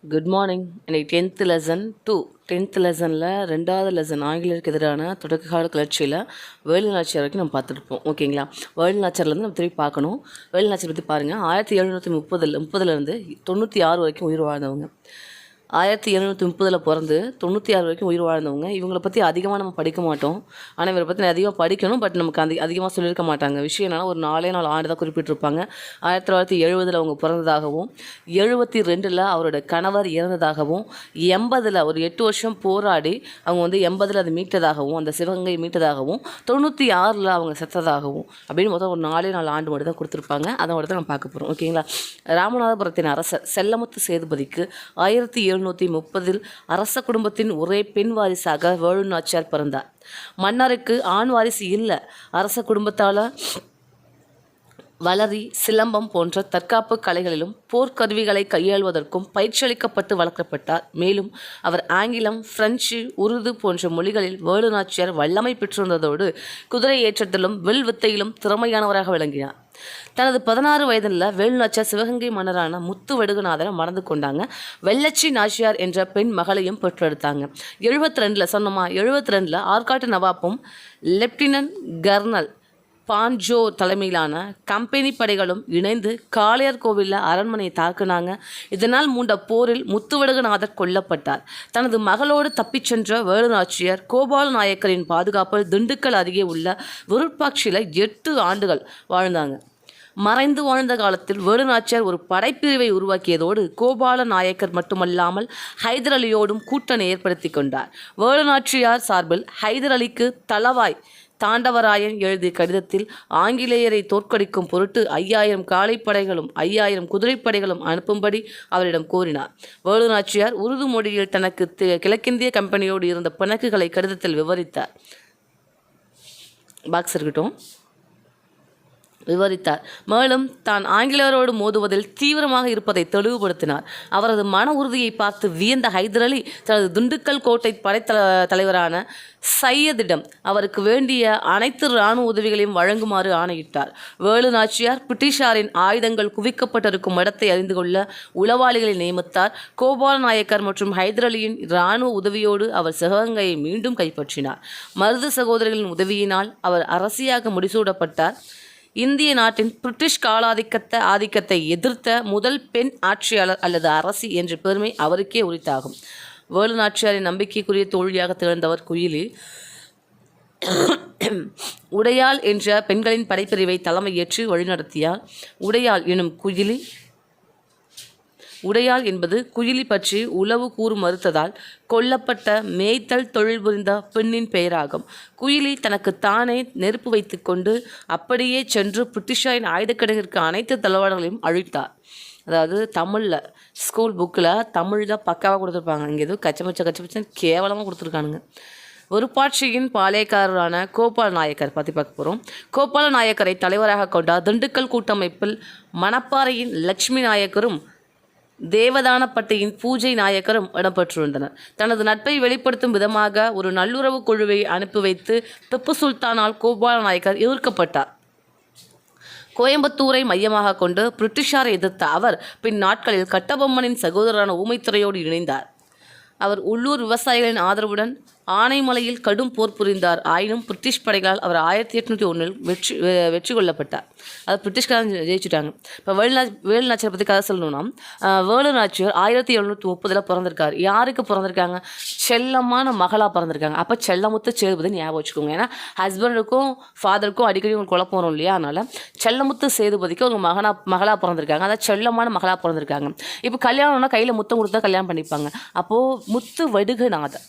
Good morning. இன்னைக்கு 10th lesson 2 10th லெசனில் 2வது லெசன் ஆங்கிலேயருக்கு எதிரான தொடக்ககால கிளர்ச்சியில் வேலு நாச்சியார் வரைக்கும் நம்ம பார்த்துருப்போம். ஓகேங்களா? வேலு நாச்சியார்லேருந்து நம்ம திரும்பி பார்க்கணும். வேலு நாச்சியார் பற்றி பாருங்கள். 1730 96 வரைக்கும் உயிர் வாழ்ந்தவங்க. 1730 பிறந்து 96 வரைக்கும் உயிர் வாழ்ந்தவங்க. இவங்களை பற்றி அதிகமாக நம்ம படிக்க மாட்டோம். ஆனால் இவரை பற்றி அதிகமாக படிக்கணும். பட் நமக்கு அதிகமாக சொல்லியிருக்க மாட்டாங்க. விஷயம் என்னன்னா, ஒரு 4 ஆண்டு தான் குறிப்பிட்டிருப்பாங்க. 1970 அவங்க பிறந்ததாகவும், 72 அவரோட கணவர் இறந்ததாகவும், 80 ஒரு 8 வருஷம் போராடி அவங்க 80 அது மீட்டதாகவும், அந்த சிவகங்கை மீட்டதாகவும், 96 அவங்க செத்ததாகவும் அப்படின்னு மொத்தம் ஒரு 4 ஆண்டு மட்டும் தான் கொடுத்துருப்பாங்க. அதை மட்டும் தான் நம்ம பார்க்க போகிறோம். ஓகேங்களா? ராமநாதபுரத்தின் அரசர் செல்லமுத்து சேதுபதிக்கு 1730 அரச குடும்பத்தின் ஒரே பெண் வாரிசாக வேலு நாச்சியார் பிறந்தார். மன்னருக்கு ஆண் வாரிசு இல்லை. அரச குடும்பத்தால் வளரி, சிலம்பம் போன்ற தற்காப்பு கலைகளிலும் போர்க்கருவிகளை கையாள்வதற்கும் பயிற்சியளிக்கப்பட்டு வளர்க்கப்பட்டார். மேலும் அவர் ஆங்கிலம், பிரெஞ்சு, உருது போன்ற மொழிகளில் வேலு நாச்சியார் வல்லமை பெற்றிருந்ததோடு குதிரை ஏற்றத்திலும் வில் வித்தையிலும் திறமையானவராக விளங்கினார். தனது 16 வயதில் வேலு நாச்சியார் சிவகங்கை மன்னரான முத்து வடுகநாதரை மணந்து கொண்டாங்க. வெள்ளச்சி நாச்சியார் என்ற பெண் மகளையும் பெற்றெடுத்தாங்க. 72 ஆற்காட்டு நவாப்பும் லெப்டினன்ட் கர்னல் பான்ஜோ தலைமையிலான கம்பெனி படைகளும் இணைந்து காளையார் கோவிலில் அரண்மனையை தாக்குனாங்க. இதனால் மூண்ட போரில் முத்துவடுகநாதர் கொல்லப்பட்டார். தனது மகளோடு தப்பிச் சென்ற வேலு நாச்சியார் கோபால நாயக்கரின் பாதுகாப்பில் திண்டுக்கல் அருகே உள்ள விருப்பாட்சியில் 8 ஆண்டுகள் வாழ்ந்தாங்க. மறைந்து வாழ்ந்த காலத்தில் வேலு நாச்சியார் ஒரு படைப்பிரிவை உருவாக்கியதோடு கோபால நாயக்கர் மட்டுமல்லாமல் ஹைதர் அலியோடும் கூட்டணி ஏற்படுத்தி கொண்டார். வேலு நாச்சியார் சார்பில் ஹைதர் அலிக்கு தளவாய் தாண்டவராயன் எழுதிய கடிதத்தில் ஆங்கிலேயரை தோற்கடிக்கும் பொருட்டு 5000 காளைப்படைகளும் 5000 குதிரைப்படைகளும் அனுப்பும்படி அவரிடம் கோரினார். வேலு நாச்சியார் உருது மொழியில் தனக்கு கிழக்கிந்திய கம்பெனியோடு இருந்த பிணக்குகளை கடிதத்தில் விவரித்தார். மேலும் தான் ஆங்கிலேயரோடு மோதுவதில் தீவிரமாக இருப்பதை தெளிவுபடுத்தினார். அவரது மன உறுதியை பார்த்து வியந்த ஹைதர் அலி தனது திண்டுக்கல் கோட்டை தலைவரான சையதிடம் அவருக்கு வேண்டிய அனைத்து இராணுவ உதவிகளையும் வழங்குமாறு ஆணையிட்டார். வேலு நாச்சியார் பிரிட்டிஷாரின் ஆயுதங்கள் குவிக்கப்பட்டிருக்கும் இடத்தை அறிந்து கொள்ள உளவாளிகளை நியமித்தார். கோபால நாயக்கர் மற்றும் ஹைதர் அலியின் இராணுவ உதவியோடு அவர் சிவகங்கையை மீண்டும் கைப்பற்றினார். மருது சகோதரிகளின் உதவியினால் அவர் அரசியாக முடிசூடப்பட்டார். இந்திய நாட்டின் பிரிட்டிஷ் ஆதிக்கத்தை எதிர்த்த முதல் பெண் ஆட்சியாளர் அல்லது அரசி என்ற பெருமை அவருக்கே உரித்தாகும். வேலு நாச்சியாரின் நம்பிக்கைக்குரிய தோழியாக திகழ்ந்தவர் குயிலி. உடையாள் என்ற பெண்களின் படைப்பிரிவை தலைமை ஏற்று வழிநடத்தியார். உடையாள் என்பது குயிலி பற்றி உளவு கூறு மறுத்ததால் கொல்லப்பட்ட மேய்த்தல் தொழில் புரிந்த பெண்ணின் பெயராகும். குயிலி தனக்கு தானே நெருப்பு வைத்து கொண்டு அப்படியே சென்று பிரிட்டிஷாரின் ஆயுதக்கிடங்கிற்கு அனைத்து தளவாடங்களையும் அழித்தார். அதாவது தமிழில் ஸ்கூல் புக்கில் தமிழில் பக்காவாக கொடுத்துருப்பாங்க. இங்கே எதுவும் கச்சமச்சன்னு கேவலமாக கொடுத்துருக்கானுங்க. விருப்பாட்சியின் பாளையக்காரரான கோபால நாயக்கர் பற்றி பார்க்க போகிறோம். கோபால நாயக்கரை தலைவராக கொண்ட திண்டுக்கல் கூட்டமைப்பில் மணப்பாறையின் லட்சுமி நாயக்கரும் தேவதானப்பட்டியின் பூஜை நாயக்கரும் இடம்பெற்றிருந்தனர். தனது நட்பை வெளிப்படுத்தும் விதமாக ஒரு நல்லுறவு குழுவை அனுப்பி வைத்து திப்பு சுல்தானால் கோபால நாயக்கர் எதிர்க்கப்பட்டார். கோயம்புத்தூரை மையமாக கொண்டு பிரிட்டிஷாரை எதிர்த்த அவர் பின் நாட்களில் கட்டபொம்மனின் சகோதரரான ஊமைத்துறையோடு இணைந்தார். அவர் உள்ளூர் விவசாயிகளின் ஆதரவுடன் ஆனைமலையில் கடும் போர் புரிந்தார். ஆயினும் பிரிட்டிஷ் படைகளால் அவர் 1801 வெற்றி கொள்ளப்பட்டார். அது பிரிட்டிஷ்காரன் ஜெயிச்சுட்டாங்க. இப்போ வேலு நாச்சியார் பற்றி கதை சொல்லணும்னா, வேலு நாச்சியார் 1730 பிறந்திருக்காரு. யாருக்கு பிறந்திருக்காங்க? செல்லமான மகளாக பிறந்திருக்காங்க. அப்போ செல்லமுத்து சேதுபதி ஞாபகம் வச்சுக்கோங்க. ஏன்னா ஹஸ்பண்டுக்கும் ஃபாதருக்கும் அடிக்கடி உங்களுக்கு குழப்பம் வரும் இல்லையா? அதனால் செல்லமுத்து சேதுபதிக்கு அவங்க மகளாக பிறந்திருக்காங்க. அதாவது செல்லமான மகளாக பிறந்திருக்காங்க. இப்போ கல்யாணம்னா கையில் முத்தம் கொடுத்தா கல்யாணம் பண்ணிப்பாங்க. அப்போது முத்து வடுகநாதர்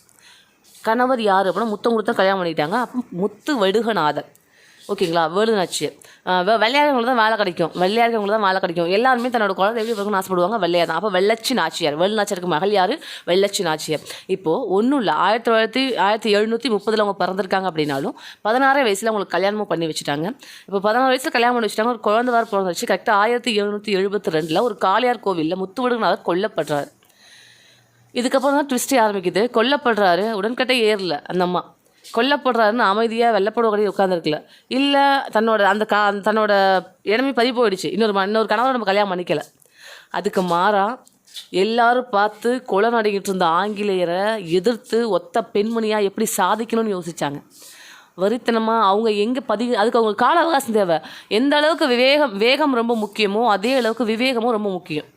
கணவர் யார் அப்படின்னா முத்தம் கொடுத்தா கல்யாணம் பண்ணிட்டாங்க. அப்போ முத்து வடுகநாதர். ஓகேங்களா? வேலு நாச்சியார் வெள்ளையாரவங்களுக்கு தான் வேலை கிடைக்கும். எல்லாருமே தன்னோட குழந்தை எப்படி இருக்குன்னு ஆசைப்படுவாங்க? வெள்ளையா தான். அப்போ வெள்ளச்சி நாச்சியார். வேலு நாச்சியாருக்கு மகள் யார்? வெள்ளச்சி நாச்சியார். இப்போது ஒன்றும் இல்லை, 1730 அவங்க பிறந்திருக்காங்க அப்படின்னாலும் 16 வயசில் அவங்களுக்கு கல்யாணமும் பண்ணி வச்சுட்டாங்க. இப்போ 16 வயசில் கல்யாணம் பண்ணி வச்சுட்டாங்க. ஒரு குழந்தை வேறு பிறந்து வச்சு கரெக்டாக 1772 ஒரு காளையார் கோவிலில் முத்துவடுகநாதர் கொல்லப்படுறார். இதுக்கப்புறம் தான் ட்விஸ்டே ஆரம்பிக்குது. கொல்லப்படுறாரு. உடன்கட்டை ஏறல அந்த அம்மா. கொல்லப்படுறாருன்னு அமைதியாக வெள்ளப்படவை கட்டி உட்காந்துருக்கல. இல்லை தன்னோட இடமே பதிவு போயிடுச்சு. இன்னொரு கணவரை நம்ம கல்யாணம் பண்ணிக்கல. அதுக்கு மாறா எல்லாரும் பார்த்து கொலை நடிக்கிட்டு இருந்த ஆங்கிலேயரை எதிர்த்து ஒத்த பெண்மணியாக எப்படி சாதிக்கணும்னு யோசித்தாங்க. வரித்தனமாக அவங்க எங்கே அதுக்கு அவங்களுக்கு கால அவகாசம் தேவை. எந்த அளவுக்கு வேகம் ரொம்ப முக்கியமோ அதே அளவுக்கு விவேகமும் ரொம்ப முக்கியம்.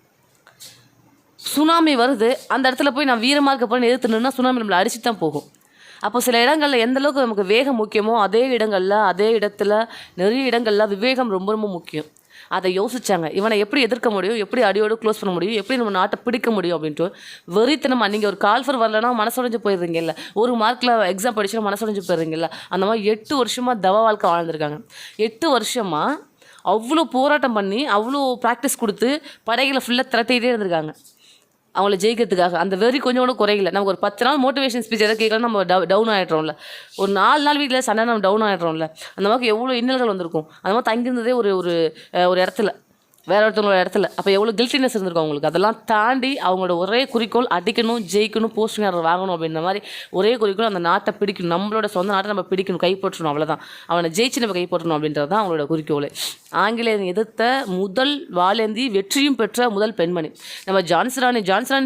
சுனாமி வருது, அந்த இடத்துல போய் நான் வீரமாக இருக்க போகிறேன்னு எதிர்த்துணுன்னா சுனாமி நம்மளை அடிச்சு தான் போகும். அப்போ சில இடங்களில் எந்த அளவுக்கு நமக்கு வேகம் முக்கியமோ அதே இடத்துல நிறைய இடங்களில் விவேகம் ரொம்ப ரொம்ப முக்கியம். அதை யோசித்தாங்க. இவனை எப்படி எதிர்க்க முடியும், எப்படி அடியோடு க்ளோஸ் பண்ண முடியும், எப்படி நம்ம நாட்டை பிடிக்க முடியும் அப்படின்ட்டு வெறித்தனமாக. நீங்கள் ஒரு கால்ஃபர் வரலன்னா மனசுடைஞ்சு போயிடுறீங்கல்ல, ஒரு மார்க்கில் எக்ஸாம் படிச்சுன்னா மனசுடைஞ்சு போயிடுறீங்கல்ல, அந்த மாதிரி 8 வருஷமாக தவ வாழ்க்கை வாழ்ந்துருக்காங்க. 8 வருஷமாக அவ்வளோ போராட்டம் பண்ணி அவ்வளோ ப்ராக்டிஸ் கொடுத்து படைகளை ஃபுல்லாக திரட்டிகிட்டே இருந்திருக்காங்க அவங்கள ஜெயிக்கிறதுக்காக. அந்த வெறி கொஞ்சம் கூட குறையில. நமக்கு ஒரு 10 நாள் மோட்டிவேஷன் ஸ்பீச் எதாவது கேட்கலாம், நம்ம டவுன் ஆகிட்றோம்ல. ஒரு 4 நாள் வீட்டில் சண்டை நம்ம டவுன் ஆகிட்றோம்ல. அந்த மாதிரி எவ்வளோ இன்னல்கள் வந்திருக்கும். அந்த மாதிரி தங்கியிருந்ததே ஒரு இடத்துல, வேற ஒருத்தவங்களோட இடத்துல. அப்போ எவ்வளோ கில்ட்டினஸ் இருந்திருக்கும் அவங்களுக்கு. அதெல்லாம் தாண்டி அவங்களோட ஒரே குறிக்கோள் அடிக்கணும், ஜெயிக்கணும், போஸ்டிங் ஆர்டர் வாங்கணும் அப்படின்ற மாதிரி ஒரே குறிக்கோள் அந்த நாட்டை பிடிக்கணும், நம்மளோட சொந்த நாட்டை நம்ம பிடிக்கணும், கைப்பற்றணும், அவ்வளோதான். அவனை ஜெயிச்சு நம்ம கைப்பற்றணும் அப்படின்றது தான் அவங்களோட குறிக்கோள். ஆங்கிலேயரை எதிர்த்த முதல் வாளேந்தி, வெற்றியும் பெற்ற முதல் பெண்மணி நம்ம ஜான்சிராணி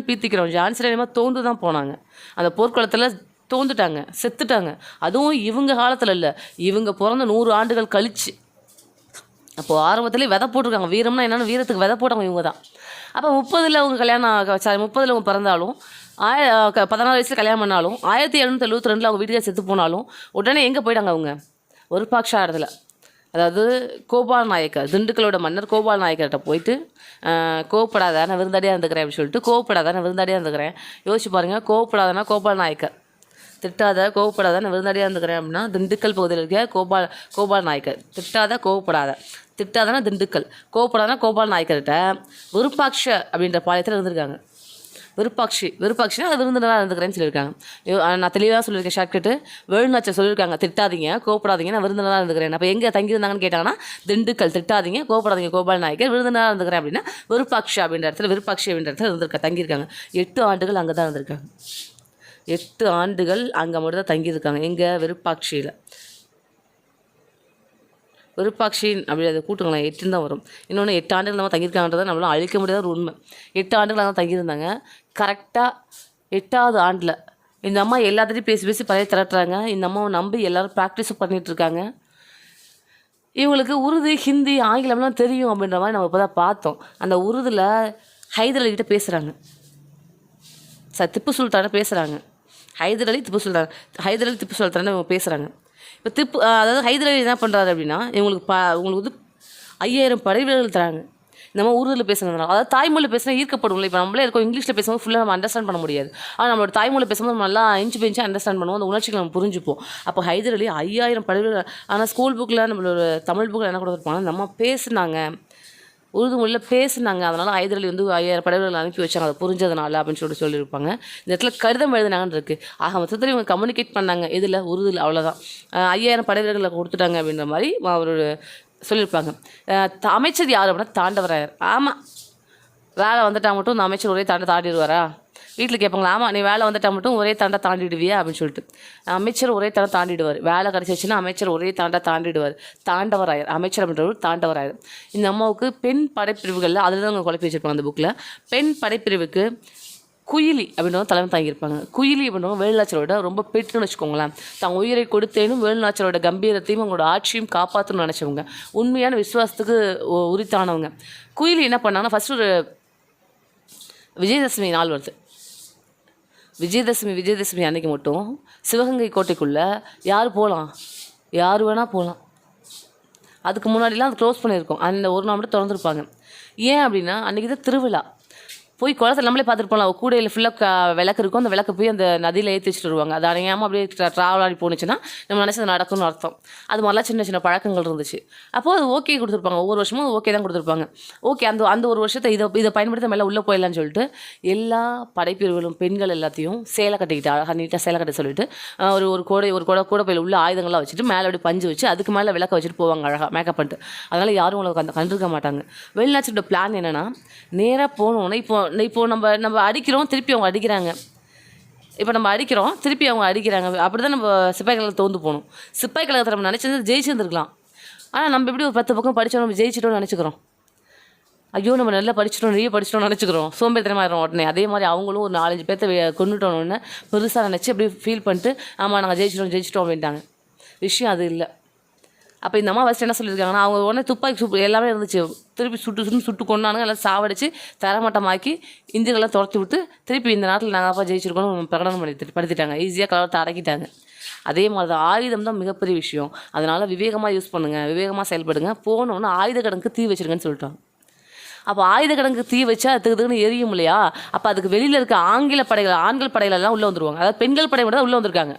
பீத்திக்கிறோம். ஜான்சிராணி தோண்டு தான் போனாங்க. அந்த போர்க்களத்தில் தோந்துட்டாங்க, செத்துட்டாங்க. அதுவும் இவங்க காலத்தில் இல்லை, இவங்க பிறந்த 100 ஆண்டுகள் கழிச்சு. அப்போது ஆரம்பத்துலேயே விதை போட்டிருக்காங்க. வீரம்னா என்னென்னு, வீரத்துக்கு விதை போட்டவங்க இவங்க தான். அப்போ 30 அவங்க கல்யாணம் 30 அவங்க பிறந்தாலும் 16 வயசில் கல்யாணம் பண்ணாலும் 1772 அவங்க வீட்டுக்கு செத்து போனாலும் உடனே எங்கே போயிட்டாங்க அவங்க? விருப்பாக்ஷா இடத்துல, அதாவது கோபால் நாயக்கர், திண்டுக்கலோட மன்னர் கோபால் நாயக்கர்கிட்ட போயிட்டு கோவப்படாத நான் விருந்தாடியாக இருந்துக்கிறேன் அப்படின்னு சொல்லிட்டு, கோவப்படாத நான் விருந்தாடியாக இருந்துக்கிறேன். யோசிச்சு பாருங்கள், கோவப்படாதனா கோபால் நாயக்கர், திட்டாத கோவப்படாத நான் விருந்தாடியாக இருந்துக்கிறேன் அப்படின்னா திண்டுக்கல் பகுதியில் இருக்க கோபால் நாயக்கர். திட்டாதனா திண்டுக்கல், கோவப்படாதனா கோபால் நாயக்கர்கிட்ட விருப்பாக்ஷ அப்படின்ற பாளையத்தில் இருந்திருக்காங்க. விருப்பாட்சினா அது விருந்தினராக இருந்துக்கிறேன்னு சொல்லியிருக்காங்க. நான் தெளிவாக சொல்லியிருக்கேன். ஷார்ட்கட்டு வேலுநாச்சியார் சொல்லியிருக்காங்க, திட்டாதீங்க கோவப்படாதீங்க நான் விருந்தினராக இருந்துக்கிறேன். அப்போ எங்கே தங்கியிருந்தாங்கன்னு கேட்டாங்கன்னா திண்டுக்கல். திட்டாதீங்க கோவப்படாதீங்க கோபால் நாயக்கர், விருந்தினராக இருந்துக்கிறேன் அப்படின்னா விருப்பாட்சி அப்படின்ற இடத்துல தங்கியிருக்காங்க. 8 ஆண்டுகள் அங்கே தான் இருந்திருக்காங்க. 8 ஆண்டுகள் அங்கே மட்டும் தான் தங்கியிருக்காங்க. எங்கே? விருப்பாட்சியில். விருப்பாட்சின் அப்படி அதை கூட்டுங்களேன், 8 தான் வரும். இன்னொன்று 8 ஆண்டுகள் நம்ம தங்கியிருக்காங்கன்றதை நம்மளால் அழிக்க முடியாத ஒரு உண்மை. 8 ஆண்டுகள் தான் தங்கியிருந்தாங்க. கரெக்டாக 8ஆவது ஆண்டில் இந்த அம்மா எல்லாத்தையும் பேசி பழைய திரட்டுறாங்க. இந்த அம்மாவை நம்பி எல்லோரும் ப்ராக்டிஸும் பண்ணிகிட்ருக்காங்க. இவங்களுக்கு உருது, ஹிந்தி, ஆங்கிலம்லாம் தெரியும் அப்படின்ற மாதிரி நம்ம இப்போ தான் பார்த்தோம். அந்த உருதில் ஹைதர் அலிகிட்ட பேசுகிறாங்க, திப்பு சுல்தானை பேசுகிறாங்க. ஹைதர் அலி திப்பு சுல்தானை இவங்க பேசுகிறாங்க. இப்போ அதாவது ஹைதர் அலி என்ன பண்ணுறாரு அப்படின்னா, உங்களுக்கு 5000 படை வீரர்கள் தராங்க. நம்ம ஊரில் பேசுகிறதுனால, அதாவது தாய்மொழி பேசினா ஈர்க்கப்படும்ல. இப்போ நம்மளே இருக்கோம், இங்கிலீஷில் பேசும்போது ஃபுல்லாக நம்ம அண்டர்ஸ்டாண்ட் பண்ண முடியாது. ஆனால் நம்மளோட தாய்மொழி பேசும்போது நம்ம நல்லா இன்ச்சு அண்டர்ஸ்டாண்ட் பண்ணுவோம், அந்த உணர்ச்சிகளை நம்ம புரிஞ்சுப்போம். அப்போ ஹைதர் அலி 5000 படை வீரர்கள். ஆனால் ஸ்கூல் புக்கில் நம்மளோட தமிழ் புக்கில் என்ன கொடுத்துருப்பாங்க, நம்ம பேசுனாங்க, உருது மொழியில் பேசுனாங்க, அதனால் ஹைதர் அலி 5000 படைவீரர்கள் அனுப்பி வச்சாங்க, அதை புரிஞ்சதுனால அப்படின்னு சொல்லியிருப்பாங்க. இந்த இடத்துல கடிதம் எழுதினாங்கன்னு இருக்குது. ஆக மொத்தத்தில் இவங்க கம்யூனிகேட் பண்ணாங்க, இதில் உருதுல, அவ்வளோதான். 5000 படைவீரர்களை கொடுத்துட்டாங்க அப்படின்ற மாதிரி அவர் சொல்லியிருப்பாங்க. அமைச்சர் யார் அப்படின்னா தாண்டவராயர். ஆமாம், வேலை வந்துட்டா மட்டும் இந்த அமைச்சர் ஒரே தாண்டிடுவாரா? வீட்டில் கேட்பாங்களா? ஆமாம், நீ வேலை வந்துட்டா மட்டும் ஒரே தாண்டிடுவியா அப்படின்னு சொல்லிட்டு. அமைச்சர் ஒரே தாண்டிடுவார். வேலை கிடச்சிச்சுன்னா அமைச்சர் ஒரே தாண்டிடுவார். தாண்டவராயர் அமைச்சர் அப்படின்றவர் தாண்டவராயர். இந்த அம்மாவுக்கு பெண் படைப்பிரிவுகளில் அதில் தான் அவங்க குழப்பி வச்சுருப்பாங்க அந்த புக்கில். பெண் படைப்பிரிவுக்கு குயிலி அப்படின்றவங்க தலைமை தாங்கியிருப்பாங்க. குயிலி அப்படின்றவங்க வேலுநாச்சியாரோட ரொம்ப பெற்றுன்னு வச்சுக்கோங்களேன். தங்க உயிரை கொடுத்தேனும் வேலுநாச்சியாரோட கம்பீரத்தையும் அவங்களோட ஆட்சியும் காப்பாற்றணும்னு நினச்சவங்க, உண்மையான விசுவாசத்துக்கு உரித்தானவங்க. குயிலி என்ன பண்ணாங்கன்னா, ஃபஸ்ட்டு ஒரு விஜயதசமி நாள் வருது. விஜயதசமி அன்றைக்கி மட்டும் சிவகங்கை கோட்டைக்குள்ளே யார் போகலாம்? யார் வேணால் போகலாம். அதுக்கு முன்னாடிலாம் அது க்ளோஸ் பண்ணியிருக்கோம். அந்த ஒரு நாள் மட்டும் திறந்துருப்பாங்க. ஏன் அப்படின்னா அன்றைக்கி தான் திருவிழா. போய் குளத்தில் நம்மளே பார்த்துருப்போம், கூடையில் ஃபுல்லாக விளக்கு இருக்கும். அந்த விளக்கு போய் அந்த நதியில் ஏற்றி வச்சுட்டு வருவாங்க. அது அணையாமல் அப்படியே ட்ராவல் ஆகி போணுச்சுன்னா நம்ம நினச்சது நடக்கும்னு அர்த்தம். அது மாதிரிலாம் சின்ன பழக்கங்கள் இருந்துச்சு. அப்போது அது ஓகே கொடுத்துருப்பாங்க. ஒவ்வொரு வருஷமும் ஓகே தான் கொடுத்துருப்பாங்க. ஓகே, அந்த ஒரு வருஷத்தை இதை பயன்படுத்த மேலே உள்ளே போயிடலான்னு சொல்லிட்டு எல்லா படைப்பிரிவுகளும் பெண்கள் எல்லாத்தையும் சேலை கட்டிக்கிட்டு, அழகாக நீட்டாக சேலை கட்ட சொல்லிட்டு ஒரு கூட பையில் உள்ள ஆயுதங்கள்லாம் வச்சுட்டு மேலே அப்படி பஞ்சு வச்சு அதுக்கு மேலே விளக்க வச்சுட்டு போவாங்க, அழகாக மேக்கப் பண்ணிட்டு. அதனால் யாரும் உங்களுக்கு கண்டிருக்க மாட்டாங்க. வேலுநாச்சியோட பிளான் என்னென்னா, நேராக போகணுன்னா இப்போ நம்ம அடிக்கிறோம், திருப்பி அவங்க அடிக்கிறாங்க. இப்போ நம்ம அடிக்கிறோம், திருப்பி அவங்க அடிக்கிறாங்க. அப்படி தான் நம்ம சிப்பாய் கழகத்தை தோந்து போகணும். சிப்பாய் கழகத்தை நம்ம நினச்சது ஜெயிச்சிருந்துருக்கலாம். ஆனால் நம்ம எப்படி ஒரு 10 பக்கம் படித்தோம், நம்ம ஜெயிச்சிட்டோம்னு நினச்சிக்கிறோம். ஐயோ நம்ம நல்லா படிச்சிட்டோம், நிறைய படிச்சிட்டோம்னு நினச்சிக்கிறோம், சோம்பேறித்தனமாயிடும் உடனே. அதே மாதிரி அவங்களும் ஒரு 4-5 பேர்த்த கொண்டுட்டோன்னு பெருசாக நினச்சி அப்படியே ஃபீல் பண்ணிட்டு ஆமாம் நாங்கள் ஜெயிச்சிட்டோம் அப்படின்ட்டாங்க. விஷயம் அது இல்லை. அப்போ இந்த அம்மா ஃபஸ்ட் என்ன சொல்லியிருக்காங்கன்னா, அவங்க உடனே துப்பாக்கி சூப்பு எல்லாமே இருந்துச்சு, திருப்பி சுட்டு கொண்டானுங்க, எல்லாம் சாவடிச்சு தரமட்டமாக்கி இந்தியர்கள்லாம் துரத்தி விட்டு திருப்பி இந்த நாட்டில் நாங்கள் அப்பா ஜெயிச்சிருக்கோன்னு பிரகடனம் படுத்திட்டாங்க. ஈஸியாக கலவரத்தை அடக்கிட்டாங்க. அதே மாதிரி தான் ஆயுதம் தான் மிகப்பெரிய விஷயம். அதனால் விவேகமாக யூஸ் பண்ணுங்கள், விவேகமாக செயல்படுங்க. போனோன்னு ஆயுத கடனுக்கு தீ வச்சுருங்கன்னு சொல்லிட்டாங்க. அப்போ ஆயுத கடனுக்கு தீ வச்சா அதுக்குன்னு எரியும் இல்லையா? அப்போ அதுக்கு வெளியில் இருக்க ஆண்கள் படைகள் எல்லாம் உள்ளே வந்துருவாங்க. அதாவது பெண்கள் படை மட்டும் தான் உள்ளே வந்திருக்காங்க.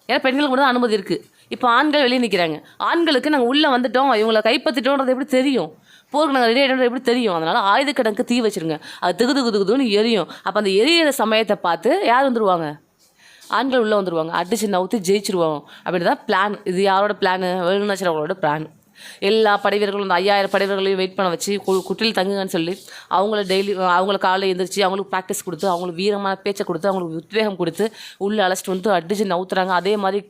ஏன்னா பெண்களுக்கு மட்டும் தான் அனுமதி இருக்குது. இப்போ ஆண்கள் வெளியே நிற்கிறாங்க. ஆண்களுக்கு நாங்கள் உள்ளே வந்துட்டோம், இவங்களை கைப்பற்றிட்டோன்றது எப்படி தெரியும்? போருக்கு நாங்கள் ரெடி ஆகிட்டோன்றது எப்படி தெரியும்? அதனால் ஆயுத கடனுக்கு தீ வச்சுருங்க, அது திகுதுன்னு எரியும். அப்போ அந்த எரியிற சமயத்தை பார்த்து யார் வந்துடுவாங்க? ஆண்கள் உள்ளே வந்துடுவாங்க, அடிச்சு நவுத்தி ஜெயிச்சிருவாங்க. அப்படின்னு தான் பிளான். இது யாரோட பிளான்? வேலுநாச்சியார் அவங்களோட பிளான். எல்லா படைவீரர்களும் அந்த 5000 படைவீரர்களையும் வெயிட் பண்ண வச்சு குட்டியில் தங்குங்கன்னு சொல்லி அவங்கள டெய்லி அவங்கள காலையில் எழுந்திரிச்சு அவங்களுக்கு ப்ராக்டிஸ் கொடுத்து அவங்களுக்கு வீரமான பேச்சை கொடுத்து அவங்களுக்கு உத்வேகம் கொடுத்து உள்ளே அழைச்சிட்டு வந்து அடிச்சு நவுத்துறாங்க. அதே மாதிரி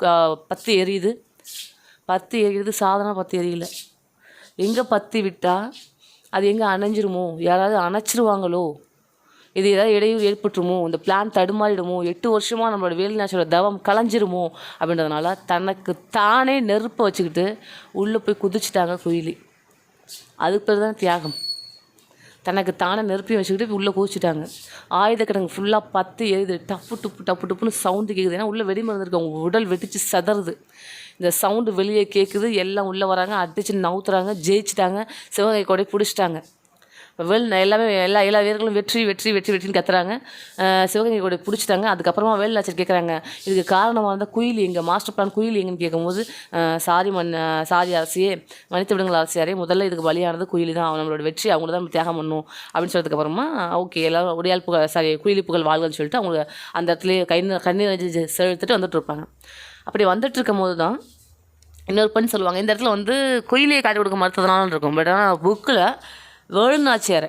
பத்து எரியுது சாதனை. பத்து எரியல. எங்கே பற்றி விட்டால் அது எங்கே அணைஞ்சிருமோ, யாராவது அணைச்சிருவாங்களோ, இது ஏதாவது இடையூறு ஏற்பட்டுருமோ, இந்த பிளான் தடுமாறிடுமோ, 8 வருஷமாக நம்மளோட வேலுநாச்சியோட தவம் கலைஞ்சிருமோ அப்படின்றதுனால தனக்கு தானே நெருப்பை வச்சுக்கிட்டு உள்ளே போய் குதிச்சிட்டாங்க குயிலி. அதுக்கு பேர் தான் தியாகம். தனக்கு தானே நெருப்பையும் வச்சுக்கிட்டு உள்ளே குதிச்சிட்டாங்க. ஆயுத கிடங்கு ஃபுல்லாக பத்து எரியுது. டப்புன்னு சவுண்டு கேட்குது. ஏன்னா உள்ளே வெடிமருந்து இருக்கு, அவங்க உடல் வெடிச்சு சதறுது. இந்த சவுண்டு வெளியே கேட்குது. எல்லாம் உள்ளே வராங்க, அடித்து நவுத்துறாங்க, ஜெயிச்சிட்டாங்க, சிவகங்கை கொடை பிடிச்சிட்டாங்க. எல்லாமே எல்லா வீரர்களும் வெற்றின்னு கத்துறாங்க. சிவகங்கை கொடை பிடிச்சிட்டாங்க. அதுக்கப்புறமா வேலுநாச்சியார் கேட்குறாங்க, இதுக்கு காரணமாக இருந்தால் குயிலி, எங்கள் மாஸ்டர் பிளான் குயிலி எங்கன்னு கேட்கும்போது, சாரி அரசியே, மன்னித்து விடுங்கள் அரசியாரே, முதல்ல இதுக்கு பலியானது குயிலி தான், நம்மளோட வெற்றி அவங்க தான் தியாகம் பண்ணணும் அப்படின்னு சொல்கிறதுக்கப்புறமா ஓகே எல்லாரும் உடையால் குயிலி புகழ் வாழ்கன்னு சொல்லிட்டு அவங்க அந்த இடத்துலேயே கண்ணீர் செலுத்திட்டு வந்துட்டு இருப்பாங்க. அப்படி வந்துட்டு இருக்கும் போது தான் இன்னொரு பெண் சொல்லுவாங்க, இந்த இடத்துல வந்து குயிலியை காட்டி கொடுக்க மறுத்ததுனாலும் இருக்கும். பட் ஆனால் புக்கில் வேலுநாச்சியாரை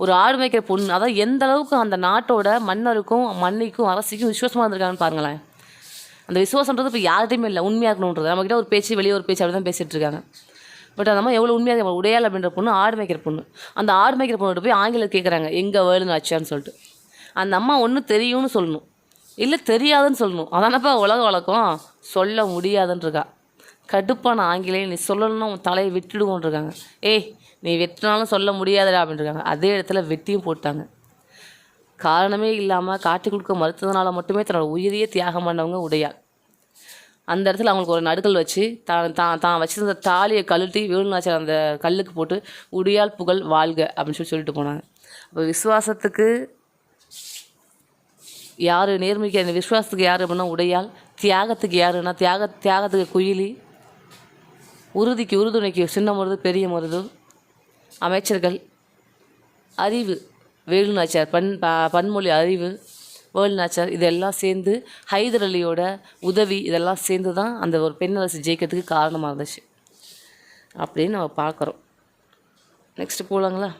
ஒரு ஆடு மேய்க்கிற பொண்ணு, அதாவது எந்த அளவுக்கு அந்த நாட்டோட மன்னருக்கும் மன்னிக்கும் அரசிக்கும் விசுவாசமாக இருந்திருக்காங்கன்னு பாருங்களேன். அந்த விசுவாசன்றது இப்போ யார்கிட்டையுமே இல்லை, உண்மையாக இருக்கணுன்றது. நம்மக்கிட்ட ஒரு பேச்சு, வெளியே ஒரு பேச்சு, அப்படி தான் பேசிகிட்டு இருக்காங்க. பட் அந்த மாதிரி எவ்வளோ உண்மையாக உடையால் அப்படின்ற பொண்ணு ஆடு மேய்க்கிற பொண்ணு. அந்த ஆடு மேய்க்கிற பொண்ணுகிட்ட போய் ஆங்கிலம் கேட்குறாங்க, எங்கே வேலுநாச்சியார்னு சொல்லிட்டு. அந்த அம்மா ஒன்று தெரியும்னு சொல்லணும், இல்லை தெரியாதுன்னு சொல்லணும். அதானப்பா உலக வழக்கம். சொல்ல முடியாதுன்றிருக்கா. கடுப்பான ஆங்கிலேயே, நீ சொல்லணும்னா உன் தலையை விட்டுடுவோன்றிருக்காங்க. ஏய் நீ வெட்டினாலும் சொல்ல முடியாதுடா அப்படின்ட்டுருக்காங்க. அதே இடத்துல வெட்டியும் போட்டாங்க. காரணமே இல்லாமல் காட்டி கொடுக்க மறுத்ததுனால மட்டுமே தன்னோட உயிரியே தியாகம் பண்ணவங்க உடையாள். அந்த இடத்துல அவங்களுக்கு ஒரு நடுக்கல் வச்சு தான் வச்சிருந்த தாலியை கழட்டி வேலுநாச்சியார் அந்த கல்லுக்கு போட்டு உடையாள் புகழ் வாழ்க அப்படின்னு சொல்லிட்டு போனாங்க. அப்போ விசுவாசத்துக்கு யார், நேர்மைக்கு விசுவாசத்துக்கு யார் அப்படின்னா உடையாள், தியாகத்துக்கு யாருன்னா தியாகத்துக்கு குயிலி, உறுதிக்கு உறுதுணைக்கு சின்ன மருது பெரிய மருது, அமைச்சர்கள், அறிவு வேலுநாச்சியார், பன்மொழி அறிவு வேலுநாச்சியார், இதெல்லாம் சேர்ந்து ஹைதர் அலியோட உதவி இதெல்லாம் சேர்ந்து தான் அந்த ஒரு பெண்ணரசு ஜெயிக்கிறதுக்கு காரணமாக இருந்துச்சு அப்படின்னு நம்ம பார்க்குறோம். நெக்ஸ்ட்டு போகலாங்களா?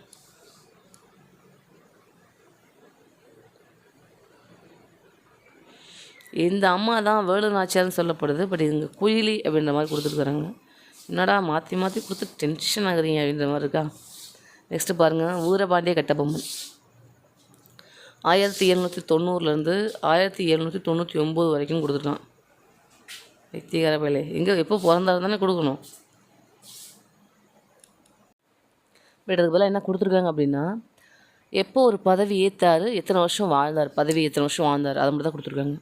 இந்த அம்மா தான் வேலுநாச்சியார்னு சொல்லப்படுது. பட் இவங்க குயிலி அப்படின்ற மாதிரி கொடுத்துருக்குறாங்க. என்னடா மாற்றி கொடுத்து டென்ஷன் ஆகுறீங்க அப்படின்ற மாதிரி இருக்கா? நெக்ஸ்ட்டு பாருங்கள், வீரபாண்டிய கட்டபொம்மன் 1790 1799 வரைக்கும் கொடுத்துருக்கான். வெற்றிகார வேலை எங்கே எப்போ பிறந்தாரு தானே கொடுக்கணும். பட் அதுக்கு பதிலாக என்ன கொடுத்துருக்காங்க அப்படின்னா, எப்போ ஒரு பதவி ஏற்றாரு, எத்தனை வருஷம் வாழ்ந்தார், பதவி எத்தனை வருஷம் வாழ்ந்தார், அதை மட்டும் தான் கொடுத்துருக்காங்க.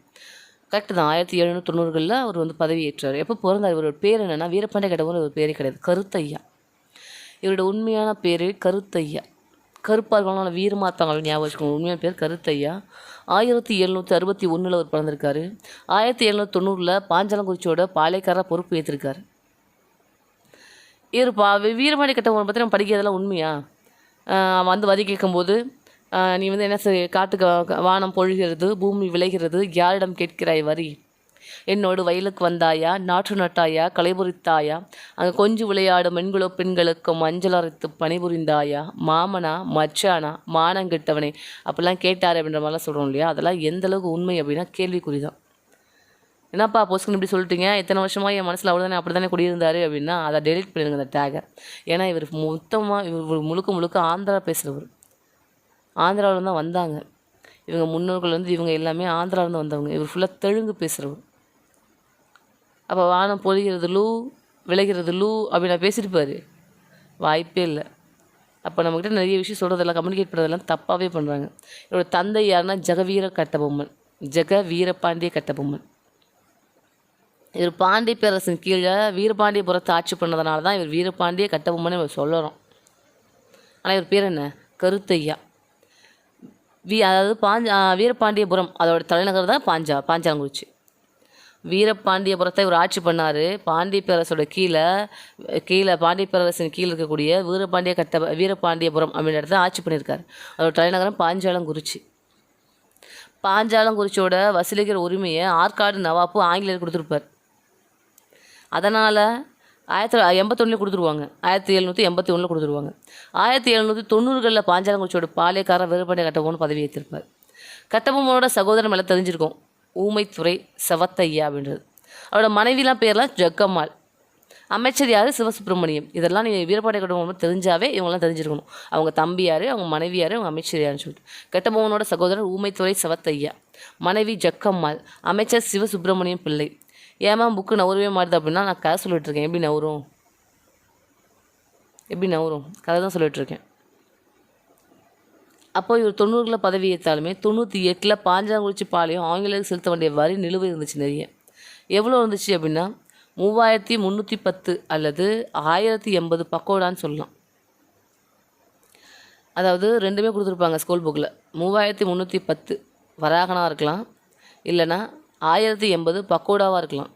கரெக்டு தான். 1790 அவர் வந்து பதவி ஏற்றார். எப்போ பிறந்தார்? இவரோட பேர் என்னென்னா, வீரபாண்டிய கட்டபொம்மன் ஒரு பேரே கிடையாது, கருத்தையா. இவரோட உண்மையான பேர் கருத்தையா. கருப்பாக இருக்கவங்களால வீரமாத்தாங்க ஞாபகம் வச்சுக்கோங்க. உண்மையான பேர் கருத்தையா. 1761 அவர் பிறந்திருக்காரு. 1790 பாஞ்சாலங்குறிச்சியோட பாளையக்காரராக பொறுப்பு ஏற்றிருக்காரு. இவர் வீரபாண்டிய கட்டபொம்மன் பற்றி நம்ம படிக்கிறதெல்லாம் உண்மையா? வந்து வரி கேட்கும்போது நீ வந்து என்ன காட்டுக்கு வானம் பொழுகிறது, பூமி விளைகிறது, யாரிடம் கேட்கிறாய் வரி? என்னோடு வயலுக்கு வந்தாயா, நாற்று நட்டாயா, களைபுரித்தாயா, அங்கே கொஞ்சம் விளையாடும் மென்குலோ பெண்களுக்கும் மஞ்சள் அரைத்து பணிபுரிந்தாயா, மாமனா மச்சானா மானங்கிட்டவனே அப்படிலாம் கேட்டார் அப்படின்ற மாதிரிலாம் சொல்கிறோம் இல்லையா? அதெல்லாம் எந்தளவுக்கு உண்மை அப்படின்னா கேள்விக்குறி தான். என்னப்பா பொசுக்குன்னு இப்படி சொல்லிட்டீங்க, இத்தனை வருஷமாக என் மனசில் அவர் தானே அப்படி தானே குடியிருந்தார் அப்படின்னா அதை டெலிட் பண்ணிடுங்க அந்த டேகை. ஏன்னா இவர் மொத்தமாக இவர் முழுக்க முழுக்க ஆந்திரா பேசுகிறவர், ஆந்திராவில் தான் வந்தாங்க. இவங்க முன்னோர்கள் இவங்க எல்லாமே ஆந்திராவிலேருந்து வந்தவங்க. இவர் ஃபுல்லாக தெலுங்கு பேசுகிறவர். அப்போ வானம் பொழிகிறது லூ விளைகிறது லூ அப்படி நான் பேசியிருப்பார், வாய்ப்பே இல்லை. அப்போ நம்மக்கிட்ட நிறைய விஷயம் சொல்கிறதெல்லாம் கம்யூனிகேட் பண்ணுறதெல்லாம் தப்பாகவே பண்ணுறாங்க. இவரோட தந்தை யாருன்னா ஜெகவீர கட்டபொம்மன், ஜெக வீரபாண்டிய கட்டபொம்மன். இவர் பாண்டிய பேரரசின் கீழே வீரபாண்டியபுரத்தை ஆட்சி பண்ணதுனால தான் இவர் வீரபாண்டிய கட்டபொம்மன் இவர் சொல்லுறோம். ஆனால் இவர் பேர் என்ன, கருத்தையா. அதாவது வீரபாண்டியபுரம் அதோட தலைநகர் தான் பாஞ்சாலங்குறிச்சி. வீரபாண்டியபுரத்தை இவர் ஆட்சி பண்ணார். பாண்டிய பேரரசோட கீழே பாண்டிய பேரரசின் கீழே இருக்கக்கூடிய வீரபாண்டியபுரம் அப்படின்ற இடத்துல ஆட்சி பண்ணியிருக்காரு. அதோட தலைநகரம் பாஞ்சாலங்குறிச்சி. பாஞ்சாலங்குறிச்சியோட வசூலிக்கிற உரிமையை ஆற்காடு நவாப்பு ஆங்கிலேயர் கொடுத்துருப்பார். அதனால் 1781 கொடுத்துருவாங்க, 1781 கொடுத்துருவாங்க. 1790களில் பாஞ்சாலங்குறிச்சியோட பாளையக்காரர் வீரபாண்டிய கட்டபொம்மன் பதவி ஏற்றிருப்பார். கட்டபொம்மனோட சகோதரன் மேலே தெரிஞ்சிருக்கோம், ஊமைத்துறை செவத்தையா அப்படின்றது. அவரோட மனைவிலாம் பேர்லாம் ஜக்கம்மாள். அமைச்சர் யார், சிவசுப்பிரமணியம். இதெல்லாம் நீங்கள் வீரபாண்டிய கட்டபொம்மன் தெரிஞ்சாவே இவங்கெல்லாம் தெரிஞ்சிருக்கணும். அவங்க தம்பி யார், அவங்க மனைவி யார், அவங்க அமைச்சர் யாருன்னு சொல்லிட்டு. கட்டபொம்மனோட சகோதரர் ஊமைத்துறை செவத்தையா, மனைவி ஜக்கம்மாள், அமைச்சர் சிவசுப்பிரமணியம் பிள்ளை. ஏமா புக்கு நவரவே மாட்டுது அப்படின்னா நான் கதை சொல்லிட்டு இருக்கேன். எப்படி நவரும் கதை தான் சொல்லிட்டு இருக்கேன். அப்போ இவர் 90களில் பதவி ஏற்றாலுமே 98ல் பாஞ்சாலங்குறிச்சி பாளையம் ஆங்கிலேயருக்கு செலுத்த வேண்டிய வரி நிலுவை இருந்துச்சு நிறைய. எவ்வளோ இருந்துச்சு அப்படின்னா 3310 அல்லது 1080 பக்கோடான்னு சொல்லலாம். அதாவது ரெண்டுமே கொடுத்துருப்பாங்க ஸ்கூல் புக்கில். 3310 வராகனாக இருக்கலாம், இல்லைனா 1080 பக்கோடாவாக இருக்கலாம்.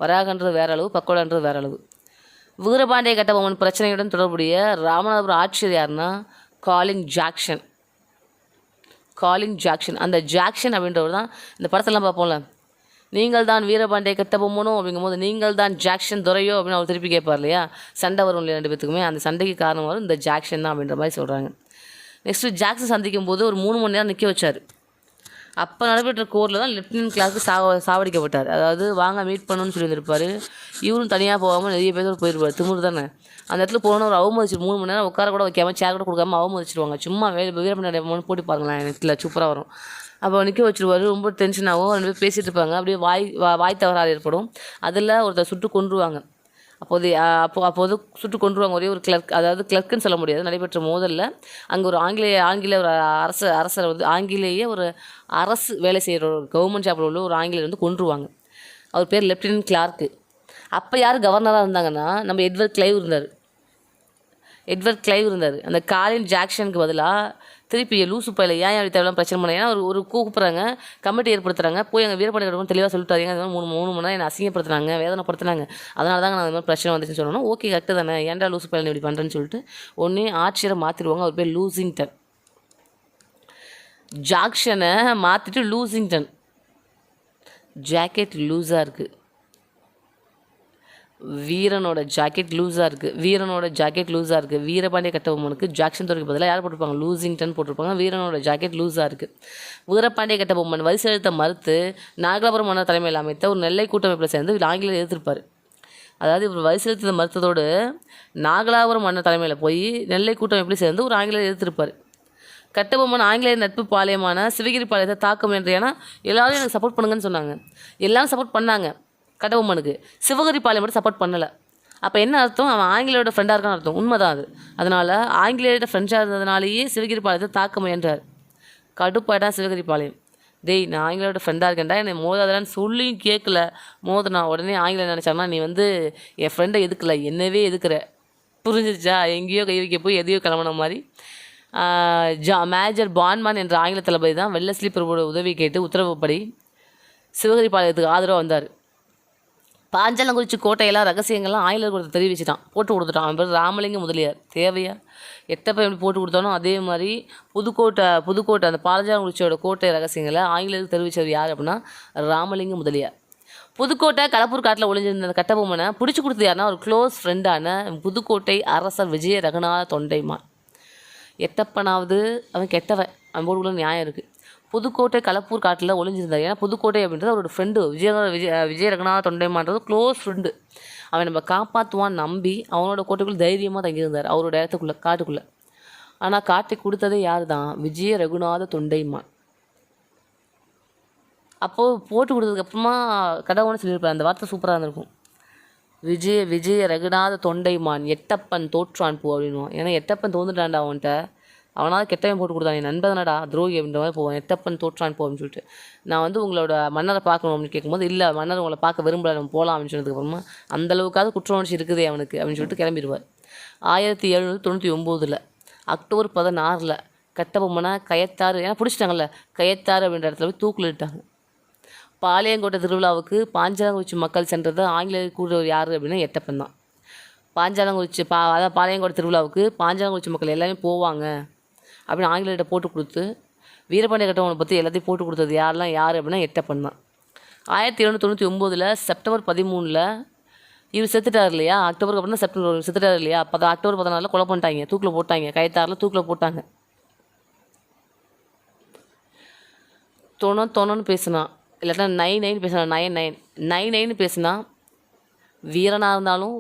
வராகன்றது வேற அளவு, பக்கோடான்றது வேற அளவு. வீரபாண்டிய கட்டபொம்மன் பிரச்சனையுடன் தொடர்புடைய ராமநாதபுரம் ஆட்சியர் யாருன்னா காலிங் ஜாக்சன். அந்த ஜாக்சன் அப்படின்றவர் தான் இந்த படத்தெல்லாம் பார்ப்போம்ல, நீங்கள் தான் வீரபாண்டிய கட்டபொம்மனோ அப்படிங்கும்போது நீங்கள் தான் ஜாக்சன் துரையோ அப்படின்னு அவர் திருப்பி கேட்பார் இல்லையா, சண்டை வரும் இல்லையா 2 பேத்துக்குமே. அந்த சண்டைக்கு காரணம் வரும் இந்த ஜாக்சன் தான் அப்படின்ற மாதிரி சொல்கிறாங்க. நெக்ஸ்ட்டு ஜாக்சன் சந்திக்கும் போது ஒரு 3 மணி நேரம் நிற்க வச்சார். அப்போ நடைபெற்ற கோரில் தான் லெப்டினன்ட் கிளார்க்கு சாவடிக்கப்பட்டார். அதாவது வாங்க மீட் பண்ணணும்னு சொல்லியிருந்திருப்பார். இவரும் தனியாக போகாமல் நிறைய பேர் போயிருப்பார். திமுரு தானே. அந்த இடத்துல போனோன்னு ஒரு அவமதிச்சு 3 மணி நேரம் உட்கார கூட வைக்காமல் சேர் கூட கொடுக்காம அவமதிச்சிருவாங்க. சும்மா வீரபாண்டிய போட்டு பாருங்களேன், நெட்டில் சூப்பராக வரும். அப்போ நிற்க வச்சுருவார். ரொம்ப டென்ஷனாகவும் 2 பேர் பேசிகிட்டு இருப்பாங்க. அப்படியே வாய் தவறாக ஏற்படும். அதில் ஒருத்தர் சுட்டு கொன்றுவாங்க. அப்போது சுட்டு கொன்றுவாங்க. ஒரே ஒரு கிளர்க், அதாவது கிளர்க்குன்னு சொல்ல முடியாது, நடைபெற்ற மோதலில் அங்கே ஒரு ஆங்கிலேய ஒரு அரசர் ஆங்கிலேய ஒரு அரசு வேலை செய்கிற ஒரு கவர்மெண்ட் ஜாப்பில் உள்ள ஒரு ஆங்கிலேயர் கொன்றுவாங்க. அவர் பேர் லெப்டினன்ட் கிளார்க்கு. அப்போ யார் கவர்னராக இருந்தாங்கன்னா நம்ம எட்வர்ட் கிளைவ் இருந்தார். அந்த காலின் ஜாக்சனுக்கு பதிலாக திருப்பி லூசு பையில ஏன் அப்படி தேவையில்லாம் பிரச்சனை பண்ண, ஏன்னா ஒரு கூப்பிட்றாங்க, கமிட்டி ஏற்படுத்துகிறாங்க. போய் எங்கள் வீரபாண்டிய கட்டபொம்மன் தெளிவாக சொல்லிட்டாங்க, அது மாதிரி 3 மணி நேரம் என்னை அசிங்கப்படுத்துனாங்க, வேதனைப்படுத்துனாங்க, அதனால தாங்க நான் அது மாதிரி பிரச்சனை வந்துச்சுன்னு சொல்லணும். ஓகே கரெக்டு தானே, ஏன்டா லூசு பையில இப்படி பண்ணுறேன்னு சொல்லிட்டு ஒன்றே ஆட்சியரை மாற்றிடுவாங்க. அவர் பேர் லூசிங்டன். ஜாக்சனை மாற்றிட்டு லூசிங்டன். ஜாக்கெட் லூஸாக இருக்குது, வீரனோட ஜாக்கெட் லூஸாக இருக்குது. வீரபாண்டிய கட்டபொம்மனுக்கு ஜாக்சன் துறைக்கு பதிலாக யார் போட்டிருப்பாங்க, லூசிங்டன் போட்டிருப்பாங்க. வீரனோட ஜாக்கெட் லூஸாக இருக்குது. வீரபாண்டிய கட்டபொம்மன் வரி செலுத்த மறுத்து நாகலாபுரம் மன்னர் தலைமையில் அமைத்த ஒரு நெல்லை கூட்டமைப்பில் சேர்ந்து ஆங்கிலேயர் எதிர்த்திருப்பார். அதாவது இவர் வரி செலுத்த மறுத்ததோடு நாகலாபுரம் மன்னர் தலைமையில் போய் நெல்லை கூட்டமைப்பில் சேர்ந்து ஒரு ஆங்கிலேயர் எதிர்த்திருப்பார். கட்டபொம்மன் ஆங்கிலேயர் நட்பு பாளையமான சிவகிரி பாளையத்தை தாக்க முயன்ற, ஏன்னா எல்லாரும் எனக்கு சப்போர்ட் பண்ணுங்கன்னு சொன்னாங்க, எல்லாரும் சப்போர்ட் பண்ணாங்க கட்டபொம்மனுக்கு, சிவகிரி பாளையம் மட்டும் சப்போர்ட் பண்ணலை. அப்போ என்ன அர்த்தம், அவன் ஆங்கிலேயோட ஃப்ரெண்டாக இருக்கான்னு அர்த்தம். உண்மைதான் அது. அதனால் ஆங்கிலேயோட ஃப்ரெண்டாக இருந்ததுனாலேயே சிவகிரி பாளையத்தை தாக்க முயன்றார். கடுப்பாயிட்டா சிவகிரி பாளையம், டேய் நான் ஆங்கிலேயோட ஃப்ரெண்டாக இருக்கேன்டா, என்னை மோதாதலான்னு சொல்லியும் கேட்கல, மோதனா உடனே ஆங்கிலேயர் நினச்சாங்கன்னா நீ என் ஃப்ரெண்டை எதுக்கல, என்னவே எதுக்குற, புரிஞ்சிருச்சா, எங்கேயோ கை வைக்க போய் எதையோ கிளம்புன மாதிரி. மேஜர் பான்மான் என்ற ஆங்கில தளபதி தான் வெள்ளஸ்லி பிரபுவோட உதவி கேட்டு உத்தரவுப்படி சிவகிரி பாளையத்துக்கு ஆதரவாக வந்தார். பாஞ்சாலங்குறிச்சி கோட்டையெல்லாம் ரகசியங்கள்லாம் ஆங்கிலேயர் கொடுத்து தெரிவிச்சிட்டான், போட்டு கொடுத்துட்டான். அவன் பேர் ராமலிங்க முதலியார். தேவையா, எட்டப்ப எப்படி போட்டு கொடுத்தானோ அதே மாதிரி புதுக்கோட்டை அந்த பாஞ்சாலங்குறிச்சியோட கோட்டை ரகசியங்களை ஆங்கிலேயருக்கு தெரிவித்தவர் யார் அப்படின்னா ராமலிங்க முதலியார். புதுக்கோட்டை களப்பூர் காட்டில் ஒளிஞ்சிருந்த கட்டபொம்மனை பிடிச்சி கொடுத்தது யாருன்னா ஒரு க்ளோஸ் ஃப்ரெண்டான புதுக்கோட்டை அரசர் விஜய ரகுநாத தொண்டைமான். எட்டப்பனாவது அவன் கெட்டவன், அவன் போட்டுக்குள்ள நியாயம் இருக்குது. புதுக்கோட்டை களப்பூர் காட்டில் ஒளிஞ்சிருந்தார். ஏன்னா புதுக்கோட்டை அப்படின்றது அவரோட ஃப்ரெண்டு விஜய ரகுநாத தொண்டைமான்றது க்ளோஸ் ஃப்ரெண்டு. அவன் நம்ம காப்பாற்றுவான் நம்பி அவனோட கோட்டைக்குள்ளே தைரியமாக தங்கியிருந்தார், அவரோட இடத்துக்குள்ளே காட்டுக்குள்ளே. ஆனால் காட்டை கொடுத்ததே யார் தான்? விஜய ரகுநாத தொண்டைமான். அப்போது போட்டு கொடுத்ததுக்கப்புறமா கடவுள்னு சொல்லியிருப்பார். அந்த வார்த்தை சூப்பராக இருந்திருக்கும். விஜய ரகுநாத தொண்டைமான் எட்டப்பன் தோற்றான் பூ அப்படின்வான். ஏன்னா எட்டப்பன் தோந்துட்டான்டா அவன்கிட்ட, அவனால் கெட்டவன் போட்டு கொடுத்தான், நீ நண்பதானடா துரோகி அப்படின்ற மாதிரி போவான். எட்டப்பன் தோற்றான் போ அப்படின்னு சொல்லிட்டு, நான் வந்து உங்களோட மன்னரை பார்க்கணும் அப்படின்னு கேட்கும்போது, இல்லை மன்னர் உங்களை பார்க்க விரும்பல, நம்ம போகலாம் அப்படின்னு சொன்னதுக்கப்புறமா அந்தளவுக்காவது குற்ற உணர்ச்சி இருக்குதே அவனுக்கு அப்படின்னு சொல்லிட்டு கிளம்பிடுவார். 1799 அக்டோபர் 16 கட்டபொம்மனை கயத்தாறு, ஏன்னா பிடிச்சிட்டாங்கல்ல, கயத்தாறு அப்படின்ற இடத்துல போய் தூக்கில் இட்டாங்க. பாளையங்கோட்டை திருவிழாவுக்கு பாஞ்சாலங்குறிச்சி மக்கள் சென்றது ஆங்கிலேயர் கூடுறவர் யார் அப்படின்னா எட்டப்பன் தான். பாஞ்சாலங்குறிச்சி அதாவது பாளையங்கோட்டை திருவிழாவுக்கு பாஞ்சாலங்குறிச்சி மக்கள் எல்லாமே போவாங்க அப்படின்னு ஆங்கிலேயர்கிட்ட போட்டு கொடுத்து வீரபாண்டிய கட்டபொம்மனை பற்றி எல்லாத்தையும் போட்டு கொடுத்தது யார் அப்படின்னா எட்டப்பன் தான். 1799 செப்டம்பர் 13 இவர் செத்துட்டார் இல்லையா, அக்டோபருக்கு அப்புறம் தான் செப்டம்பர் செத்துட்டார் இல்லையா, அக்டோபர் 14 கொலை பண்ணிட்டாங்க, தூக்கில் போட்டாங்க, கயத்தாறில் தூக்கில் போட்டாங்க. தொணன்னு பேசுனா, இல்லாட்டா நைன்னு பேசினா, நைன்னு பேசுனா வீரனாக இருந்தாலும்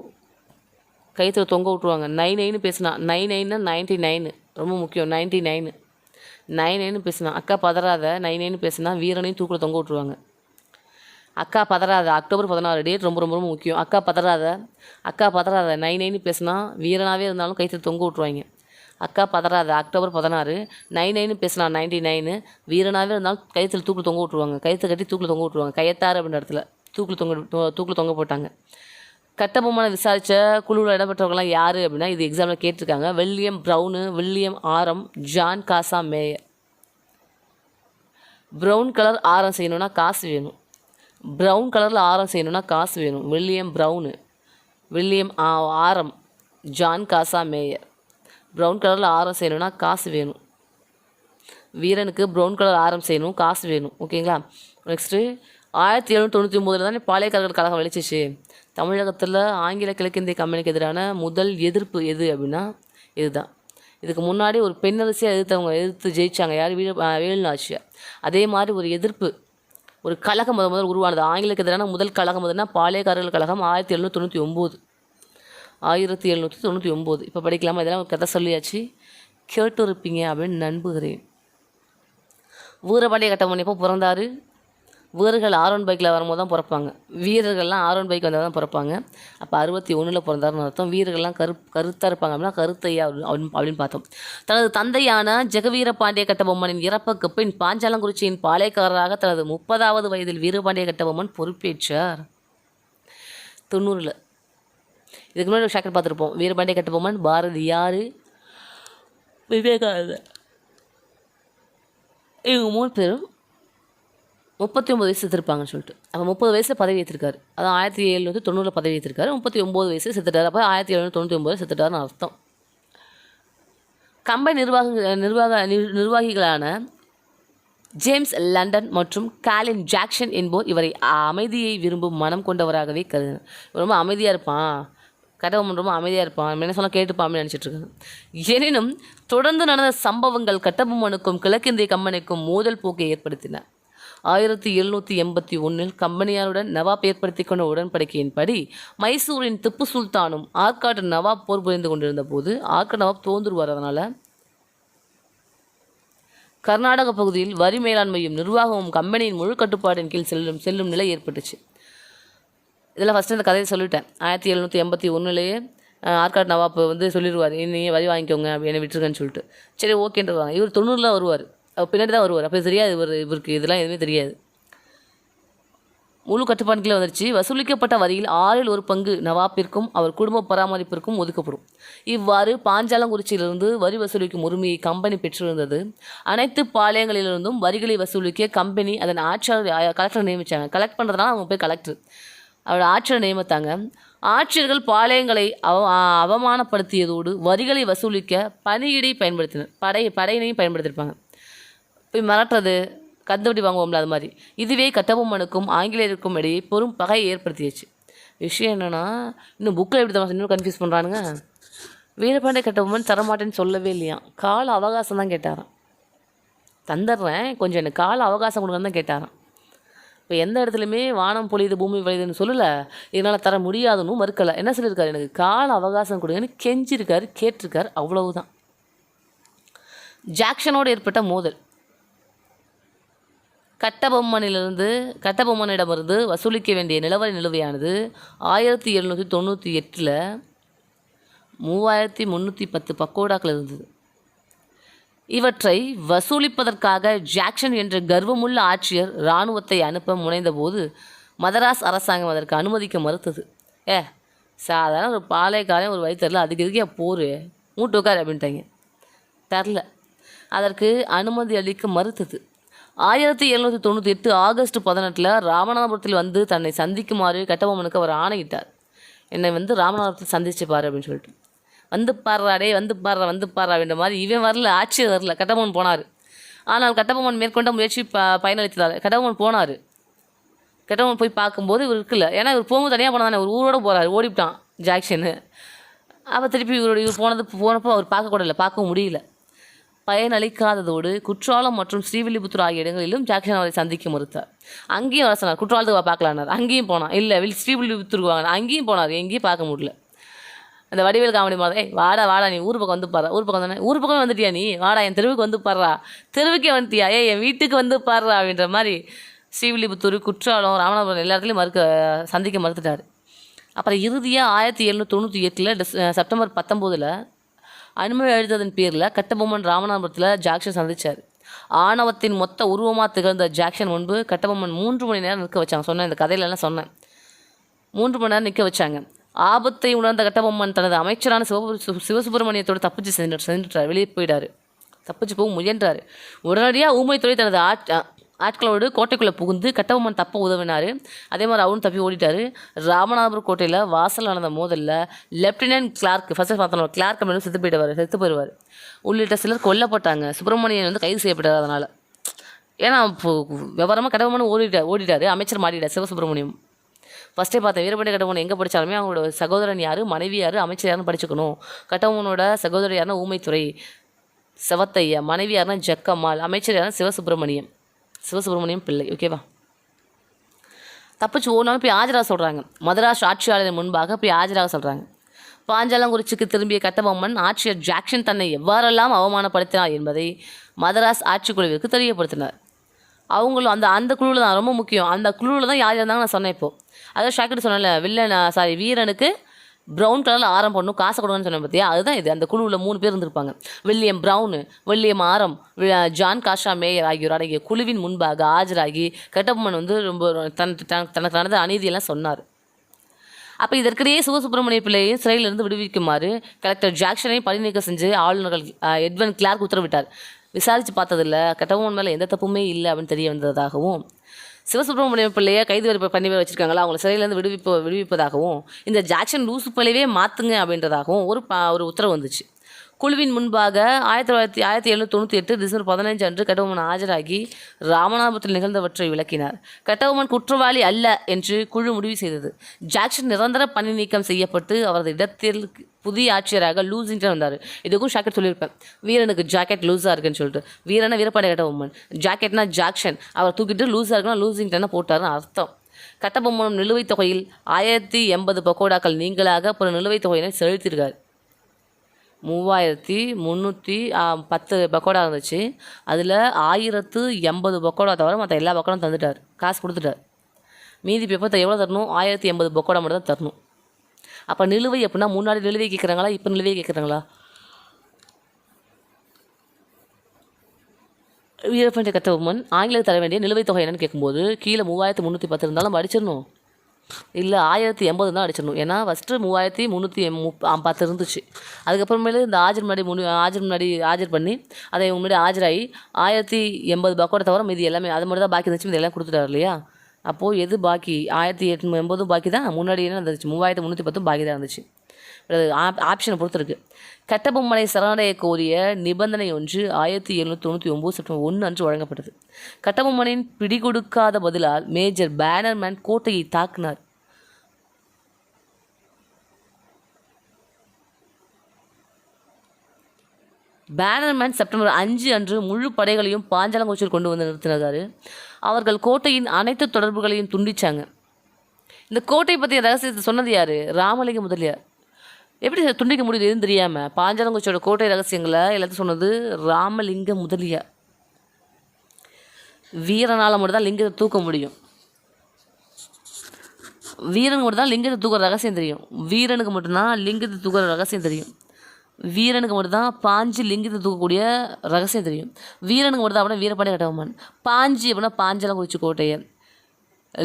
கயிற்றுல தொங்க விட்ருவாங்க. நைன்னு பேசுனா, நைன்னா 99 ரொம்ப முக்கியம், 99 நைன்னு பேசுனா அக்கா பதறாத, நைன்னு பேசுனா வீரனையும் தூக்கில் தொங்க விட்ருவாங்க. அக்கா பதறாத அக்டோபர் 16 டேட் ரொம்ப ரொம்ப ரொம்ப முக்கியம். அக்கா பதறாத நைன்னு பேசுனா வீரனாகவே இருந்தாலும் கயிற்றுல தொங்க விட்ருவாங்க. அக்கா பதறாத அக்டோபர் 16 நைன்னு பேசினா 99 வீரனாகவே இருந்தாலும் கயிற்றுல தூக்கில் தொங்க விட்ருவாங்க, கயிற்று கட்டி தூக்கில் தொங்க விட்ருவாங்க. கயத்தாறு அப்படின்ற இடத்துல தூக்கில் தொங்க போட்டாங்க. கட்டபொம்மனை விசாரித்த குழுவில் இடம்பெற்றவங்களாம் யார் அப்படின்னா, இது எக்ஸாமில் கேட்டிருக்காங்க. வில்லியம் ப்ரௌனு, வில்லியம் ஆரம், ஜான் காசா மேயர். ப்ரௌன் கலர் ஆரம் செய்யணுன்னா காசு வேணும். ப்ரௌன் கலரில் ஆரம் செய்யணுன்னா காசு வேணும். வில்லியம் ப்ரௌனு, வில்லியம் ஆரம், ஜான் காசா மேயர். ப்ரௌன் கலரில் ஆரம் செய்யணுன்னா காசு வேணும். வீரனுக்கு ப்ரௌன் கலர் ஆரம் செய்யணும், காசு வேணும். ஓகேங்களா. நெக்ஸ்ட்டு 1799 தானே பாளையக்காரர்கள் கழகம் வெளிச்சிச்சு. தமிழகத்தில் ஆங்கில கிழக்கிந்திய கம்பெனிக்கு எதிரான முதல் எதிர்ப்பு எது அப்படின்னா இதுதான். இதுக்கு முன்னாடி ஒரு பெண்ணரசியாக எதிர்த்து ஜெயித்தாங்க யார்? வேலுநாச்சியார். அதே மாதிரி ஒரு எதிர்ப்பு, ஒரு கழகம் முதல் உருவானது. ஆங்கிலக்கு எதிரான முதல் கழகம் எதுனா பாளையக்காரர்கள் கழகம் 1799. இப்போ படிக்கலாமா? இதெல்லாம் ஒரு கதை சொல்லியாச்சு, கேட்டு இருப்பீங்க அப்படின்னு நம்புகிறேன். வீரபாண்டிய கட்டபொம்மன் எப்போ பிறந்தார்? வீரர்கள் ஆரோன் பைக்கில் வரும்போது தான் பிறப்பாங்க. வீரர்கள்லாம் ஆரோன் பைக் வந்தால் தான் பிறப்பாங்க. அப்போ 61 பிறந்தாருன்னு அர்த்தம். வீரர்கள்லாம் கருத்தாக இருப்பாங்க அப்படின்னா கருத்தையா அப்படின்னு பார்த்தோம். தனது தந்தையான ஜெகவீர பாண்டிய கட்டபொம்மனின் இறப்புக்கு பின் பாஞ்சாலங்குறிச்சியின் பாளையக்காரராக தனது 30வது வயதில் வீரபாண்டிய கட்டபொம்மன் பொறுப்பேற்றார். 90. இதுக்கு முன்னாடி ஒரு ஷாக்கெட் பார்த்துருப்போம். வீரபாண்டிய கட்டபொம்மன், பாரதியார், விவேகானந்தர், இவங்க 3 பேரும் 39 வயசு செத்துருப்பாங்கன்னு சொல்லிட்டு. அப்போ 30 வயசில் பதவி ஏற்றிருக்காரு. அதான் 1790 பதவி ஏற்றிருக்காரு. 39 வயசு செத்துட்டார். அப்போ 1799 செத்துட்டாருன்னு அர்த்தம். கம்பெனி நிர்வாகிகளான ஜேம்ஸ் லண்டன் மற்றும் காலின் ஜாக்சன் என்போர் இவரை அமைதியை விரும்பும் மனம் கொண்டவராகவே கருதினர். ரொம்ப அமைதியாக இருப்பான் கட்டபொம்மன், ரொம்ப அமைதியாக இருப்பான், என்ன சொன்னால் கேட்டுப்பான் அப்படின்னு நினச்சிட்ருக்காங்க. எனினும் தொடர்ந்து நடந்த சம்பவங்கள் கட்டபொம்மனுக்கும் கிழக்கிந்திய கம்பெனிக்கும் மோதல் போக்கை ஏற்படுத்தின. 1781 கம்பெனியாருடன் நவாப் ஏற்படுத்தி கொண்ட உடன்படிக்கையின்படி மைசூரின் திப்பு சுல்தானும் ஆற்காட்டு நவாப் போர் புரிந்து கொண்டிருந்த போது ஆற்காடு நவாப் தோன்றுவார். அதனால் கர்நாடக பகுதியில் வரி மேலாண்மையும் நிர்வாகமும் கம்பெனியின் முழு கட்டுப்பாட்டின் கீழ் செல்லும் நிலை ஏற்பட்டுச்சு. இதெல்லாம் ஃபஸ்ட்டு இந்த கதையை சொல்லிட்டேன். 1781 ஆற்காடு நவாப் சொல்லிடுவார், நீங்கள் வரி வாங்கிக்கோங்க அப்படி என்னை விட்டுருக்கேன்னு சொல்லிட்டு. சரி ஓகேன்றவாங்க. இவர் 90 வருவார், பின்னாடி தான் வருவார். அப்போ தெரியாது இவருக்கு இதெல்லாம் எதுவுமே தெரியாது. முழு கட்டுப்பாட்டுகளே வந்துருச்சு. வசூலிக்கப்பட்ட வரியில் 1/6 பங்கு நவாப்பிற்கும் அவர் குடும்ப பராமரிப்பிற்கும் ஒதுக்கப்படும். இவ்வாறு பாஞ்சாலங்குறிச்சியிலிருந்து வரி வசூலிக்கும் உரிமையை கம்பெனி பெற்றிருந்தது. அனைத்து பாளையங்களிலிருந்தும் வரிகளை வசூலிக்க கம்பெனி அதன் ஆட்சியாளர் கலெக்டர் நியமித்தாங்க. கலெக்ட் பண்ணுறதுனால அவங்க போய் கலெக்டர் அவரோட ஆட்சியரை நியமித்தாங்க. ஆட்சியர்கள் பாளையங்களை அவமானப்படுத்தியதோடு வரிகளை வசூலிக்க பணியிடை பயன்படுத்தினர். படையினையும் பயன்படுத்தியிருப்பாங்க. போய் மிரட்டுறது, கந்துவட்டி வாங்குவோம்ல, அது மாதிரி. இதுவே கட்டபொம்மனுக்கும் ஆங்கிலேயருக்கும் இடையே பெரும் பகையை ஏற்படுத்திடுச்சு. விஷயம் என்னென்னா, இன்னும் புக்கில் எப்படி தான் இன்னும் கன்ஃபியூஸ் பண்ணுறானுங்க. வீரபாண்டிய கட்டபொம்மன் தரமாட்டேன்னு சொல்லவே இல்லையா, கால அவகாசம் தான் கேட்டாராம். தந்துடுறேன், கொஞ்சம் எனக்கு கால அவகாசம் கொடுங்கன்னு தான் கேட்டாராம். இப்போ எந்த இடத்துலையுமே வானம் பொழியுது பூமி விளையுதுன்னு சொல்லலை, இதனால் தர முடியாதுன்னு மறுக்கலை. என்ன சொல்லியிருக்காரு, எனக்கு கால அவகாசம் கொடுங்கன்னு கெஞ்சிருக்காரு, கேட்டிருக்காரு, அவ்வளவுதான். ஜாக்சனோடு ஏற்பட்ட மோதல். கட்டபொம்மனிடமிருந்து வசூலிக்க வேண்டிய நிலுவையானது 1798 3310 பக்கோடாக்கள் இருந்தது. இவற்றை வசூலிப்பதற்காக ஜாக்சன் என்ற கர்வமுள்ள ஆட்சியர் இராணுவத்தை அனுப்ப முனைந்தபோது மதராஸ் அரசாங்கம் அதற்கு அனுமதிக்க மறுத்தது. சாதாரண ஒரு பாலைக்காரன் ஒரு வயிற்றுல அதுக்கு எதுக்கே போர் மூட்டு உட்கார் அப்படின்ட்டாங்க. தரல, அதற்கு அனுமதி அளிக்க மறுத்தது. 1798 ஆகஸ்ட் 18 ராமநாதபுரத்தில் வந்து தன்னை சந்திக்குமாறு கட்டபொம்மனுக்கு அவர் ஆணையிட்டார். என்னை வந்து ராமநாதபுரத்தில் சந்திச்சு பாரு அப்படின்னு சொல்லிட்டு. வந்து பாடுறா அப்படின்ற மாதிரி இவன் வரல, ஆட்சியர் வரல, கட்டபொம்மன் போனார். ஆனால் கட்டபொம்மன் மேற்கொண்ட முயற்சி பயனளித்ததார். கட்டபொம்மன் போனார். கட்டபொம்மன் போய் பார்க்கும்போது இவர் இருக்குல்ல, ஏன்னா இவர் போகும்போது தனியாக போனால் தானே, ஒரு ஊரோட போகிறார், ஓடிவிட்டான் ஜாக்சனு. அப்போ திருப்பி இவர் போனப்போ அவர் பார்க்கக்கூட இல்லை, பார்க்கவும் முடியல. பயனளிக்காததோடு குற்றாலம் மற்றும் ஸ்ரீவில்லிபுத்தூர் ஆகிய இடங்களிலும் ஜாக்சன் அவரை சந்திக்க மறுத்தார். அங்கேயும் வர சொன்னார், குற்றாலத்துக்கு பார்க்கலான்னார், அங்கேயும் போனான். இல்லை ஸ்ரீவில்லிபுத்தூருக்கு வாங்கினார், அங்கேயும் போனார், எங்கேயும் பார்க்க முடியல. அந்த வடிவேல் காமெடி மாதிரி, வாடா நீ ஊர் பக்கம் வந்து பாடுறா, ஊர் பக்கம் தானே, ஊர் பக்கமே வந்துட்டியா நீ, வாடா என் தெருவுக்கு வந்து பாடுறா, தெருவுக்கே வந்துட்டியா, என் வீட்டுக்கு வந்து பாடுறா அப்படின்ற மாதிரி ஸ்ரீவில்லிபுத்தூர், குற்றாலம், ராமநாதபுரம் எல்லா இடத்துலையும் சந்திக்க மறுத்துட்டார். அப்புறம் இறுதியாக 1798 செப்டம்பர் 19 அனுமதி அளித்ததன் பேரில் கட்டபொம்மன் ராமநாதபுரத்தில் ஜாக்சன் சந்தித்தார். ஆணவத்தின் மொத்த உருவமாக திகழ்ந்த ஜாக்சன் முன்பு கட்டபொம்மன் 3 மணி நேரம் நிற்க வச்சாங்க. சொன்னேன், இந்த கதையிலலாம் சொன்னேன், 3 மணி நேரம் நிற்க வச்சாங்க. ஆபத்தை உணர்ந்த கட்டபொம்மன் தனது அமைச்சரான சிவசுப்பிரமணியத்தோடு தப்பிச்சு சென்றுட்டார், வெளியே போயிட்டார், தப்பிச்சு போக முயன்றார். உடனடியாக ஊமைத்துறை தனது ஆட்களோடு கோட்டைக்குள்ளே புகுந்து கட்டபொம்மன் தப்ப உதவினார். அதே மாதிரி அவரும் தப்பி ஓடிட்டார். ராமநாதபுரம் கோட்டையில் வாசல் நடந்த மோதலில் லெப்டினன்ட் கிளார்க், ஃபஸ்ட்டு பார்த்தோம், கிளார்க் அப்படின்னு செத்து போயிடுவார். உள்ளிட்ட சிலர் கொல்லப்பட்டாங்க. சுப்பிரமணியன் வந்து கைது செய்யப்பட்டார். அதனால் ஏன்னா விவரமாக கட்டபொம்மன் ஓடிட்டார், அமைச்சர் மாறிட்டார் சிவசுப்பிரமணியம். ஃபஸ்ட்டே பார்த்தேன், வீரபாண்டிய கட்டபொம்மன் எங்கே படித்தாலுமே அவங்களோட சகோதரன் யார், மனைவி யார், அமைச்சர் யாருன்னு படிச்சுக்கணும். கட்டபொம்மனோட சகோதரர் யாருன்னா ஊமைத்துறை செவத்தையா, மனைவி யாருன்னா ஜக்கம்மாள், அமைச்சர் யாருன்னா சிவசுப்பிரமணியம் பிள்ளை. ஓகேவா? தப்பிச்சு ஓனாலும் போய் ஆஜராக சொல்கிறாங்க. மதராஸ் ஆட்சியாளரின் முன்பாக போய் ஆஜராக சொல்கிறாங்க. பாஞ்சாலங்குறிச்சிக்கு திரும்பிய கட்டபொம்மன் ஆட்சியர் ஜாக்சன் தன்னை எவ்வாறெல்லாம் அவமானப்படுத்தினார் என்பதை மதராஸ் ஆட்சிக்குழுவிற்கு தெரியப்படுத்தினார். அவங்களும் அந்த குழுவில் தான் ரொம்ப முக்கியம். அந்த குழுவில் தான் யார் இருந்தாங்க நான் சொன்னேன். இப்போது அதான் ஷாக்கிட்டு சொன்னேன்ல, வீரனுக்கு ப்ரௌன் கலரில் ஆரம் போடணும், காசை கொடுங்கன்னு சொன்னேன் பார்த்தியா, அதுதான் இது. அந்த குழுவில் 3 பேர் இருந்திருப்பாங்க. வில்லியம் ப்ரௌனு, வில்லியம் ஆரம், ஜான் காஷா மேயர் ஆகியோர் அடங்கிய குழுவின் முன்பாக ஆஜராகி கட்டபொம்மன் வந்து ரொம்ப தனக்கு நடந்த அநீதியெல்லாம் சொன்னார். அப்போ இதற்கிடையே சிவசுப்பிரமணிய பிள்ளையையும் சிறையிலிருந்து விடுவிக்குமாறு கலெக்டர் ஜாக்சனை பணி நீக்கம் செஞ்சு ஆளுநர்கள் எட்வன் கிளார்க் உத்தரவிட்டார். விசாரித்து பார்த்ததில்ல கட்டபொம்மன் மேலே எந்த தப்புமே இல்லை அப்படின்னு தெரிய வந்ததாகவும், சிவசுப்பிரமணிய பிள்ளையை கைது பண்ணி வச்சுருக்காங்களா, அவங்களை சிறையிலேருந்து விடுவிப்பதாகவும், இந்த ஜாக்சன் லூசு பிள்ளைவே மாற்றுங்க அப்படின்றதாகவும் ஒரு உத்தரவு வந்துச்சு. குழுவின் முன்பாக 1798 டிசம்பர் 15 அன்று கட்டபொம்மன் ஆஜராகி ராமநாதபுரத்தில் நிகழ்ந்தவற்றை விளக்கினார். கட்டபொம்மன் குற்றவாளி அல்ல என்று குழு முடிவு செய்தது. ஜாக்சன் நிரந்தர பணி நீக்கம் செய்யப்பட்டு அவரது இடத்தில் புதிய ஆட்சியராக லூசிங்டன் வந்தார். இதுக்கும் ஷாக்கெட் சொல்லியிருப்பேன், வீரனுக்கு ஜாக்கெட் லூஸாக இருக்குன்னு சொல்லிட்டு. வீரனா வீரப்பாண்டிய கட்டபொம்மன், ஜாக்கெட்னா ஜாக்சன், அவர் தூக்கிட்டு லூஸாக இருக்குன்னா லூசிங்டனை போட்டாருன்னு அர்த்தம். கட்டபொம்மன் நிலுவைத் தொகையில் 1080 பக்கோடாக்கள் நீங்களாக அப்புறம் நிலுவைத் தொகையினை செலுத்தியிருக்கார். 3310 பக்கோடா இருந்துச்சு. அதில் 1080 பக்கோடா தவிர மற்ற எல்லா பக்கோடும் தந்துட்டார், காசு கொடுத்துட்டார். மீதி பேப்பர் எவ்வளோ தரணும், 1080 பக்கோடா மட்டும் தான் தரணும். அப்போ நிலுவை அப்படின்னா முன்னாடி நிலுவை கேட்குறாங்களா, இப்போ நிலுவை கேட்குறாங்களா? வீரபாண்டிய கட்டபொம்மன் ஆங்கிலத்தில் தர வேண்டிய நிலுவைத் தொகை என்னென்னு கேட்கும்போது கீழே 3310 இருந்தாலும் அடிச்சிடணும், இல்லை 1080 தான் அடிச்சிடணும். ஏன்னா ஃபஸ்ட்டு 3310 இருந்துச்சு. அதுக்கப்புறமேலு இந்த ஆஜர் பண்ணி அதை முன்னாடி ஆஜராகி 1080 பக்கோட தவிர மீதி எல்லாமே அது மட்டும் தான் பாக்கி இருந்துச்சு, மீதி எல்லாம் கொடுத்துட்டார் இல்லையா? அப்போது எது பாக்கி? 1880 பாக்கி தான். முன்னாடி என்ன இருந்துச்சு, 3310 பாக்கி தான் இருந்துச்சு. ஆப்ஷனை பொறுத்திருக்கு. கட்டபொம்மனை சரணடைய கோரிய நிபந்தனை ஒன்று 1799 செப்டம்பர் 1 அன்று வழங்கப்பட்டது. கட்டபொம்மனின் பிடிகொடுக்காத பதிலால் மேஜர் பேனர்மேன் கோட்டையை தாக்கினார். பேனர்மேன் செப்டம்பர் 5 அன்று முழு படைகளையும் பாஞ்சாலங்குறிச்சியில் கொண்டு வந்து நிறுத்தினார். அவர்கள் கோட்டையின் அனைத்து தொடர்புகளையும் துண்டிச்சாங்க. இந்த கோட்டை பற்றிய ரகசியத்தை சொன்னது யார்? ராமலிங்க முதலியார். எப்படி துண்டிக்க முடியுது எதுவும் தெரியாமல்? பாஞ்சாலங்குறிச்சியோட கோட்டை ரகசியங்களை எல்லாத்தையும் சொன்னது ராமலிங்க முதலியார். வீரனால் மட்டும்தான் லிங்கத்தை தூக்க முடியும். வீரனுக்கு மட்டும்தான் லிங்கத்தை தூக்குற ரகசியம் தெரியும். வீரனுக்கு மட்டும்தான் லிங்கத்தை தூக்குற ரகசியம் தெரியும். வீரனுக்கு மட்டும்தான் பாஞ்சி லிங்கத்தை தூக்கக்கூடிய ரகசியம் தெரியும். வீரனுக்கு மட்டும்தான் அப்படின்னா வீரபாண்டிய கட்டபொம்மன். பாஞ்சி அப்படின்னா பாஞ்சாலங்குறிச்சி கோட்டையை.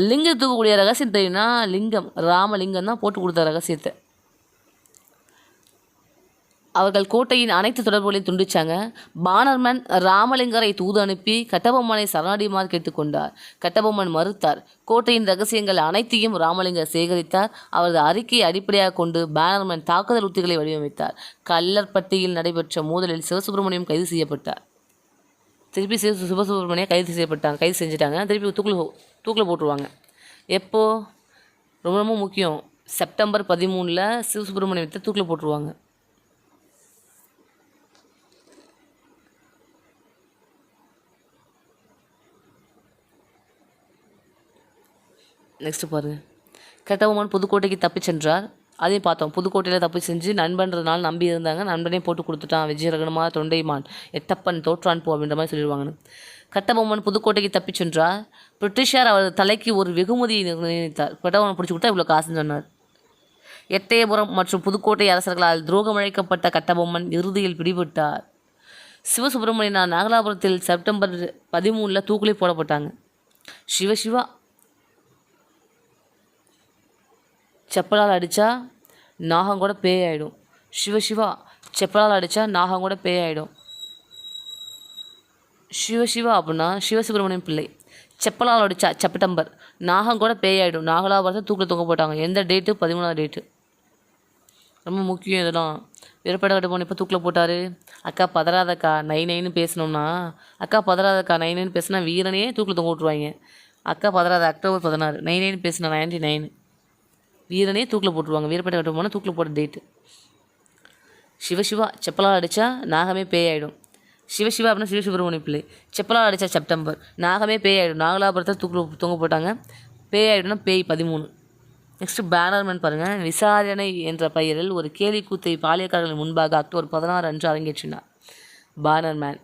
லிங்கத்தை தூக்கக்கூடிய ரகசியம் தெரியும்னா லிங்கம் ராமலிங்கம் தான் போட்டு கொடுத்த ரகசியத்தை. அவர்கள் கோட்டையின் அனைத்து தொடர்புகளையும் துண்டிச்சாங்க. பானர்மேன் ராமலிங்கரை தூது அனுப்பி கட்டபொம்மனை சரணாடியுமாறு கேட்டுக்கொண்டார். கட்டபொம்மன் மறுத்தார். கோட்டையின் ரகசியங்கள் அனைத்தையும் ராமலிங்கர் சேகரித்தார். அவரது அறிக்கையை அடிப்படையாக கொண்டு பானர்மேன் தாக்குதல் உத்திகளை வடிவமைத்தார். கல்லற்பட்டியில் நடைபெற்ற மோதலில் சிவசுப்பிரமணியம் கைது செய்யப்பட்டார். திருப்பி சிவசுப்பிரமணியம் கைது செஞ்சுட்டாங்க. திருப்பி தூக்கில் போட்டுருவாங்க. எப்போ? ரொம்ப ரொம்ப முக்கியம். செப்டம்பர் 13 சிவசுப்பிரமணியத்தை தூக்கில் போட்டுருவாங்க. நெக்ஸ்ட்டு பாருங்கள். கட்டபொம்மன் புதுக்கோட்டைக்கு தப்பி சென்றார். அதையும் பார்த்தோம். புதுக்கோட்டையில் தப்பி செஞ்சு நண்பன்றதுனால நம்பி இருந்தாங்க. நண்பனே போட்டு கொடுத்துட்டான். விஜயரகணமாக தொண்டைமான் எட்டப்பன் தோற்றான் போ அப்படின்ற மாதிரி சொல்லிடுவாங்கன்னு. கட்டபொம்மன் புதுக்கோட்டைக்கு தப்பி சென்றார். பிரிட்டிஷார் அவரது தலைக்கு ஒரு வெகுமதியை நிர்ணயித்தார். கட்டபொம்மன் பிடிச்சி கொடுத்தா இவ்வளோ காசுன்னு சொன்னார். எட்டயபுரம் மற்றும் புதுக்கோட்டை அரசர்களால் துரோகம் அழைக்கப்பட்ட கட்டபொம்மன் இறுதியில் பிடிபட்டார். சிவசுப்பிரமணியனார் நாகலாபுரத்தில் செப்டம்பர் 13 தூக்கிலே போடப்பட்டாங்க. சிவசிவா செப்பலால் அடித்தா நாகம் கூட பேயாயிடும். சிவசிவா செப்பலால் அடித்தா நாகம் கூட பேயாயிடும். சிவசிவா அப்படின்னா சிவசுப்பிரமணியம் பிள்ளை. செப்பலால் அடித்தா செப்டம்பர் நாகம் கூட பேயாயிடும். நாகலாபுரத்தை தூக்கில் தொங்க போட்டாங்க. எந்த டேட்டு? 13ஆம் டேட்டு. ரொம்ப முக்கியம் இதெல்லாம். வீரபாண்டிய கட்டபொம்மன் இப்போ தூக்கில் போட்டார். அக்கா பதறாதக்கா நைன்னு பேசினோம்னா பேசினா வீரனையே தூக்கில் தொங்க விட்ருவாங்க. அக்கா பதறாத அக்டோபர் 16 நைன்னு பேசினா 99 வீரனே தூக்கில் போட்டுருவாங்க. வீரபாண்டிய கட்டபொம்மன் தூக்கில் போட்ட டேட்டு. சிவசிவா செப்பலால் அடித்தா நாகமே பேயாயிடும். சிவசிவா அப்படின்னா சிவசுப்பிரமணிய பிள்ளை. செப்பலால் அடித்தா செப்டம்பர் நாகமே பேயாயிடும். நாகலாபுரத்தை தூக்கில் தொங்க போட்டாங்க. பேயாயிடும்னா பேய் 13. நெக்ஸ்ட்டு பேனர்மேன் பாருங்கள். விசாரணை என்ற பெயரில் ஒரு கேலி கூத்தை பாளையக்காரர்கள் முன்பாக அக்டோபர் 16 அன்று அரங்கேற்றினார். பேனர்மேன்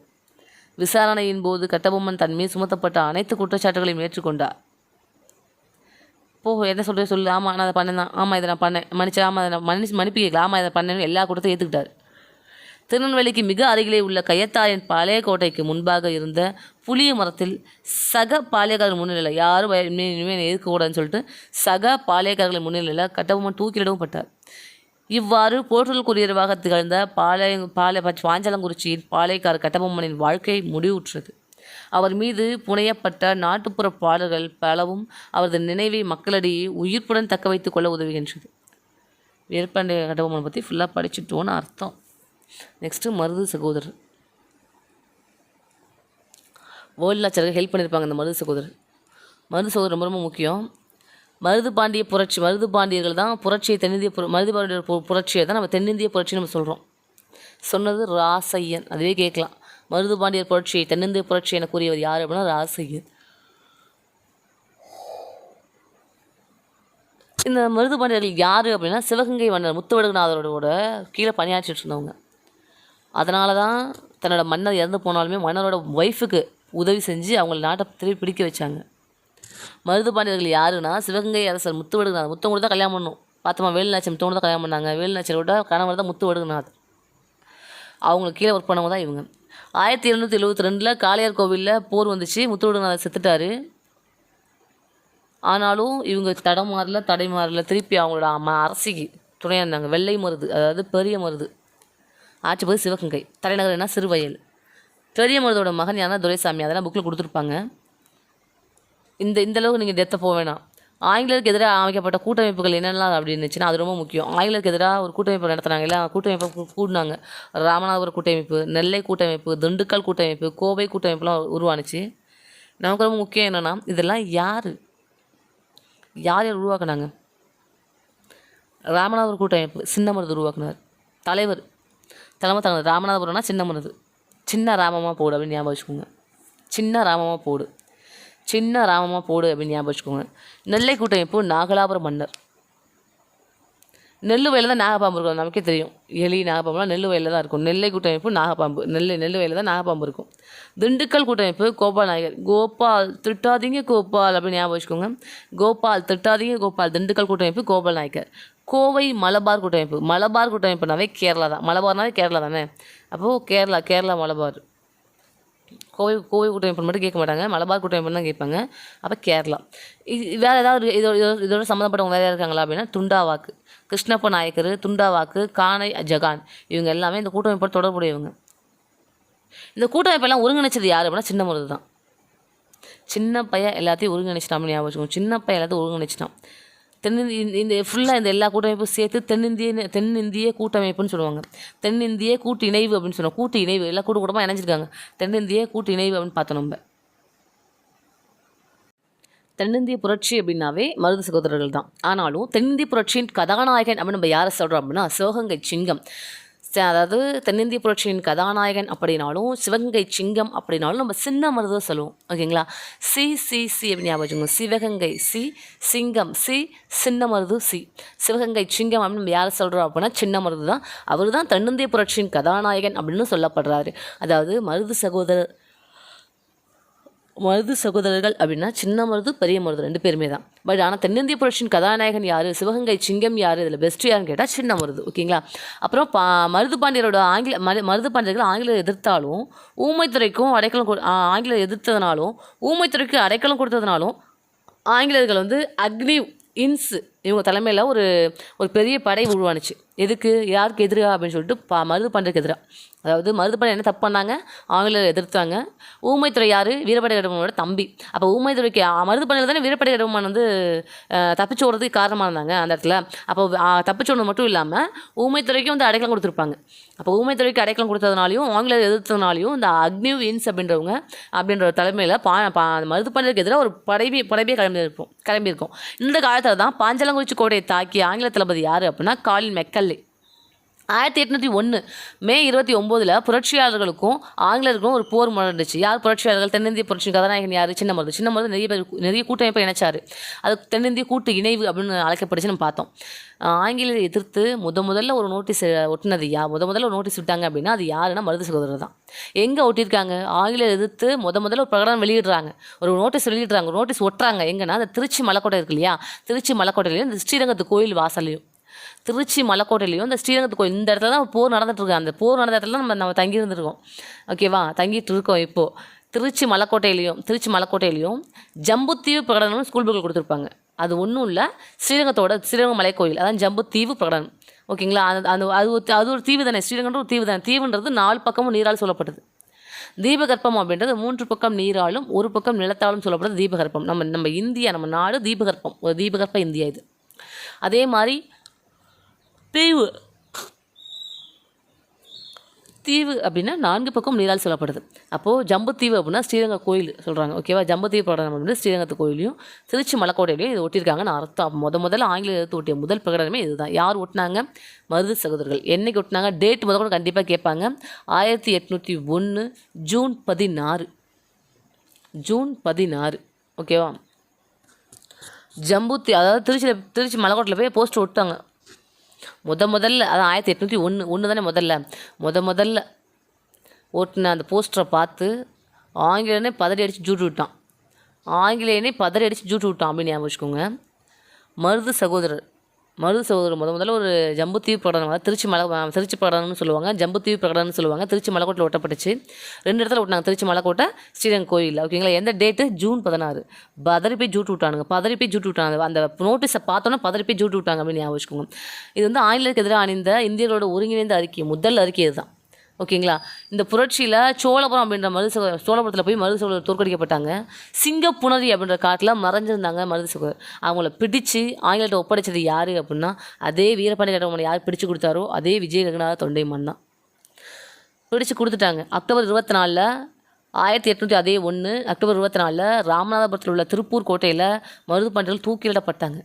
விசாரணையின் போது கட்டபொம்மன் தன் மீது சுமத்தப்பட்ட அனைத்து குற்றச்சாட்டுகளையும் ஏற்றுக்கொண்டார். என்ன சொல்கிறேன் சொல்லு. ஆமாம் நான் அதை பண்ணேன் தான். ஆமாம் இதை நான் பண்ணேன். ஆமாம் அதை மன்னிப்பு கேட்கல. ஆமாம் இதை பண்ணேன்னு எல்லா கூட்டத்தையும் ஏற்றுக்கிட்டார். திருநெல்வேலிக்கு மிக அருகிலே உள்ள கயத்தாரின் பழைய கோட்டைக்கு முன்பாக இருந்த புளிய மரத்தில் சக பாளையக்காரர்கள் முன்னிலையில் யாரும் இனிமேல் எதிர்க்கக்கூடாதுன்னு சொல்லிட்டு சக பாளையக்காரர்கள் முன்னிலையில் கட்டபொம்மன் தூக்கிலிடவும் பட்டார். இவ்வாறு போற்றலுக்குரியவாக திகழ்ந்த பாஞ்சாலங்குறிச்சியின் பாளையக்கார கட்டபொம்மனின் வாழ்க்கை முடிவுற்றது. அவர் மீது புனையப்பட்ட நாட்டுப்புற பாடல்கள் பலவும் அவரது நினைவை மக்களிடையே உயிர்ப்புடன் தக்க வைத்துக் கொள்ள உதவுகின்றது. வீரபாண்டிய கட்டபொம்மனை பற்றி ஃபுல்லாக படிச்சுட்டோன்னு அர்த்தம். நெக்ஸ்ட்டு மருது சகோதரர். வேர்ல்டு லாச்சருக்கு ஹெல்ப் பண்ணியிருப்பாங்க இந்த மருது சகோதரர். மருது சகோதரர் ரொம்ப ரொம்ப முக்கியம். மருது பாண்டியர்கள் தான் புரட்சியை மருது பாண்டியர் புரட்சியை தான் நம்ம தென்னிந்திய புரட்சி நம்ம சொல்கிறோம். சொன்னது ராசையன். அதுவே கேட்கலாம். மருது பாண்டியர் புரட்சியை தென்னிந்திய புரட்சி என கூறியவர் யார் அப்படின்னா ராசையன். இந்த மருது பாண்டியர்கள் யார் அப்படின்னா சிவகங்கை மன்னர் முத்துவடுகநாதரோட கீழே பணியாற்றிட்டு இருந்தவங்க. அதனால தான் தன்னோட மன்னர் இறந்து போனாலுமே மன்னரோட ஒய்ஃபுக்கு உதவி செஞ்சு அவங்கள நாட்டை திருப்பி பிடிக்க வச்சாங்க. மருது பாண்டியர்கள் யாருன்னா சிவகங்கை அரசர் முத்துவடுகநாதர். முத்தவங்க தான் கல்யாணம் பண்ணணும். பார்த்தோமா வேலுநாச்சியார் முத்தவங்க தான் கல்யாணம் பண்ணாங்க. வேலுநாச்சியாரோட கணவர் தான் முத்துவடுகநாதர். அவங்களுக்கு கீழே ஒர்க் பண்ணவங்க தான் இவங்க. 1772 காளையார் கோவிலில் போர் வந்துச்சு. முத்துவடுகநாதர் செத்துட்டார். ஆனாலும் இவங்க தடைமாறல திருப்பி அவங்களோட அரசிக்கு துணையாக இருந்தாங்க. வெள்ளை மருது அதாவது பெரிய மருது ஆட்சி போது சிவகங்கை. தலைநகர் என்ன? சிறுவயல். பெரிய மருதோட மகன் யாரா? துரைசாமி. அதெல்லாம் புக்கில் கொடுத்துருப்பாங்க. இந்த அளவுக்கு நீங்கள் டெத்தை போக வேணாம். ஆங்கிலேயருக்கு எதிராக அமைக்கப்பட்ட கூட்டமைப்புகள் என்னெல்லாம் அப்படின்னு இருந்துச்சுன்னா அது ரொம்ப முக்கியம். ஆங்கிலேயருக்கு எதிராக ஒரு கூட்டமைப்பு நடத்துனாங்க. இல்லை கூட்டமைப்பு கூடினாங்க. ராமநாதபுரம் கூட்டமைப்பு, நெல்லை கூட்டமைப்பு, திண்டுக்கல் கூட்டமைப்பு, கோவை கூட்டமைப்புலாம் உருவானுச்சு. நமக்கு ரொம்ப முக்கியம் என்னென்னா இதெல்லாம் யார் தலைமை தாங்கினது. ராமநாதபுரம்னா சின்ன மருது, சின்ன ராமமாக போடு அப்படின்னு ஞாபகம் வச்சுக்கோங்க. சின்ன ராமமாக போடு, சின்ன ராமமாக போடு அப்படின்னு ஞாபகம் வச்சுக்கோங்க. நெல்லை கூட்டமைப்பு நாகலாபுர மன்னர். நெல் வயலில் தான் நாகப்பாம்பு இருக்கும், நமக்கே தெரியும். எலி நாகப்பாம்புலாம் நெல் வயலில் தான் இருக்கும். நெல்லை கூட்டமைப்பு நாகப்பாம்பு, நெல் வயலில் தான் நாகப்பாம்பு இருக்கும். திண்டுக்கல் கூட்டமைப்பு கோபால் நாயகர். கோபால் திட்டாதீங்க கோபால் அப்படின்னு ஞாபகம் வச்சுக்கோங்க. கோபால் திட்டாதீங்க கோபால். திண்டுக்கல் கூட்டமைப்பு கோபால் நாயக்கர். கோவை மலபார் கூட்டமைப்பு. மலபார் கூட்டமைப்புனாவே கேரளா தான். மலபார்னாவே கேரளா தானே. அப்போது கேரளா மலபார். கோவை கூட்டமைப்பு மட்டும் கேட்க மாட்டாங்க, மலபார் கூட்டமைப்பு தான் கேட்பாங்க. அப்போ கேரளா. வேறு ஏதாவது இதோட சம்மந்தப்பட்டவங்க வேறு இருக்காங்களா அப்படின்னா துண்டாவாக்கு, கிருஷ்ணப்ப நாயக்கர், துண்டாவாக்கு, கானை ஜகான், இவங்க எல்லாமே இந்த கூட்டமைப்போட தொடர்புடையவங்க. இந்த கூட்டமைப்பெல்லாம் ஒருங்கிணைச்சது யார் அப்படின்னா சின்ன மருது தான். சின்ன பையன் எல்லாத்தையும் ஒருங்கிணைச்சிட்டான்னு ஞாபகம் வச்சுக்கோங்க. சின்ன பையன் எல்லாத்தையும் ஒருங்கிணைச்சிட்டான். இந்த ஃபுல்லாக இந்த எல்லா கூட்டமைப்பும் சேர்த்து தென்னிந்திய கூட்டமைப்புன்னு சொல்லுவாங்க. தென்னிந்திய கூட்டு இணைவு அப்படின்னு சொல்லுவாங்க. கூட்டு இணைவு, எல்லாம் கூட்டமாக இணைஞ்சிருக்காங்க. தென்னிந்திய கூட்டு இணைவு அப்படின்னு பார்த்தோம். நம்ம தென்னிந்திய புரட்சி அப்படின்னாவே மருது சகோதரர்கள் தான். ஆனாலும் தென்னிந்திய புரட்சியின் கதாநாயகன் அப்படின்னு நம்ம யாரை சொல்கிறோம் அப்படின்னா சிவகங்கை சிங்கம். அதாவது தென்னிந்திய புரட்சியின் கதாநாயகன் அப்படின்னாலும் சிவகங்கை சிங்கம் அப்படின்னாலும் நம்ம சின்ன மருது சொல்லுவோம். ஓகேங்களா. சி அப்படின்னு ஞாபகம் வச்சுக்கோங்க. சிவகங்கை சி, சிங்கம் சி, சின்ன மருது சி. சிவகங்கை சிங்கம் அப்படின்னு நம்ம யாரை சொல்கிறோம் அப்படின்னா சின்ன மருது தான். அவர் தான் தென்னிந்திய புரட்சியின் கதாநாயகன் அப்படின்னு சொல்லப்படுறாரு. அதாவது மருது சகோதரர்கள் அப்படின்னா சின்ன மருது பெரிய மருது 2 பேருமே தான். பட் ஆனால் தென்னிந்திய புரட்சியின் கதாநாயகன் யார், சிவகங்கை சிங்கம் யார், இதில் பெஸ்ட்டு யாருன்னு கேட்டால் சின்ன மருது. ஓகேங்களா. அப்புறம் மருது பாண்டியர்கள் ஆங்கிலேயர் எதிர்த்தாலும் ஊமைத்துறைக்கும் ஆங்கிலேயர் எதிர்த்ததுனாலும் ஊமைத்துறைக்கு அடைக்கலம் கொடுத்ததுனாலும் ஆங்கிலேயர்கள் அக்னி இன்ஸ் இவங்க தலைமையில் ஒரு பெரிய படை உருவானுச்சு. யாருக்கு எதிராக அப்படின்னு சொல்லிட்டு மருது பாண்டியருக்கு எதிராக. அதாவது மருது பாண்டியர் என்ன தப்பு பண்ணாங்க, ஆங்கிலேயர் எதிர்த்தாங்க. ஊமைத்துறை யார், வீரபாண்டிய கட்டபொம்மனோட தம்பி. அப்போ ஊமைத்துறைக்கு மருது பாண்டியர் தானே வீரபாண்டிய கட்டபொம்மன் தப்பிச்சு ஓடுறதுக்கு காரணமாக இருந்தாங்க அந்த இடத்துல. அப்போ தப்பிச்சு ஓடுறது மட்டும் இல்லாமல் ஊமைத்துறைக்கும் அடைக்கலம் கொடுத்துருப்பாங்க. அப்போ ஊமைத்துறைக்கு அடைக்கலம் கொடுத்ததுனாலையும் ஆங்கிலேயர் எதிர்த்ததுனாலையும் இந்த அக்னி இன்ஸ் அப்படின்ற தலைமையில் மருது பாண்டியருக்கு எதிராக ஒரு படையே கிளம்பியிருக்கும். இந்த காலத்தில் தான் பாஞ்சாலங்குறிச்சி கோட்டையை தாக்கிய ஆங்கில தளபதி யார் அப்படின்னா காலின் மெக்கல்லே. 1801 மே 29 புரட்சியாளர்களுக்கும் ஆங்கிலேயர்களுக்கும் ஒரு போர் நடந்துச்சு. யார் புரட்சியாளர்கள்? தென்னிந்திய புரட்சி கதாநாயகன் யார்? சின்ன மருது நிறைய கூட்டமைப்பை இணைச்சார். அது தென்னிந்திய கூட்டு இணைவு அப்படின்னு அழைக்கப்படுச்சு. நம்ம பார்த்தோம். ஆங்கிலேயரை எதிர்த்து முதல்ல ஒரு நோட்டீஸ் ஒட்டினது முதல்ல ஒரு நோட்டீஸ் விட்டாங்க அப்படின்னா அது யாருன்னா மருது சகோதரர் தான். எங்கே ஒட்டியிருக்காங்க? ஆங்கிலேயர் எதிர்த்து முதல்ல ஒரு பிரகடனம் வெளியிடுறாங்க, ஒரு நோட்டீஸ் வெளியிடுறாங்க, நோட்டீஸ் ஒட்டுறாங்க. எங்கன்னா அந்த திருச்சி மலைக்கோட்டை இருக்கு இல்லையா, திருச்சி மலைக்கோட்டையிலையும் இந்த ஸ்ரீரங்கத்து கோயில் வாசல்லையும், திருச்சி மலைக்கோட்டையிலையும் இந்த ஸ்ரீரங்கத்து கோயில் இந்த இடத்துல தான் போர் நடந்துட்டுருக்கு. அந்த போர் நடந்த இடத்துல நம்ம தங்கி இருந்துருக்கோம். ஓகேவா, தங்கிட்டு இருக்கோம். இப்போது திருச்சி மலைக்கோட்டையிலையும் ஜம்புத்தீவு பிரகடனம் ஸ்கூல் புக்கில் கொடுத்துருப்பாங்க. அது ஒன்றும் இல்லை, ஸ்ரீரங்க மலைக்கோயில், அதான் ஜம்புத்தீவு பிரகடனம். ஓகேங்களா. அது ஒரு தீவு தானே, ஸ்ரீரங்கன்ற ஒரு தீவு தானே. தீவுன்றது 4 பக்கமும் நீரால் சொல்லப்பட்டது. தீபகற்பம் அப்படின்றது 3 பக்கம் நீராலும் 1 பக்கம் நிலத்தாலும் சொல்லப்படுறது தீபகற்பம். நம்ம இந்தியா, நம்ம நாடு தீபகற்பம், ஒரு தீபகற்ப இந்தியா இது. அதே மாதிரி தீவு அப்படின்னா 4 பக்கம் நீரால் சொல்லப்படுது. அப்போது ஜம்புத்தீவு அப்படின்னா ஸ்ரீரங்க கோயில் சொல்கிறாங்க. ஓகேவா. ஜம்புத்தீவு பிரகடனம் அப்படின்னா ஸ்ரீரங்கத்து கோயிலையும் திருச்சி மலைக்கோட்டையிலையும் இது ஒட்டியிருக்காங்கன்னு அர்த்தம். முதல்ல ஆங்கிலேயத்தை ஒட்டிய முதல் பிரகடனமே இதுதான். யார் ஒட்டினாங்க? மருது சகோதரர்கள். என்னைக்கு ஒட்டினாங்க? டேட் கூட கண்டிப்பாக கேட்பாங்க. 1801 ஜூன் 16. ஓகேவா. அதாவது திருச்சி மலைக்கோட்டையில் போய் போஸ்டர் ஒட்டாங்க முதல்ல. அதான் 1801 தானே முதல்ல ஓட்டின அந்த போஸ்டரை பார்த்து ஆங்கிலேயனே பதறி அடித்து ஜூட்டு விட்டான் அப்படின்னு ஞாபகம் வச்சுக்கோங்க. மருது சகோதரர் முதல்ல ஒரு ஜம்புத்தீவு பிரகடனம், திருச்சி பிரகடனம்னு சொல்லுவாங்க, ஜம்புத்தீவு பிரகடனம்னு சொல்லுவாங்க. திருச்சி மலைக்கோட்டில் ஒட்டப்பட்டுச்சு. 2 இடத்துல ஒட்டினாங்க, திருச்சி மலைக்கோட்டை, ஸ்ரீரங்க கோயில். ஓகேங்களா. எந்த டேட்டு? ஜூன் 16. பதறி போய் ஜூட்டு விட்டாங்க. அந்த நோட்டீஸை பார்த்தோன்னா பதறி போய் ஜூட்டு விட்டாங்க அப்படின்னு ஞாபகம் வச்சுக்கோங்க. இது ஆங்கிலேயருக்கு எதிராக அணிந்த இந்தியர்களோட ஒருங்கிணைந்த அறிக்கை, முதல் அறிக்கை இதுதான். ஓகேங்களா. இந்த புரட்சியில் சோழபுரம் அப்படின்ற சோழபுரத்தில் போய் மருது சகோதரர் தோற்கடிக்கப்பட்டாங்க. சிங்கப்புணரி அப்படின்ற காட்டில் மறைஞ்சிருந்தாங்க மருது சகோதரர். அவங்கள பிடிச்சு ஆங்கிலேயர்கிட்ட ஒப்படைச்சது யார் அப்படின்னா அதே வீரபாண்டிய கட்டபொம்மனை யார் பிடிச்சு கொடுத்தாரோ அதே விஜய ரகுநாத தொண்டைமான் தான் பிடிச்சு கொடுத்துட்டாங்க. அக்டோபர் 24 1801 அக்டோபர் 24 ராமநாதபுரத்தில் உள்ள திருப்பூர் கோட்டையில் மருது பாண்டியர்கள் தூக்கிலிடப்பட்டாங்க.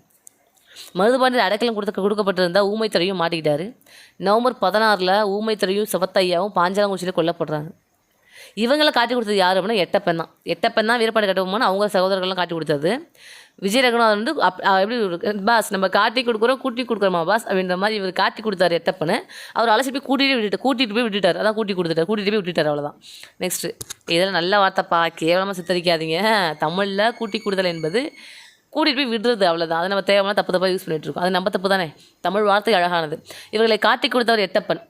மருதுபாண்டியர் அடைக்கலம் கொடுக்கப்பட்டிருந்த ஊமைத்துறையும் மாட்டிக்கிட்டாரு. நவம்பர் 16 ஊமைத்துறையும் சிவத்தையாவும் பாஞ்சாலங்குறிச்சியில் கொல்லப்படுறாங்க. இவங்களை காட்டி கொடுத்தது யார் அப்படின்னா எட்டப்பன் தான் வீரபாண்டிய கட்டபொம்மன் அவங்க சகோதரர்கள்லாம் காட்டி கொடுத்தது. விஜய ரகுநாதன் வந்து எப்படி பாஸ் நம்ம காட்டி கொடுக்குறோம் கூட்டி கொடுக்குறோமா பாஸ் அப்படின்ற மாதிரி இவர் காட்டி கொடுத்தாரு எட்டப்பனை. அவர் அலசி போய் கூட்டிகிட்டு போய் விட்டுட்டார். அதான் கூட்டிகிட்டு போய் விட்டுட்டார் அவ்வளோதான். நெக்ஸ்ட்டு இதெல்லாம் நல்ல வார்த்தைப்பா, கேவலமாக சித்தரிக்காதீங்க. தமிழில் கூட்டி கொடுத்தல் என்பது கூட்டிகிட்டு போய் விடுறது, அவ்வளோதான். அதை நம்ம தேவையான தப்பாக யூஸ் பண்ணிகிட்டு இருக்கோம். அது நம்ம தப்பு தானே. தமிழ் வார்த்தை அழகானது. இவர்களை காட்டி கொடுத்தவர் எட்டப்பன்,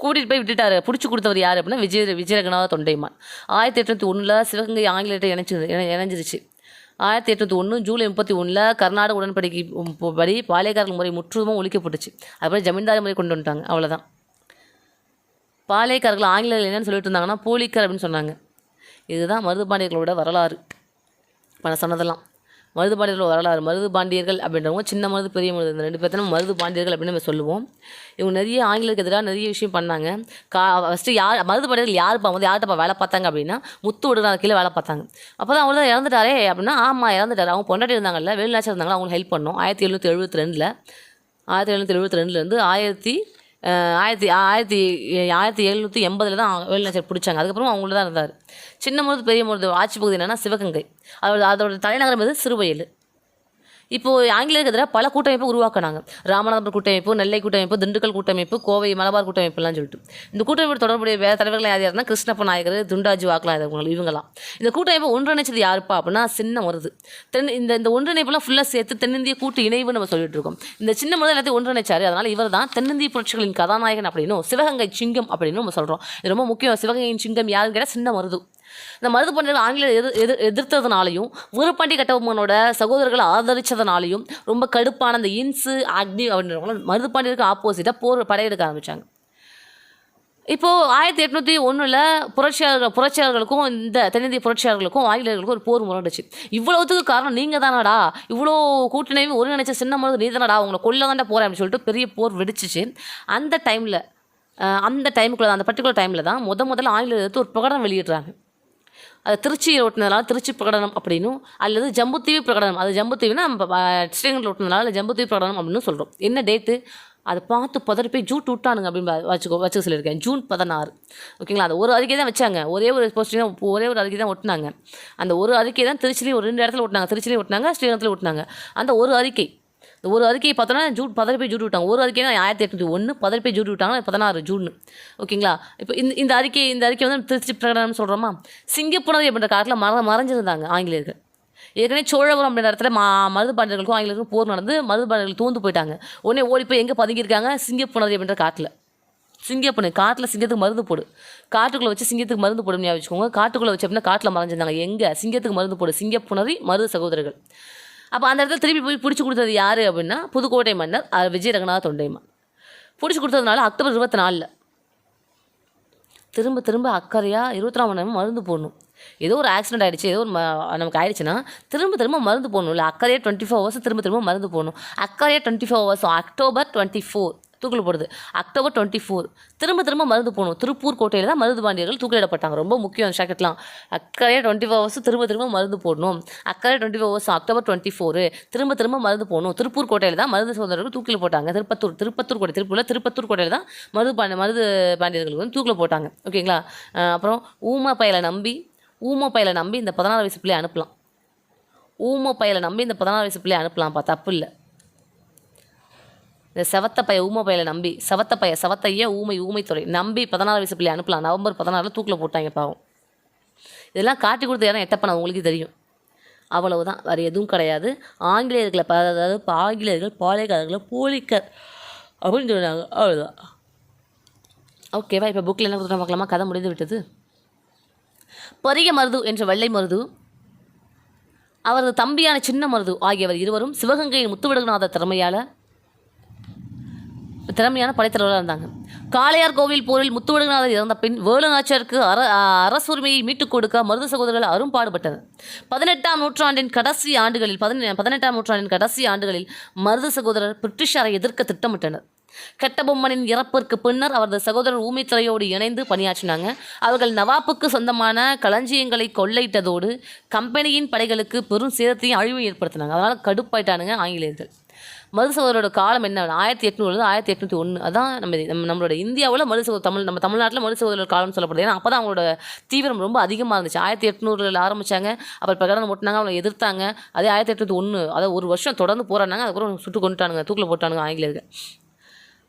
கூட்டிகிட்டு போய் விட்டுட்டார். பிடிச்சி கொடுத்தவர் யார் அப்படின்னா விஜயரகுநாத தொண்டைமான். 1801 சிவகங்கை ஆங்கிலேயர்கிட்ட இணைஞ்சிருச்சு. 1801 ஜூலை 31 கர்நாடக உடன்படிக்கை படி பாளையக்காரர்கள் முறை முற்றுமும் ஒழிக்கப்பட்டுச்சு. அதுபோல் ஜமீன்தாரி முறை கொண்டு வந்துட்டாங்க. அவ்வளோதான். பாளையக்காரர்கள் ஆங்கிலேயர்கள் என்னென்னு சொல்லிட்டு இருந்தாங்கன்னா போலிக்கர் அப்படின்னு சொன்னாங்க. இதுதான் மருதுபாண்டியர்களோட வரலாறு. இப்போ நான் சொன்னதெல்லாம் மருதுபாண்டியர்களோட வரலாறு. மருதுபாண்டியர்கள் அப்படின்றவங்க சின்ன மருது பெரிய மருது, இந்த 2 பேர்த்தான மருதுபாண்டியர்கள் அப்படின்னு நம்ம சொல்லுவோம். இவங்க நிறைய ஆங்கிலேயருக்கு எதிராக நிறைய விஷயம் பண்ணாங்க. ஃபஸ்ட்டு மருதுபாண்டியர்கள் யார்கிட்ட வேலை பார்த்தாங்க அப்படின்னா முத்துவடுகநாதர் கீழே வேலை பார்த்தாங்க. அப்போ தான் அவங்க தான் இறந்துட்டாரே அப்படின்னா, ஆமாம் இறந்துட்டார். அவங்க பொண்டாட்டி இருந்தாங்கல்ல, வேலுநாச்சியார் இருந்தாங்களா, அவங்களுக்கு ஹெல்ப் பண்ணோம். 1772 1780 தான் வேலுநாச்சியார் பிடிச்சாங்க. அதுக்கப்புறம் அவங்கள தான் இருந்தார். சின்ன மருது பெரிய மருது ஆட்சி பகுதி என்னென்னா சிவகங்கை. அதோட தலைநகரம் வந்து சிறுவயல். இப்போது ஆங்கிலேயருக்கு எதிராக பல கூட்டமைப்பு உருவாக்கினாங்க. ராமநாதபுரம் கூட்டமைப்பு, நெல்லை கூட்டமைப்பு, திண்டுக்கல் கூட்டமைப்பு, கோவை மலபார் கூட்டமைப்புலாம் சொல்லிட்டு. இந்த கூட்டமைப்பு தொடர்புடைய வேறு தலைவர்கள் யாருன்னா கிருஷ்ணப்ப நாயகர், துண்டாஜி வாக்கலாம், இவங்களாம். இந்த கூட்டமைப்பு ஒன்றிணைச்சது யாருப்பா அப்படின்னா சின்ன மருது. இந்த ஒன்றிணைப்புலாம் ஃபுல்லாக சேர்த்து தென்னிந்திய கூட்டு இணைவுன்னு நம்ம சொல்லிட்டு இருக்கோம். இந்த சின்ன மருது எல்லாத்தையும் ஒன்றிணைச்சாரு. அதனால் இவர் தான் தென்னிந்திய புரட்சிகளின் கதாநாயகன் அப்படின்னும் சிவகங்கை சிங்கம் அப்படின்னு நம்ம சொல்கிறோம். இது ரொம்ப முக்கியம். சிவகங்கையின் சிங்கம் யாருன்னு கேட்டால் சின்ன மருது. இந்த மருதுபாண்டியர்கள் ஆங்கிலேயர் எதிர்த்ததுனாலையும் வீரபாண்டிய கட்டபொம்மனோட சகோதரர்களை ஆதரித்ததுனாலையும் ரொம்ப கடுப்பான அந்த இன்சு அக்னி அப்படின்றவங்க மருதுபாண்டியருக்கு ஆப்போசிட்டாக படையெடுக்க ஆரம்பித்தாங்க. இப்போது 1801 புரட்சியாளர்களுக்கும் இந்த தென்னிந்திய புரட்சியாளர்களுக்கும் ஆங்கிலேயர்களுக்கும் ஒரு போர் முரண்டுச்சு. இவ்வளவுத்துக்கு காரணம் நீங்கள் தானடா, இவ்வளோ கூட்டணியும் ஒருங்கிணைச்ச சின்ன மருது நீ தானடா, உங்களை கொல்ல தாண்டா போகிறேன் அப்படின்னு சொல்லிட்டு பெரிய போர் வெடிச்சிச்சு. அந்த டைமுக்குள்ள அந்த பர்டிகுலர் டைமில் தான் முதல்ல ஆங்கிலேயர் எடுத்து ஒரு பிரகடனம் வெளியிடுறாங்க. அது திருச்சியில் ஓட்டினதுனால திருச்சி பிரகடனம் அப்படின்னும், அல்லது ஜம்புத்தீவு பிரகடனம். அது ஜம்புத்தீவுனா நம்ம ஸ்ரீரங்கத்தில் ஓட்டினதுனால ஜம்புத்தீவு பிரகடனம் அப்படின்னு சொல்கிறோம். என்ன டேட்டு அதை பார்த்து பதறி போய் ஜூட் விட்டானுங்க அப்படின்னு வச்சுக்க சொல்லியிருக்கேன். ஜூன் 16. ஓகேங்களா. அது ஒரு அறிக்கை தான் வச்சாங்க. ஒரே ஒரு அறிக்கை தான் ஒட்டினாங்க. அந்த ஒரு அறிக்கை தான் திருச்சிலையும் ஒரு 2 இடத்துல ஓட்டினாங்க. திருச்சிலையும் ஓட்டினாங்க, ஸ்ரீரங்கத்தில் ஓட்டினாங்க. அந்த ஒரு அறிக்கையை பார்த்தோன்னா ஜூட் பதறி போய் ஜூட் விட்டாங்க. ஒரு அறிக்கை தான் 1801 பதறி போய் ஜூட் விட்டாங்க 16 ஜூன். ஓகேங்களா. இப்போ இந்த அறிக்கை வந்து திருச்சி பிரகடனம் சொல்கிறோமா. சிங்கப்புணரி அப்படின்ற காலத்தில் மறைஞ்சிருந்தாங்க ஆங்கிலேயர்கள். ஏற்கனவே சோழபுரம் அப்படின்ற இடத்துல மருதுபாண்டியர்களுக்கும் ஆங்கிலேயருக்கும் போர் நடந்து மருதுபாண்டியர்கள் தூந்து போயிட்டாங்க. உடனே ஓடி போய் எங்கே பதுங்கியிருக்காங்க, சிங்கப்புணரி அப்படின்ற காட்டில். காட்டில் சிங்கத்துக்கு மருந்து போடு, காட்டுக்குள்ளே வச்சு சிங்கத்துக்கு மருந்து போடுன்னு வச்சுக்கோங்க. காட்டுக்குள்ளே வச்சு அப்படின்னா காட்டில் மறைஞ்சிருந்தாங்க. எங்கே சிங்கத்துக்கு மருந்து போடு, சிங்கப்புணரி மருது சகோதரர்கள். அப்போ அந்த இடத்துல திருப்பி போய் பிடிச்சி கொடுத்தது யார் அப்படின்னா புதுக்கோட்டை மன்னர் விஜய ரகுநாத தொண்டைமான். பிடிச்சி கொடுத்ததுனால அக்டோபர் 24 திரும்ப அக்கறையாக 24 மணி நேரம் மருந்து போடணும். ஏதோ ஒரு ஆக்சிடென்ட் ஆகிடுச்சு, ஏதோ ஒரு நமக்கு ஆயிடுச்சுன்னா திரும்ப மருந்து போடணும். இல்லை அக்கறையாக 24 ஹவர்ஸ் திரும்ப மருந்து போடணும். அக்கறையாக 24 ஹவர்ஸ் அக்டோபர் 24 தூக்கில் போடுது. அக்டோபர் 24 திரும்ப மருந்து போகணும். திருப்பூர் கோட்டையில் தான் மருதுபாண்டியர்கள் தூக்கிலிடப்பட்டாங்க. ரொம்ப முக்கியம் ஷாக்கெட்லாம். அக்கறையாக 24 ஹவர்ஸ் திரும்ப மருந்து போடணும். அக்கறை 24 ஹவர்ஸ் அக்டோபர் 24 திரும்ப மருந்து போகணும். திருப்பூர் கோட்டையில் தான் மருது சகோதரர்கள் தூக்கில் போட்டாங்க. திருப்பத்தூர் கோட்டை, திருப்பத்தூர் கோட்டையில் தான் மருது பாண்டியர்களுக்கு வந்து தூக்கில் போட்டாங்க. ஓகேங்களா. அப்புறம் ஊமை பயலை நம்பி இந்த 16 வயசு பிள்ளையை அனுப்பலாம். இந்த 16 வயசு பிள்ளையை அனுப்பலாம்ப்பா, தப்பு இல்லை. இந்த ஊமை பையில நம்பி சவத்தைய ஊமைத்துறை நம்பி 16 வயசு பிள்ளை அனுப்பலாம். நவம்பர் 16 தூக்கில் போட்டாங்க பாவம். இதெல்லாம் காட்டி கொடுத்த இடம் எட்டப்பன உங்களுக்கு தெரியும். அவ்வளவுதான், வேறு எதுவும் கிடையாது. ஆங்கிலேயர்களை அதாவது ஆங்கிலேயர்கள் பாளையக்காரர்களை போலிக்கர் அப்படின்னு சொன்னாங்க. அவ்வளோதான். ஓகேவா. இப்போ புக்கில் என்ன கொடுத்துட்டு பார்க்கலாமா. கதை முடிந்து விட்டது. பரிய மருது என்ற வெள்ளை மருது, அவரது தம்பியான சின்ன மருது ஆகியவர் இருவரும் சிவகங்கையின் முத்துவடுகநாதர் திறமையான படைத்தலைவராக இருந்தாங்க. காளையார் கோவில் போரில் முத்துவடுகநாதர் இறந்த பின் வேலுநாச்சியாருக்கு அரசுரிமையை மீட்டுக் கொடுக்க மருது சகோதரர்கள் அரும்பாடுபட்டனர். 18ஆம் நூற்றாண்டின் கடைசி ஆண்டுகளில் மருது சகோதரர் பிரிட்டிஷாரை எதிர்க்க திட்டமிட்டனர். கட்டபொம்மனின் இறப்பிற்கு பின்னர் அவரது சகோதரர் ஊமைத்துறையோடு இணைந்து பணியாற்றினாங்க. அவர்கள் நவாப்புக்கு சொந்தமான களஞ்சியங்களை கொள்ளையிட்டதோடு கம்பெனியின் படைகளுக்கு பெரும் சேதத்தையும் அழிவையும் ஏற்படுத்தினாங்க. அதனால் கடுப்பாயிட்டானுங்க ஆங்கிலேயர்கள். மருது சகோதரோட காலம் என்ன 1800 1801. அதான் நம்மளோட இந்தியாவில் மருது சகோதரர் நம்ம தமிழ்நாட்டில் மருது சகோதரர் காலம்னு சொல்லப்படுது. ஏன்னா அப்போ தான் அவங்களோட தீவிரம் ரொம்ப அதிகமாக இருந்துச்சு. 1800 ஆரம்பித்தாங்க, அப்புறம் பிரகடனம் ஓட்டினாங்க, அவங்களை எதிர்த்தாங்க. அதே 1801 அதாவது ஒரு வருஷம் தொடர்ந்து போராடினாங்க. அதுக்கப்புறம் சுட்டு கொண்டுட்டானுங்க, தூக்கில் போட்டானுங்க ஆங்கிலேயர்கள்.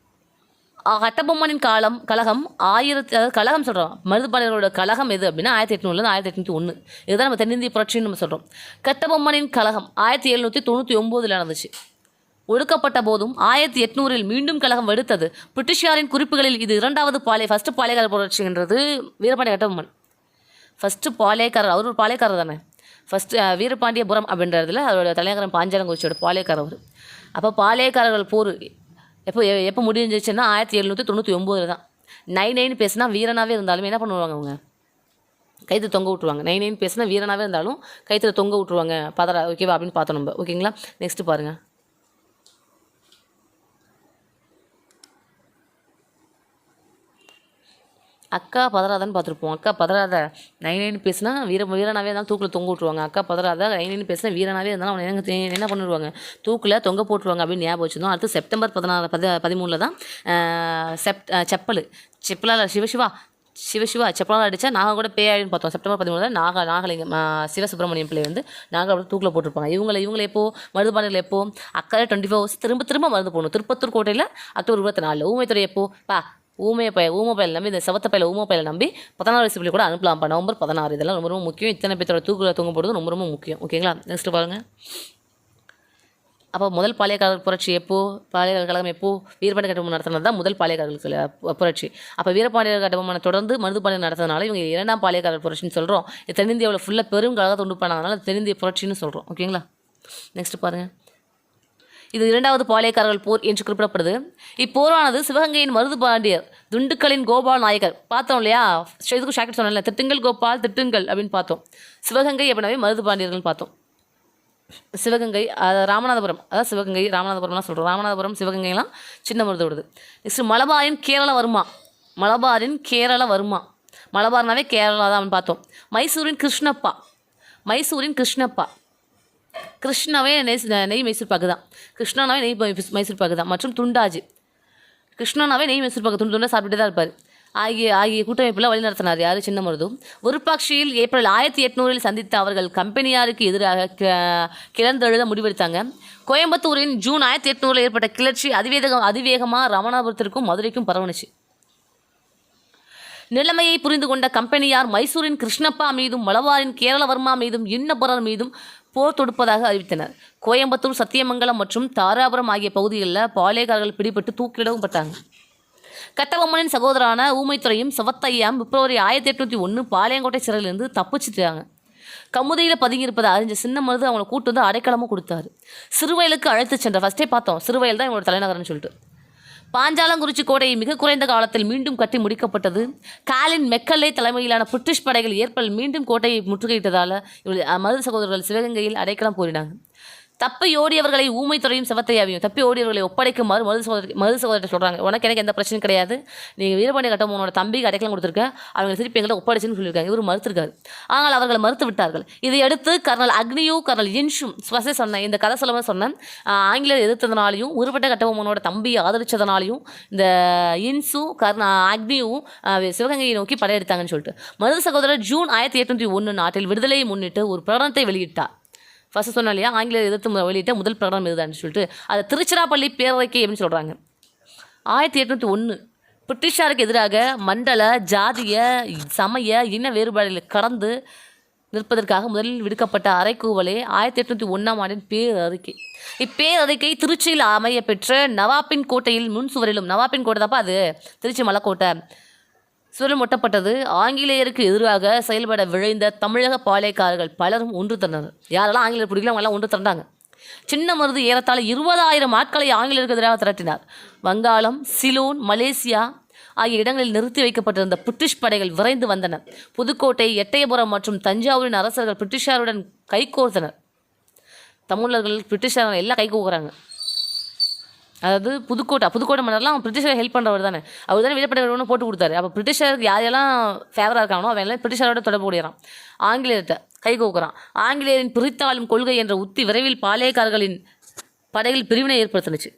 கட்டபொம்மனின் கழகம் அதாவது கழகம் சொல்கிறோம், மருதுபாண்டியர்களோட கழகம் எது அப்படின்னா 1800 1801. இதுதான் நம்ம தென்னிந்திய புரட்சின்னு நம்ம சொல்கிறோம். கட்டபொம்மனின் கழகம் 1799 நடந்துச்சு. ஒடுக்கப்பட்ட போதும் 1800 மீண்டும் கழகம் வெடித்தது. பிரிட்டிஷாரின் குறிப்புகளில் இது இரண்டாவது ஃபஸ்ட்டு பாளையக்கார புரட்சின்றது வீரபாண்டிய கட்டபொம்மன் ஃபஸ்ட்டு பாளையக்காரர். அவர் ஒரு பாளையக்காரர் தானே. ஃபஸ்ட்டு வீரபாண்டியபுரம் அப்படின்றதுல அவரோட தலைநகரம் பாஞ்சாலங்குறிச்சியோட பாளையக்காரர். அப்போ பாளையக்காரர்கள் போர் எப்போ முடிஞ்சிச்சுன்னா 1799 தான். நைன்னு பேசினா வீரனாகவே இருந்தாலும் என்ன பண்ணுவாங்க, அவங்க கைத்தில் தொங்க விட்ருவாங்க. நைன்னு பேசினா வீரனாகவே இருந்தாலும் கைத்தில் தொங்க விட்ருவாங்க. ஓகேவா அப்படின்னு பார்த்தோம் நம்ம. ஓகேங்களா, நெக்ஸ்ட்டு பாருங்கள். அக்கா பதறாதான்னு பார்த்துருப்போம். அக்கா பதறாத, நைன்னு பேசினா வீரனாகவே இருந்தாலும் தூக்கில் தொங்க விட்ருவாங்க. அக்கா பதறாத, நைன்னு பேசினா வீரனாகவே இருந்தாலும் அவனை என்ன பண்ணிடுவாங்க, தூக்கில் தொங்க போட்டுருவாங்க அப்படின்னு ஞாபகம் வச்சுருந்தோம். அடுத்து செப்டம்பர் 13 தான் செப்பலால் சிவசிவா செப்பலால் அடித்தா நாங்கள் கூட பேயாடின்னு பார்த்தோம். செப்டம்பர் 13 தான் நாகலிங்கம் சிவசுப்ரமணியம் பிள்ளை வந்து நாங்கள் அப்படி தூக்கில் போட்டிருப்பாங்க. இவங்களை எப்போ மருதுபாண்டியர்கள் எப்போ அக்கா 24 hours திரும்ப மருந்து போகணும். திருப்பத்தூர் கோட்டையில் அக்டோபர் 24. ஊமைத்துறை எப்போ ஊமை பயில நம்பி இந்த செவத்த பயில ஊமை பயில நம்பி 16 வயசு பிள்ளை கூட அனுப்பலாம்ப்பா. நவம்பர் 16. இதெல்லாம் ரொம்ப முக்கியம். இத்தனை பேர்த்தோட தூக்கில் தொங்க போடுறது ரொம்ப முக்கியம். ஓகேங்களா, நெக்ஸ்ட்டு பாருங்கள். அப்போ முதல் பாளையக்காரர் புரட்சி எப்போ, பாளையக்காரர் கழகம் எப்போ, வீரபாண்டிய கட்டபொம்மன் நடத்தினது தான் முதல் பாளையக்காரர்கள் புரட்சி. அப்போ வீரபாண்டிய கட்டபொம்மனை தொடர்ந்து மருதுபாண்டியர் நடத்தினால இவங்க இரண்டாம் பாளையக்காரர் புரட்சின்னு சொல்கிறோம். இது தென்னிந்தியாவில் ஃபுல்லாக பெரும் கழகத்தை உண்டு பண்ணாதனால தென்னிந்திய புரட்சின்னு சொல்கிறோம். ஓகேங்களா, நெக்ஸ்ட் பாருங்கள். இது இரண்டாவது பாளையக்காரர்கள் போர் என்று குறிப்பிடப்படுது. இப்போரானது சிவகங்கையின் மருதுபாண்டியர் துண்டுக்களின் கோபால் நாயக்கர் பார்த்தோம் இல்லையா. இதுக்கு ஷாக்கெட் சொன்னல, திட்டுங்கள் கோபால் திட்டுங்கள் அப்படின்னு பார்த்தோம். சிவகங்கை அப்படின்னாவே மருதுபாண்டியர்கள் பார்த்தோம். சிவகங்கை ராமநாதபுரம், அதாவது சிவகங்கை ராமநாதபுரம்லாம் சொல்கிறோம். ராமநாதபுரம் சிவகங்கைலாம் சின்ன மருது விடுது. நெக்ஸ்ட் மலபாரின் கேரள வர்மா. மலபார்னாவே கேரளா தான் அப்படின்னு பார்த்தோம். மைசூரின் கிருஷ்ணப்பா. கிருஷ்ணாவே நெய் மைசூர் பாக்கு தான். கிருஷ்ணானாவே நெய் மைசூர் பாக்கு தான். மற்றும் துண்டாஜி கிருஷ்ணனாவே நெய் மைசூர் பாக்கு துண்டாக சாப்பிட்டு தான் இருப்பார். ஆகிய கூட்டமைப்பில் வழி நடத்தினார் யார், சின்ன மருது. விருப்பாட்சியில் ஏப்ரல் 1800 சந்தித்த அவர்கள் கம்பெனியாருக்கு எதிராக கிளர்ந்தெழுத முடிவெடுத்தாங்க. கோயம்புத்தூரின் ஜூன் 1800 ஏற்பட்ட கிளர்ச்சி அதிவேகமாக ராமநாதபுரத்திற்கும் மதுரைக்கும் பரவணுச்சு. நிலைமையை புரிந்து கொண்ட கம்பெனியார் மைசூரின் கிருஷ்ணப்பா மீதும் மலபாரின் கேரளவர்மா மீதும் இன்னபுரர் மீதும் போர் தொடுப்பதாக அறிவித்தனர். கோயம்புத்தூர், சத்தியமங்கலம் மற்றும் தாராபுரம் ஆகிய பகுதிகளில் பாளையக்காரர்கள் பிடிபட்டு தூக்கிலிடவும் பட்டாங்க. கட்டபொம்மனின் சகோதரான ஊமைத்துறையும் செவத்தையாம் பிப்ரவரி 1801 பாளையங்கோட்டை சிறையிலிருந்து தப்பிச்சுட்டாங்க. கமுதியில் பதுங்கியிருப்பதை அறிஞ்ச சின்ன மருது அவங்களை கூட்டு வந்து அடைக்கலமும் கொடுத்தாரு. சிறுவயலுக்கு அழைத்து சென்ற ஃபஸ்ட்டே பார்த்தோம், சிறுவயல் தான் இவங்களோட தலைநகரம்னு சொல்லிட்டு. பாஞ்சாலங்குறிச்சி கோட்டையை மிக குறைந்த காலத்தில் மீண்டும் கட்டி முடிக்கப்பட்டது. காலின் மெக்கல்லே தலைமையிலான பிரிட்டிஷ் படைகள் ஏப்ரல் மீண்டும் கோட்டையை முற்றுகையிட்டதால் மருது சகோதரர்கள் சிவகங்கையில் அடைக்கலம் கோரினாங்க. தப்பி ஓடியவர்களை ஊமைத்துறையும் செவத்தையாவையும் தப்பி ஓடியவர்களை ஒப்படைக்குமாறு மருது சகோதரர்கிட்ட சொல்கிறாங்க. உனக்கு எனக்கு எந்த பிரச்சனையும் கிடையாது, நீங்கள் வீரபாண்டிய கட்டபொம்மனோட தம்பிக்கு அடைக்கலம் கொடுத்துருக்க, அவங்க திருப்பி எங்களை ஒப்படைச்சுன்னு சொல்லியிருக்காங்க. இவர் மறுத்திருக்காரு. ஆனால் அவர்களை மறுத்து விட்டார்கள். இதையடுத்து கர்னல் அக்னியூ கர்னல் இன்ஷும் சொன்னேன், இந்த கதை சொல்லும்போது சொன்னேன், ஆங்கிலேயர் எதிர்த்ததுனாலையும் உருப்பட்ட கட்டபொம்மனோட தம்பியை ஆதரித்ததுனாலையும் இந்த இன்சு அக்னியும் சிவகங்கையை நோக்கி படையெடுத்தாங்கன்னு சொல்லிட்டு மருது சகோதரர் ஜூன் 1801 நாட்டில் விடுதலையை முன்னிட்டு ஒரு பிரகடனத்தை வெளியிட்டார். ஃபஸ்ட்டு சொன்ன இல்லையா, ஆங்கிலேயர் எதிர்த்து வெளியிட்ட முதல் பிரகடனம் இதுதான்னு சொல்லிட்டு அதை திருச்சிராப்பள்ளி பேரறிக்கை அப்படின்னு சொல்கிறாங்க. 1801 பிரிட்டிஷாருக்கு எதிராக மண்டல, ஜாதிய, சமய, இன வேறுபாடுகளை கடந்து நிற்பதற்காக முதலில் விடுக்கப்பட்ட அறைக்கூவலே 1801 பேரறிக்கை. இப்பேரறிக்கை திருச்சியில் அமைய பெற்ற நவாப்பின் கோட்டையில் முன் சுவரிலும், நவாப்பின் கோட்டை தாப்பா அது, திருச்சி மலைக்கோட்டை, சுவரிலும் ஒட்டப்பட்டது. ஆங்கிலேயருக்கு எதிராக செயல்பட விழைந்த தமிழக பாளையக்காரர்கள் பலரும் ஒன்று திரண்டனர். யாரெல்லாம் ஆங்கிலேயர் பிடிக்கல அவங்கெல்லாம் ஒன்று திரண்டாங்க. சின்ன மருது ஏறத்தாழ 20,000 ஆட்களை ஆங்கிலேயருக்கு எதிராக திரட்டினார். வங்காளம், சிலோன், மலேசியா ஆகிய இடங்களில் நிறுத்தி வைக்கப்பட்டிருந்த பிரிட்டிஷ் படைகள் விரைந்து வந்தன. புதுக்கோட்டை, எட்டயபுரம் மற்றும் தஞ்சாவூரின் அரசர்கள் பிரிட்டிஷாருடன் கைகோர்த்தனர். தமிழர்கள் பிரிட்டிஷார் எல்லாம் கைகோக்குறாங்க. அதாவது புதுக்கோட்டை மன்னர்லாம் பிரிட்டிஷரை ஹெல்ப் பண்ணுறவர் தானே, அவர் தானே வீரப்படையவர்னு போட்டு கொடுத்தாரு. அப்போ பிரிட்டிஷருக்கு யாரெல்லாம் ஃபேவராக இருக்காங்களோ அவன் பிரிட்டிஷரோட தொடர்பு கூடியறான், ஆங்கிலேயர்கிட்ட கை கோக்குறான். ஆங்கிலேயரின் பிரித்தாளும் கொள்கை என்ற உத்தி விரைவில் பாளையக்காரர்களின் படையில் பிரிவினை ஏற்படுத்தினுச்சு.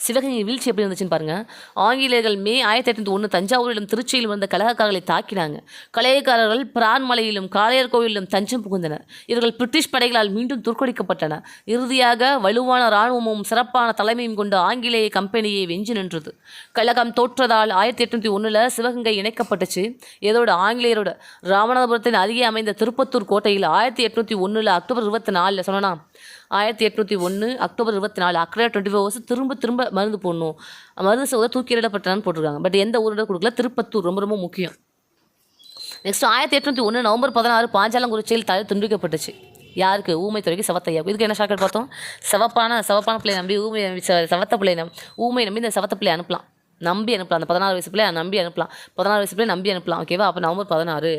சிவகங்கை வீழ்ச்சி எப்படி இருந்துச்சுன்னு பாருங்கள். ஆங்கிலேயர்கள் மே 1801 தஞ்சாவூரிலும் திருச்சியிலும் வந்த கலகக்காரர்களை தாக்கினாங்க. கலகக்காரர்கள் பிரான்மலையிலும் காளையர் கோவிலிலும் தஞ்சம் புகுந்தனர். இவர்கள் பிரிட்டிஷ் படைகளால் மீண்டும் துர்க்கடிக்கப்பட்டனர். இறுதியாக வலுவான இராணுவமும் சிறப்பான தலைமையும் கொண்ட ஆங்கிலேய கம்பெனியை வெஞ்சு நின்றது. கழகம் தோற்றதால் 1801 சிவகங்கை இணைக்கப்பட்டுச்சு. இதோட ஆங்கிலேயரோட ராமநாதபுரத்தின் அருகே அமைந்த திருப்பத்தூர் கோட்டையில் 1801 அக்டோபர் 24 சொன்னா 1801 அக்டோபர் 24 அக்டோபர் 24 திரும்ப மருந்து போடணும். மருந்து சோதனை தூக்கிலிடப்பட்டான்னு போட்டிருக்காங்க. பட் எந்த ஊரோட கொடுக்கல, திருப்பத்தூர் ரொம்ப ரொம்ப முக்கியம். நெக்ஸ்ட் 1801 நவம்பர் 16 பாஞ்சாலங்குறிச்சியில் தலை துண்டிக்கப்பட்டுச்சு. யாருக்கு? ஊமைத்துறைக்கு, சவத்தையா. இதுக்கு என்ன ஷாக்கெட் பார்த்தோம்? சவப்பான பிள்ளை நம்பி சவத்த பிள்ளை ஊமை நம்பி இந்த சவத்த பிள்ளை அனுப்பலாம். அந்த 16 வயசு பிள்ளை நம்பி அனுப்பலாம். 16 வயசு பிள்ளை நம்பி அனுப்பலாம். ஓகேவா? அப்போ நவம்பர் 16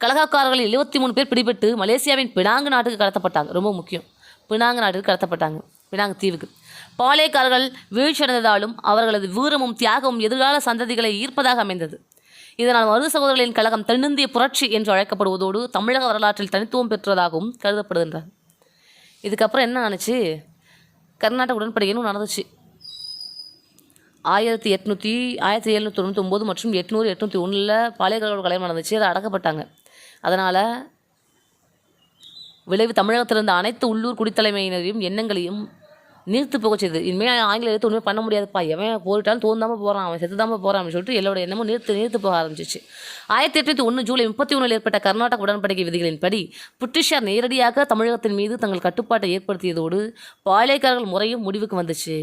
கலகக்காரர்கள் 73 பேர் பிடிபட்டு மலேசியாவின் பினாங்கு நாட்டுக்கு கடத்தப்பட்டாங்க. ரொம்ப முக்கியம். பினாங்கு நாட்டுக்கு கடத்தப்பட்டாங்க. பினாங்கு தீவுக்கு. பாளையக்காரர்கள் வீழ்ச்சியடைந்ததாலும் அவர்களது வீரமும் தியாகமும் எதிர்கால சந்ததிகளை ஈர்ப்பதாக அமைந்தது. இதனால் மருது சகோதரர்களின் கழகம் தென்னிந்திய புரட்சி என்று அழைக்கப்படுவதோடு தமிழக வரலாற்றில் தனித்துவம் பெற்றதாகவும் கருதப்படுகின்றார். இதுக்கப்புறம் என்ன ஆணுச்சு? கர்நாடக உடன்படிக்கைன்னு நடந்துச்சு. 1799 மற்றும் 800 801 பாளையக்காரர்களோட கல்யாணம் நடந்துச்சு. அதை அடக்கப்பட்டாங்க. அதனால் விளைவு தமிழகத்திலிருந்த அனைத்து உள்ளூர் குடித்தலைமையினரையும் எண்ணங்களையும் நீர்த்து போக செய்தது. இனிமேல் ஆங்கிலேயத்தை ஒன்றுமே பண்ண முடியாதுப்பா, எவன் போரிட்டாலும் தோந்தாமல் போகிறான், அவன் செத்துதாமல் போகிறான் அப்படின்னு சொல்லிட்டு எல்லோட எண்ணமும் நீர்த்து போக ஆரம்பிச்சிச்சு. 1801 ஜூலை 31 ஏற்பட்ட கர்நாடக உடன்படிக்கை விதிகளின்படி பிரிட்டிஷார் நேரடியாக தமிழகத்தின் மீது தங்கள் கட்டுப்பாட்டை ஏற்படுத்தியதோடு பாளையக்காரர்கள் முறையும் முடிவுக்கு வந்துச்சு.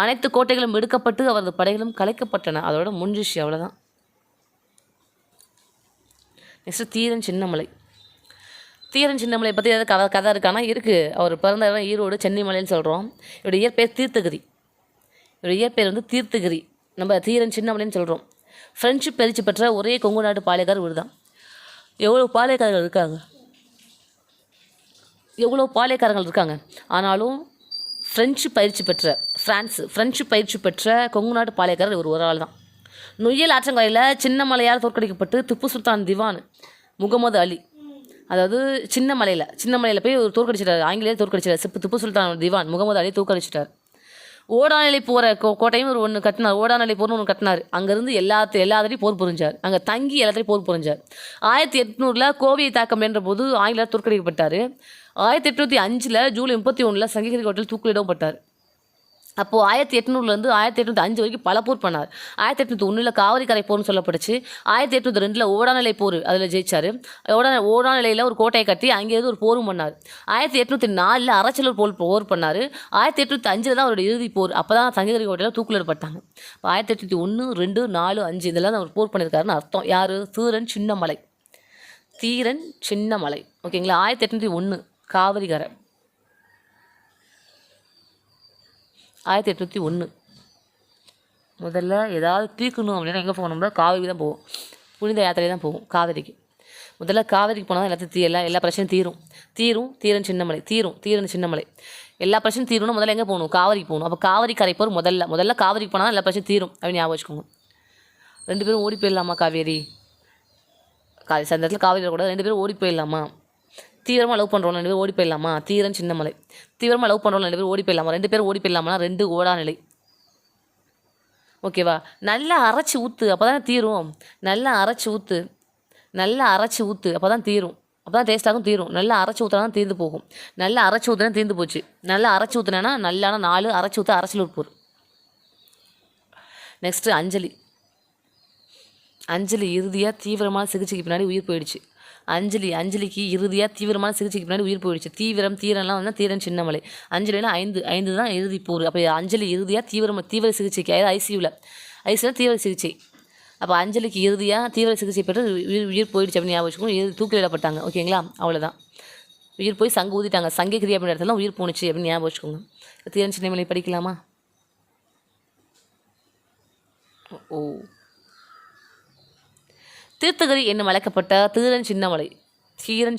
அனைத்து கோட்டைகளும் எடுக்கப்பட்டு அவரது படைகளும் கலைக்கப்பட்டன. அதோட முடிஞ்சிச்சு, அவ்வளோதான். நெக்ஸ்ட் தீரன் சின்னமலை. தீரன் சின்னமலை பற்றி ஏதாவது கதை இருக்கானா? இருக்குது. அவர் பிறந்த இடம் ஈரோடு சென்னிமலைன்னு சொல்கிறோம். இவருடைய இயற்பெயர் தீர்த்தகிரி. இவருடைய இயற்பெயர் தீர்த்தகிரி. நம்ம தீரன் சின்னமலைன்னு சொல்கிறோம். ஃப்ரெஞ்சு பயிற்சி பெற்ற ஒரே கொங்கு நாட்டு பாளையக்காரர் இவர் தான். எவ்வளோ பாளையக்காரர்கள் இருக்காங்க. ஆனாலும் ஃப்ரெஞ்சு பயிற்சி பெற்ற கொங்கு நாட்டு பாளையக்காரர் இவர் ஒரு ஆள் தான். நொய்யல் ஆற்றங்கரையில் சின்னமலையால் தோற்கடிக்கப்பட்டு திப்பு சுல்தான் திவான் முகமது அலி, அதாவது சின்னமலையில் போய் ஒரு தோற்கடிச்சிட்டார். ஆங்கிலேயர் தோற்கடிச்சிட்டார். திப்பு சுல்தான் திவான் முகமது அலி தோற்கடிச்சிட்டார். ஓடாநிலை போகிற கோட்டையும் ஒரு ஒன்று கட்டினார். ஓடாநிலை போர்னு ஒன்று கட்டினார். அங்கேருந்து எல்லாத்தையும் போர் புரிஞ்சார். அங்கே தங்கி எல்லாத்தையும் போர் புரிஞ்சார். 1800 கோவையை தாக்க முயன்ற போது ஆங்கிலேயர் தோற்கடிக்கப்பட்டார். 1805 ஜூலை 31 சங்ககிரி கோட்டையில் தூக்கிலிடப்பட்டார். அப்போது 1800 1805 வரைக்கும் பல போர் பண்ணார். 1801 காவிரி கரை போர்னு சொல்லப்பட்டுச்சு. 1802 ஓடாநிலை போர், அதில் ஜெயிச்சார். ஓடாநிலையில் ஒரு கோட்டையை கட்டி அங்கேருந்து ஒரு போரும் பண்ணார். 1804 அரச்சலூர் போர் பண்ணார். 1805 தான் அவருடைய இறுதி போர். அப்போ தான் சங்ககிரி கோட்டையில் தூக்கிலிடப்பட்டாங்க. இப்போ 1801 2 4 5 இதெல்லாம் அவர் போர் பண்ணியிருக்காருன்னு அர்த்தம். யார்? தீரன் சின்னமலை. ஓகேங்களா? 1801 காவிரி கரை. 1801 முதல்ல ஏதாவது தீர்க்கணும் அப்படின்னா எங்கே போகணும்னா காவிரி தான் போகும். புனித யாத்திரை தான் போகும் காவிரிக்கு. முதல்ல காவிரிக்கு போனால் தான் எல்லாத்தையும் எல்லா பிரச்சனையும் தீரும். தீரன் சின்னமலை எல்லா பிரச்சனையும் தீரணும். முதல்ல எங்கே போகணும்? காவிரிக்கு போகணும். அப்போ காவிரி கரை போர் முதல்ல காவிரிக்கு போனால் எல்லா பிரச்சனையும் தீரும் அப்படின்னு ஞாபகம் வச்சுக்கோங்க. 2 பேரும் ஓடி போயிடலாமா? சந்தத்தில் காவிரி கூட 2 பேரும் ஓடி போயிடலாமா? தீவிரமாக லவ் பண்ணுறோம் 2 பேர் ஓடி போயிடலாமா? தீரன் சின்னமலை. தீவிரமாக லவ் பண்ணுறோம் 2 பேர் ஓடி போயிடலாமா? 2 பேர் ஓடி போயிடலாமா? 2 ஓடாநிலை. ஓகேவா? நல்லா அரைச்சி ஊற்று, அப்போ தான் தீரும். நல்லா அரைச்சி ஊற்று அப்போ தான் தீரும். அப்போ தான் டேஸ்ட்டாகவும் தீரும். நல்லா அரைச்சி ஊற்றினா தான் தீர்ந்து போகும். நல்லா அரைச்சி ஊற்றினா தீர்ந்து போச்சு. நல்லா அரைச்சி ஊற்றினா நல்லான 4 அரைச்சி ஊற்ற அரசியல் போர். நெக்ஸ்ட்டு அஞ்சலி இறுதியாக தீவிரமான சிகிச்சைக்கு பின்னாடி உயிர் போயிடுச்சு. அஞ்சலிக்கு இறுதியாக தீவிரமான சிகிச்சைக்கு பின்னாடி உயிர் போயிடுச்சு. தீரன்லாம் தீரன் சின்னமலை. அஞ்சலியில் 5 தான் இறுதி போர். அப்போ அஞ்சலி இறுதியாக தீவிர சிகிச்சைக்கு, அதாவது ஐசியூவில் தீவிர சிகிச்சை. அப்போ அஞ்சலிக்கு இறுதியாக தீவிர சிகிச்சை பெற்று உயிர் போயிடுச்சு அப்படின்னு ஞாபகம் வச்சுக்கோங்க. தூக்கிலிடப்பட்டாங்க. ஓகேங்களா? அவ்வளோதான். உயிர் போய் சங்கு ஊதிட்டாங்க. சங்ககிரி அப்படின்ற இடத்துல உயிர் போணுச்சு அப்படின்னு ஞாபகம் வச்சுக்கோங்க. தீரன் சின்னமலை படிக்கலாமா? தீர்த்தகிரி என்னும் அழைக்கப்பட்ட தீரன் சின்னமலை. தீரன்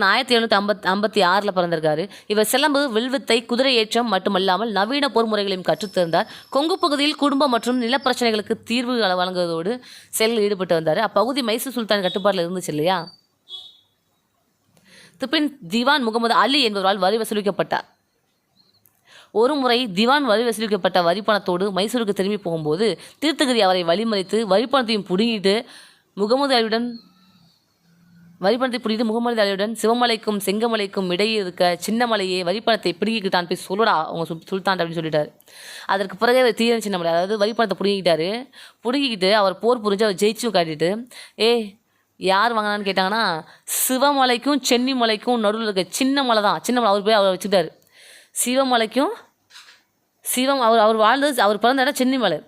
1756 பிறந்திருக்காரு. இவர் சிலம்பு, வில்வித்தை, குதிரை ஏற்றம் மட்டுமல்லாமல் நவீன போர் முறைகளையும் கற்றுத்தந்தார். கொங்கு பகுதியில் குடும்ப மற்றும் நிலப்பிரச்சனைகளுக்கு தீர்வு வழங்குவதோடு செயலில் ஈடுபட்டு வந்தார். அப்பகுதி மைசூர் சுல்தான் கட்டுப்பாட்டில் இருந்துச்சு இல்லையா? பின் திவான் முகமது அலி என்பவரால் வரி வசூலிக்கப்பட்டார். ஒரு முறை திவான் வரி வசூலிக்கப்பட்ட வரிப்பணத்தோடு மைசூருக்கு திரும்பி போகும்போது தீர்த்தகிரி அவரை வழிமறித்து வரிப்பணத்தையும் பிடுங்கிட்டு முகமது அலியுடன் சிவமலைக்கும் செங்கமலைக்கும் இடையே இருக்க சின்ன மலையே வரிப்பணத்தை பிடுங்கிக்கிட்டான் போய் சொல்லடா அவங்க சுல்தான் அப்படின்னு சொல்லிட்டாரு. அதற்கு பிறகு தீரன் சின்னமலை அதாவது வரிப்பணத்தை பிடுங்கிக்கிட்டு அவர் போர் புரிஞ்சு அவர் ஜெயிச்சும் காட்டிட்டு யார் வாங்கினான்னு கேட்டாங்கன்னா சிவமலைக்கும் சென்னிமலைக்கும் நடுவில் இருக்க சின்ன மலை அவர் போய் அவரை வச்சுக்கிட்டாரு. அவர் வாழ்ந்தது அவர் பிறந்த இடம் சென்னிமலை.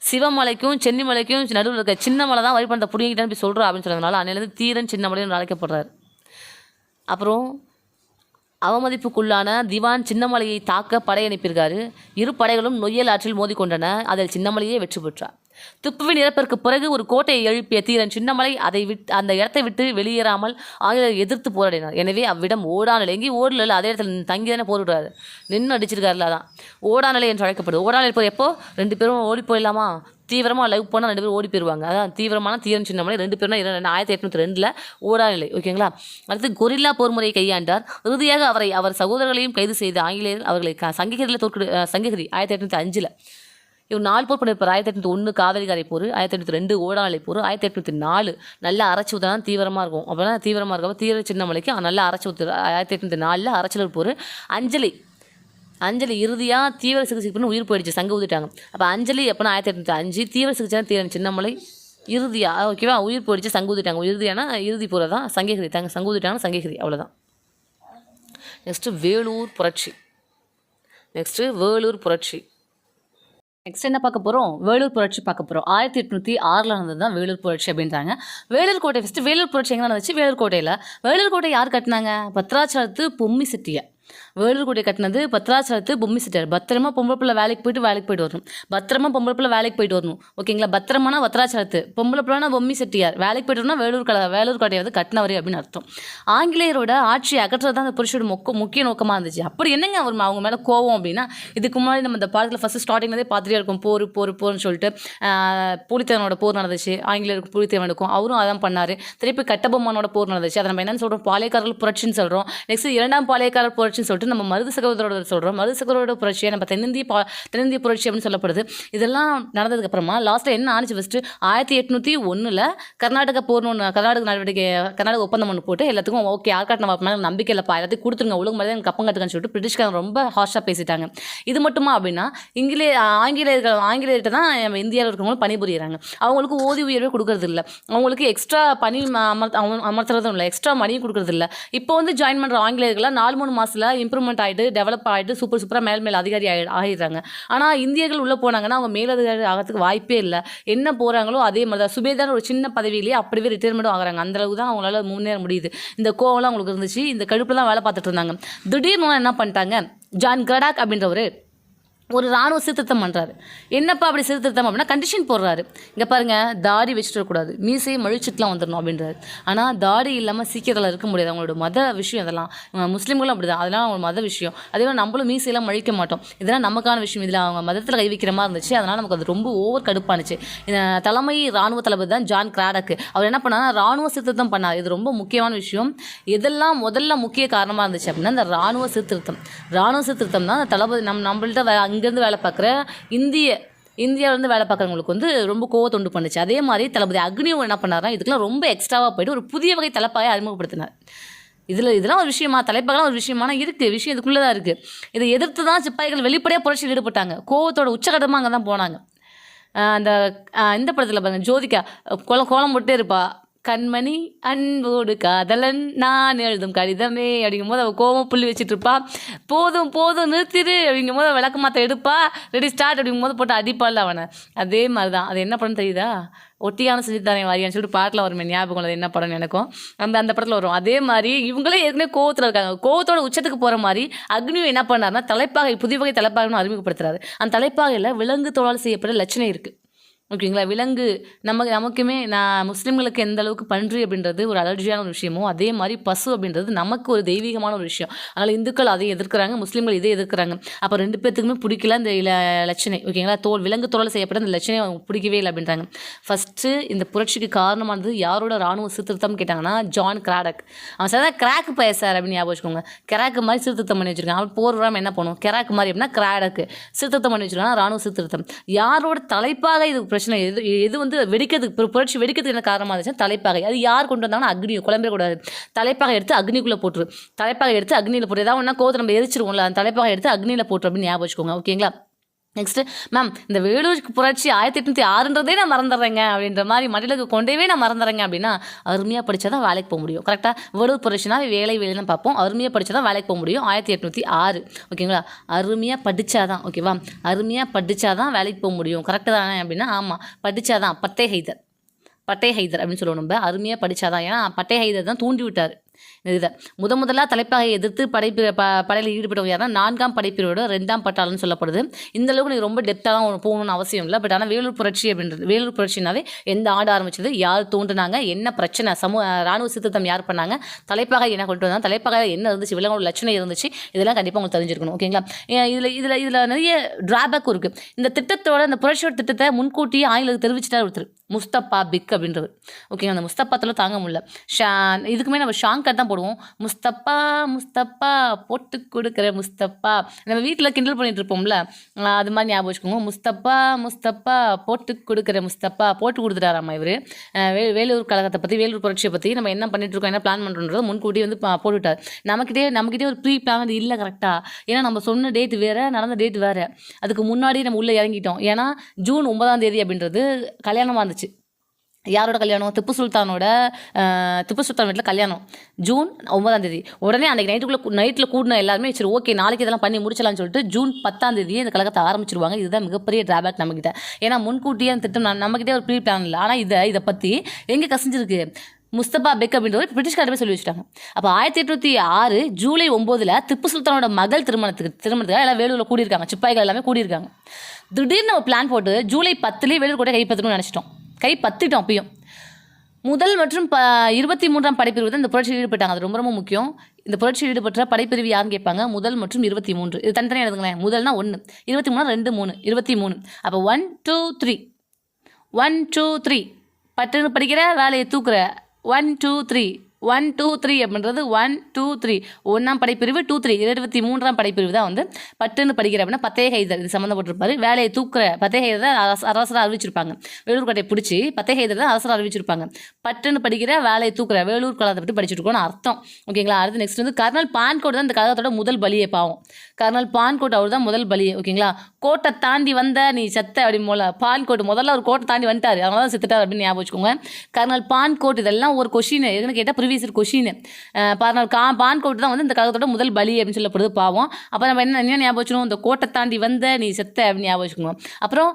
சிவமலைக்கும் சென்னிமலைக்கும் நடுவில் இருக்க சின்ன மலை தான் வரிப்பணத்தை பிடிங்கிட்டான்னு போய் சொல்கிறா அப்படின்னு சொன்னதுனால அன்னையிலேருந்து தீரன் சின்னமலைன்னு அழைக்கப்படுறாரு. அப்புறம் அவமதிப்புக்குள்ளான திவான் சின்னமலையை தாக்க படை அனுப்பியிருக்காரு. இரு படைகளும் நொய்யல் ஆற்றில் மோதிக்கொண்டன. அதில் சின்னமலையே வெற்றி பெற்றார். துப்புவின் இறப்பிற்கு பிறகு ஒரு கோட்டையை எழுப்பிய தீரன் சின்னமலை அந்த இடத்தை விட்டு வெளியேறாமல் ஆங்கிலேயரை எதிர்த்து போராடினார். எனவே அவ்விடம் ஓடாநிலை எங்கேயும் ஓடல, அதே இடத்துல தங்கி தானே போரிடுறாரு, நின்று அடிச்சிருக்காருல, அதான் ஓடாநிலை என்று அழைக்கப்படுது. ஓடாநிலை இப்போ எப்போ 2 பேரும் ஓடி போயிடலாமா, தீவிரமாக லைவ் போனால் 2 பேரும் ஓடி போயிடுவாங்க. அதான் தீவிரமான தீரன் சின்னமலை 2 பேர்னா 1802 ஓடாநிலை. ஓகேங்களா. அடுத்து கொரில்லா போர் முறையை கையாண்டார். இறுதியாக அவர் சகோதரர்களையும் கைது செய்து ஆங்கிலேயர் அவர்களை சங்ககிரியில் சங்ககிரி 1805 இவர் 4 போர் பண்ணியிருப்பார். 1801 காவிரிகாரை போர், 1802 ஓடாநிலை போர், 1804 நல்லா அரைச்சி ஊற்றினா தீவிரமாக இருக்கும். அப்படின்னா தீவிரமாக இருக்கப்போ தீர சின்னமலைக்கு நல்லா அரைச்சி ஊற்று 1804 அரச்சலூர் போர். அஞ்சலி இறுதியாக தீவிர சிகிச்சை பண்ணி உயிர் போயிடுச்சு, சங்க ஊதிட்டாங்க. அப்போ அஞ்சலி எப்போனா 1805 தீவிர சிகிச்சை தீரன் சின்னமலை இறுதியாக ஓகேவா உயிர் போயிடுச்சு, சங்க ஊதிட்டாங்க. இறுதியான இறுதி போகிற தான் சங்ககிரி சங்க ஊதிட்டாங்க சங்ககிரி, அவ்வளோதான். நெக்ஸ்ட்டு வேலூர் புரட்சி. நெக்ஸ்ட் என்ன பார்க்க போகிறோம், வேலூர் புரட்சி பார்க்க போகிறோம். 1806 நடந்தது தான் வேலூர் புரட்சி அப்படின்றாங்க. வேலூர் கோட்டை ஃபஸ்ட்டு வேலூர் புரட்சி எங்கே நடந்துச்சு, வேலூர் கோட்டை யார் கட்டினாங்க, பத்ராச்சலத்து பொம்மி செட்டியார். வேலூர் கோட்டை கட்டினது பத்ராச்சலத்து பொம்மி செட்டியார். பத்திரமா பொம்பளை பிள்ளை வேலைக்கு போயிட்டு வரணும். ஓகேங்களா. பத்திரமான பத்ராச்சலத்து, பொம்பளை பிள்ளைனா பொம்மி செட்டியார், வேலைக்கு போயிட்டு வரணும். வேலூர் கோட்டையை வந்து கட்டினவர் அப்படின்னு அர்த்தம். ஆங்கிலேயரோட ஆட்சியை அகற்றுறது தான் அந்த புரட்சியோட முக்கிய நோக்கமாக இருந்துச்சு. அப்படி என்னங்க அவங்க மேலே கோவம் அப்படின்னா, இதுக்கு முன்னாடி நம்ம இந்த பாடத்தில் ஃபஸ்ட்டு ஸ்டார்டிங்லேயே பார்த்துட்டே இருக்கும், போர்னு சொல்லிட்டு பூலித்தேவனோட போர் நடந்துச்சு, ஆங்கிலேயருக்கு பூலித்தேவனுக்கும் அவரும் அதான் பண்ணார். திருப்பி கட்டபொம்மனோட போர் நடந்துச்சு, அதை நம்ம என்னென்னு சொல்கிறோம், பாளையக்காரர்கள் புரட்சின்னு சொல்கிறோம். நெக்ஸ்ட் 2ஆம் பாளையக்காரர் புரட்சின்னு சொல்லிட்டு நம்ம மருது சகோதரோட சொல்கிறோம். மருது சகோதரோட புரட்சியை நம்ம தென்னிந்திய புரட்சி அப்படின்னு சொல்லப்படுது. இதெல்லாம் நடந்ததுக்கு அப்புறமா லாஸ்ட்டில் என்ன ஆனிச்சு, ஃபஸ்ட்டு 1801 கர்நாடக ஒப்பந்தம் ஒன்று போட்டு எல்லாத்துக்கும் ஓகே ஆர்காட் நம்ம நம்பிக்கை இல்லைப்பா, எல்லாத்தையும் கொடுத்துருங்க, ஒழுங்கு மாதிரி எனக்கு கப்பம் கட்டுக்கன்னு சொல்லிட்டு பிரிட்டிஷ்காரன் ரொம்ப ஹார்ஷாக பேசிட்டாங்க. இது மட்டுமா அப்படின்னா ஆங்கிலேயர்கிட்ட தான் நம்ம இந்தியாவில் இருக்கிறவங்களும் பணிபுரியிறாங்க. அவங்களுக்கு உயர்வே கொடுக்கறது இல்லை, அவங்களுக்கு எக்ஸ்ட்ரா பணி அமர்த்துறதும் இல்லை, எக்ஸ்ட்ரா மணியும் கொடுக்கறது இல்லை. இப்போ வந்து ஜாயின் பண்ணுற ஆங்கிலேயர்கள்லாம் 4-3 மாதத்தில் இம்ப்ரூவ்மெண்ட் ஆகிட்டு டெவலப் ஆகிட்டு சூப்பராக மேல் அதிகாரி ஆகிடுறாங்க. ஆனால் இந்தியர்கள் உள்ளே போனாங்கன்னா அவங்க மேலதிகாரி ஆகிறதுக்கு வாய்ப்பே இல்லை. என்ன போகிறாங்களோ அதே மாதிரி தான் சுபேதான ஒரு சின்ன பதவியிலேயே அப்படியே ரிட்டையர்மெண்ட்டும் ஆகிறாங்க. அந்தளவுக்கு தான் அவங்களால முன்னேற முடியுது. இந்த கோவம்லாம் அவங்களுக்கு இருந்துச்சு. இந்த கடுப்பில் தான் வேலை பார்த்துட்டு இருந்தாங்க. திடீர்னு என்ன பண்ணிட்டாங்க, ஜான் கிராடாக் அப்படின்றவர் ஒரு இராணுவ சீர்திருத்தம் பண்ணுறாரு. என்னப்பா அப்படி சீர்திருத்தம் அப்படின்னா கண்டிஷன் போடுறாரு. இங்கே பாருங்கள், தாடி வச்சுட்டு வரக்கூடாது, மீசையை மழிச்சிட்டுலாம் வந்துடணும் அப்படின்றாரு. ஆனால் தாடி இல்லாமல் சீக்கிரத்தில் இருக்க முடியாது, அவங்களோட மத விஷயம் அதெல்லாம். முஸ்லீம்களும் அப்படி தான், அதெல்லாம் அவங்க மத விஷயம். அதே மாதிரி நம்மளும் மீசையெல்லாம் மழிக்க மாட்டோம், இதெல்லாம் நமக்கான விஷயம். இதில் அவங்க மதத்தில் கை வைக்கிற மாதிரி இருந்துச்சு. அதனால் நமக்கு அது ரொம்ப ஓவர் கடுப்பானுச்சு. தலைமை இராணுவ தளபதி தான் ஜான் கிராடாக். அவர் என்ன பண்ணால் இராணுவ சீர்திருத்தம் பண்ணார். இது ரொம்ப முக்கியமான விஷயம். எதெல்லாம் முதல்ல முக்கிய காரணமாக இருந்துச்சு அப்படின்னா இந்த இராணுவ சீர்திருத்தம் தான் தளபதி நம்மள்ட்ட இங்கேருந்து வேலை பார்க்குற இந்தியாவிலேருந்து வேலை பார்க்குறவங்களுக்கு வந்து ரொம்ப கோவத்தை உண்டு பண்ணுச்சு. அதே மாதிரி தளபதி அக்னியும் என்ன பண்ணார்னா இதுக்கெல்லாம் ரொம்ப எக்ஸ்ட்ராவாக போய்ட்டு ஒரு புதிய வகை தலைப்பாயை அறிமுகப்படுத்தினார். இதெல்லாம் ஒரு விஷயமா, தலைப்பாகலாம் ஒரு விஷயமான விஷயம் இதுக்குள்ளே தான் இருக்குது. இதை எதிர்த்து தான் சிப்பாய்கள் வெளிப்படையாக புரட்சியில் ஈடுபட்டாங்க. கோவத்தோட உச்சகட்டமாக அங்கே தான் போனாங்க. இந்த படத்தில் பாருங்கள், ஜோதிகா கோலம் போட்டே இருப்பா, கண்மணி அன்போடு காதலன் நான் எழுதும் கடிதமே அப்படிங்கும் போது அவள் கோவம் புள்ளி வச்சுட்டு இருப்பா. போதும் நிறுத்திடு அப்படிங்கும் போது விளக்கு மாற்ற எடுப்பா, ரெடி ஸ்டார்ட் அப்படிங்கும் போது போட்டு அடிப்பாள் அவனை. அதே மாதிரி தான். அது என்ன படம் தெரியுதா, ஒட்டியான செஞ்சுத்தானே வாரியான்னு சொல்லிட்டு பாட்டில் வரும், ஞாபகம் அது என்ன படம்னு எனக்கும் அந்த படத்தில் வரும். அதே மாதிரி இவங்களே ஏற்கனவே கோவத்தில் இருக்காங்க. கோவத்தோட உச்சத்துக்கு போகிற மாதிரி அக்னியும் என்ன பண்ணார்னா புதிய வகை தலைப்பாகைன்னு அறிமுகப்படுத்துறாரு. அந்த தலைப்பாகையில் விலங்கு தோளால் செய்யப்பட்ட லட்சணம் இருக்குது. ஓகேங்களா. விலங்கு நமக்குமே முஸ்லீம்களுக்கு எந்த அளவுக்கு பன்றி அப்படின்றது ஒரு அலர்ஜியான ஒரு விஷயமோ, அதே மாதிரி பசு அப்படின்றது நமக்கு ஒரு தெய்வீகமான ஒரு விஷயம். அதனால் இந்துக்கள் அதை எதிர்க்கிறாங்க, முஸ்லீம்கள் இதை எதிர்க்கிறாங்க. அப்போ 2 பேத்துக்குமே பிடிக்கல இந்த இலச்சினை. ஓகேங்களா. விலங்கு தோல் செய்யப்பட்ட இந்த இலச்சினை அவங்க பிடிக்கவே இல்லை அப்படின்றாங்க. ஃபஸ்ட்டு இந்த புரட்சிக்கு காரணமானது யாரோட ராணுவ சீர்திருத்தம் கேட்டாங்கன்னா ஜான் கிராடக். அவன் சார் கிராக்கு சார் அப்படின்னு ஞாபகம் வச்சுக்கோங்க. கிராக்கு மாதிரி சீர்திருத்தம் பண்ணி வச்சுருக்காங்க. அவன் போர் விடாமல் என்ன பண்ணும், கிராக்கு மாதிரி அப்படின்னா கிராடக்கு சீர்திருத்தம் பண்ணி வச்சுருக்காங்க. ராணுவ சீர்திருத்தம் யாரோட தலைப்பாக இது பிரச்சனை, எது வந்து வெடிக்கிறதுக்கு புரட்சி வெடிக்கிறதுக்கு என்ன காரணமாக இருந்துச்சுன்னா தலைப்பாகை. அது யார் கொண்டு வந்தாங்கன்னா அக்னி, குழம்பிடக்கூடாது. தலைப்பாகை எடுத்து அக்னிக்குள்ளே போட்டுரு, தலைப்பாகை எடுத்து அக்னியில் போட்டு, ஏதாவது ஒன்றா கோவத்தை நம்ம எரிச்சிருவோம்ல, அந்த தலைப்பாகை எடுத்து அக்னியில் போட்டுரு அப்படின்னு ஞாபகம் வச்சுக்கோங்க. ஓகேங்களா. நெக்ஸ்ட்டு மேம் இந்த வேலூர் புரட்சி 1806 நான் மறந்துடுறேங்க அப்படின்ற மாதிரி மடிலுக்கு கொண்டே நான் மறந்துடுறேங்க அப்படின்னா அருமையாக படித்தா தான் வேலைக்கு போக முடியும். கரெக்டாக வேலூர் புரட்சினா வேலைன்னு பார்ப்போம். அருமையாக படித்தா தான் வேலைக்கு போக முடியும். 1806 ஓகேங்களா. அருமையாக படித்தா தான் ஓகேவா, அருமையாக படித்தா தான் வேலைக்கு போக முடியும். கரெக்டு தானே அப்படின்னா ஆமாம், படித்தா தான். பட்டை ஹைதர் அப்படின்னு சொல்லுவோம் நம்ம. அருமையாக படித்தா தான். ஏன்னா பட்டை ஹைதர் தான் தூண்டி விட்டார் இதை. முதலாக தலைப்பாகை எதிர்த்து படையில் ஈடுபட்டவங்க யாருன்னா 4ஆம் படைப்பிரிவோட 2ஆம் பட்டாளன்னு சொல்லப்படுது. இந்த அளவுக்கு நீங்கள் ரொம்ப டெப்த்தாக போகணும்னு அவசியம் இல்லை. பட் ஆனால் வேலூர் புரட்சி அப்படின்றது, வேலூர் புரட்சினாவே எந்த ஆண்டு ஆரம்பிச்சது, யார் தோன்றுனாங்க, என்ன பிரச்சனை, ராணுவ சீர்திருத்தம் யார் பண்ணாங்க, தலைப்பாகை என்ன கொண்டு வந்தாங்க, தலைப்பாகை என்ன இருந்துச்சு, விலங்கோட லட்சணம் இருந்துச்சு, இதெல்லாம் கண்டிப்பாக உங்களுக்கு தெரிஞ்சிருக்கணும். ஓகேங்களா. இதில் நிறைய டிராபேக் இருக்குது. இந்த திட்டத்தோட, இந்த புரட்சியோட திட்டத்தை முன்கூட்டியே ஆங்கிலத்துக்கு தெரிவிச்சிட்டார் ஒருத்தர், முஸ்தபா பிக் அப்படின்றவர். ஓகேங்க. அந்த முஸ்தபாத்தில் தாங்க முடியல. இதுக்குமே நம்ம ஷாங்கர் தான் போடுவோம். முஸ்தபா போட்டு கொடுக்குற முஸ்தபா. நம்ம வீட்டில் கிண்டல் பண்ணிட்டு இருப்போம்ல, அது மாதிரி ஞாபகம் வச்சுக்கோங்க. முஸ்தபா போட்டு கொடுக்குற முஸ்தபா போட்டு கொடுத்துட்டாராமா இவர். வேலூர் கழகத்தை பற்றி, வேலூர் புரட்சியை பற்றி நம்ம என்ன பண்ணிட்டு இருக்கோம், என்ன பிளான் பண்ணுறோன்றத முன்கூட்டி வந்து போட்டுவிட்டார். நம்மக்கிட்டே ஒரு ப்ரீ பிளான் அது இல்லை கரெக்டாக. ஏன்னா நம்ம சொன்ன டேட் வேறு, நடந்த டேட் வேறு. அதுக்கு முன்னாடி நம்ம உள்ளே இறங்கிட்டோம். ஏன்னா ஜூன் 9ஆம் தேதி அப்படின்றது கல்யாணமாக இருந்துச்சு. யாரோட கல்யாணம், திப்பு சுல்தான் வீட்டில் கல்யாணம் ஜூன் 9ஆம் தேதி. உடனே அன்றைக்கி நைட்டில் கூடின எல்லாருமே சரி ஓகே நாளைக்கு இதெல்லாம் பண்ணி முடிச்சலாம்னு சொல்லிட்டு ஜூன் 10ஆம் தேதியே இந்த கழகத்தை ஆரம்பிச்சிருவாங்க. இதுதான் மிகப்பெரிய டிராபேக் நம்மக்கிட்ட. ஏன்னா முன்கூட்டியே அந்த திட்டம் நம்மக்கிட்டே ஒரு ப்ரீ பிளான் இல்லை. ஆனால் இதை பற்றி எங்கே கசிஞ்சிருக்கு, முஸ்தபா பெக் அப்படின்றவர் பிரிட்டிஷ்காரமே சொல்லி வச்சுட்டாங்க. அப்போ 1806 ஜூலை 9 திப்பு சுல்தானோட மகள் திருமணத்துக்காக எல்லாம் வேலூரில் கூடியிருக்காங்க. சிப்பாய்கள் எல்லாமே கூடியிருக்காங்க. திடீர்னு நம்ம பிளான் போட்டு ஜூலை 10 வேலூர் கோட்டை கைப்பற்றணும்னு நினச்சிட்டோம். கைப்பற்றிட்டோம். அப்பயும் முதல் மற்றும் 23ஆம் படைப்பிரிவு தான் இந்த புரட்சியில் ஈடுபட்டாங்க. அது ரொம்ப ரொம்ப முக்கியம். இந்த புரட்சியில் ஈடுபட்ட படைப்பிரிவு யாருன்னு கேட்பாங்க. முதல் மற்றும் 23. இது தனித்தனியாக எழுதுங்களேன். முதல்னா 1, 23 2 3 23. அப்போ 1 2 3 1 2 3 பட்டுன்னு படிக்கிற வேலையை தூக்குற 1 2 3 1 2 3 அப்படின்றது 1 2 3 1ஆம் படைப்பிரிவு 2 3 23ஆம் படைப்பிரிவு தான் வந்து பட்டுன்னு படிக்கிற அப்படின்னா பத்தே ஹைதர் இது சம்மந்தப்பட்டிருப்பாரு. வேலையை தூக்குற பத்தே ஹைதர் தான் அரசராக அறிவிச்சிருப்பாங்க. வேலூர் கோட்டையை பிடிச்சி பத்தே ஹைதர் தான் அரசராக அறிவிச்சிருப்பாங்க. பட்டுன்னு படிக்கிற வேலையை தூக்குற வேலூர் கழகத்தை பற்றி படிச்சுட்டு இருக்கோம்னு அர்த்தம். ஓகேங்களா. அடுத்து நெக்ஸ்ட் வந்து கர்னல் பான்கோட் தான் இந்த கழகத்தோட முதல் பலியை. பாவம் கர்னல் பான்கோட் அவர் தான் முதல் பலியை. ஓகேங்களா. கோட்டை தாண்டி வந்த நீ செத்த அப்படின்னு போல பான்கோட் முதல்ல ஒரு கோட்டை தாண்டி வந்துட்டார், அதனால தான் செத்துட்டார் அப்படின்னு ஞாபகம் வச்சுக்கோங்க. கர்னல் பான்கோட் இதெல்லாம் ஒரு கொஷின் எதுன்னு கேட்டால் ப்ரீவியஸ் கொஷின். பான்கோட் தான் வந்து இந்த கழகத்தோட முதல் பலி அப்படின்னு சொல்லப்படுது. பாவம். அப்போ நம்ம என்ன ஞாபகம் வச்சுக்கணும், இந்த கோட்டை தாண்டி வந்த நீ செத்த அப்படின்னு ஞாபகம் வச்சுக்கணும். அப்புறம்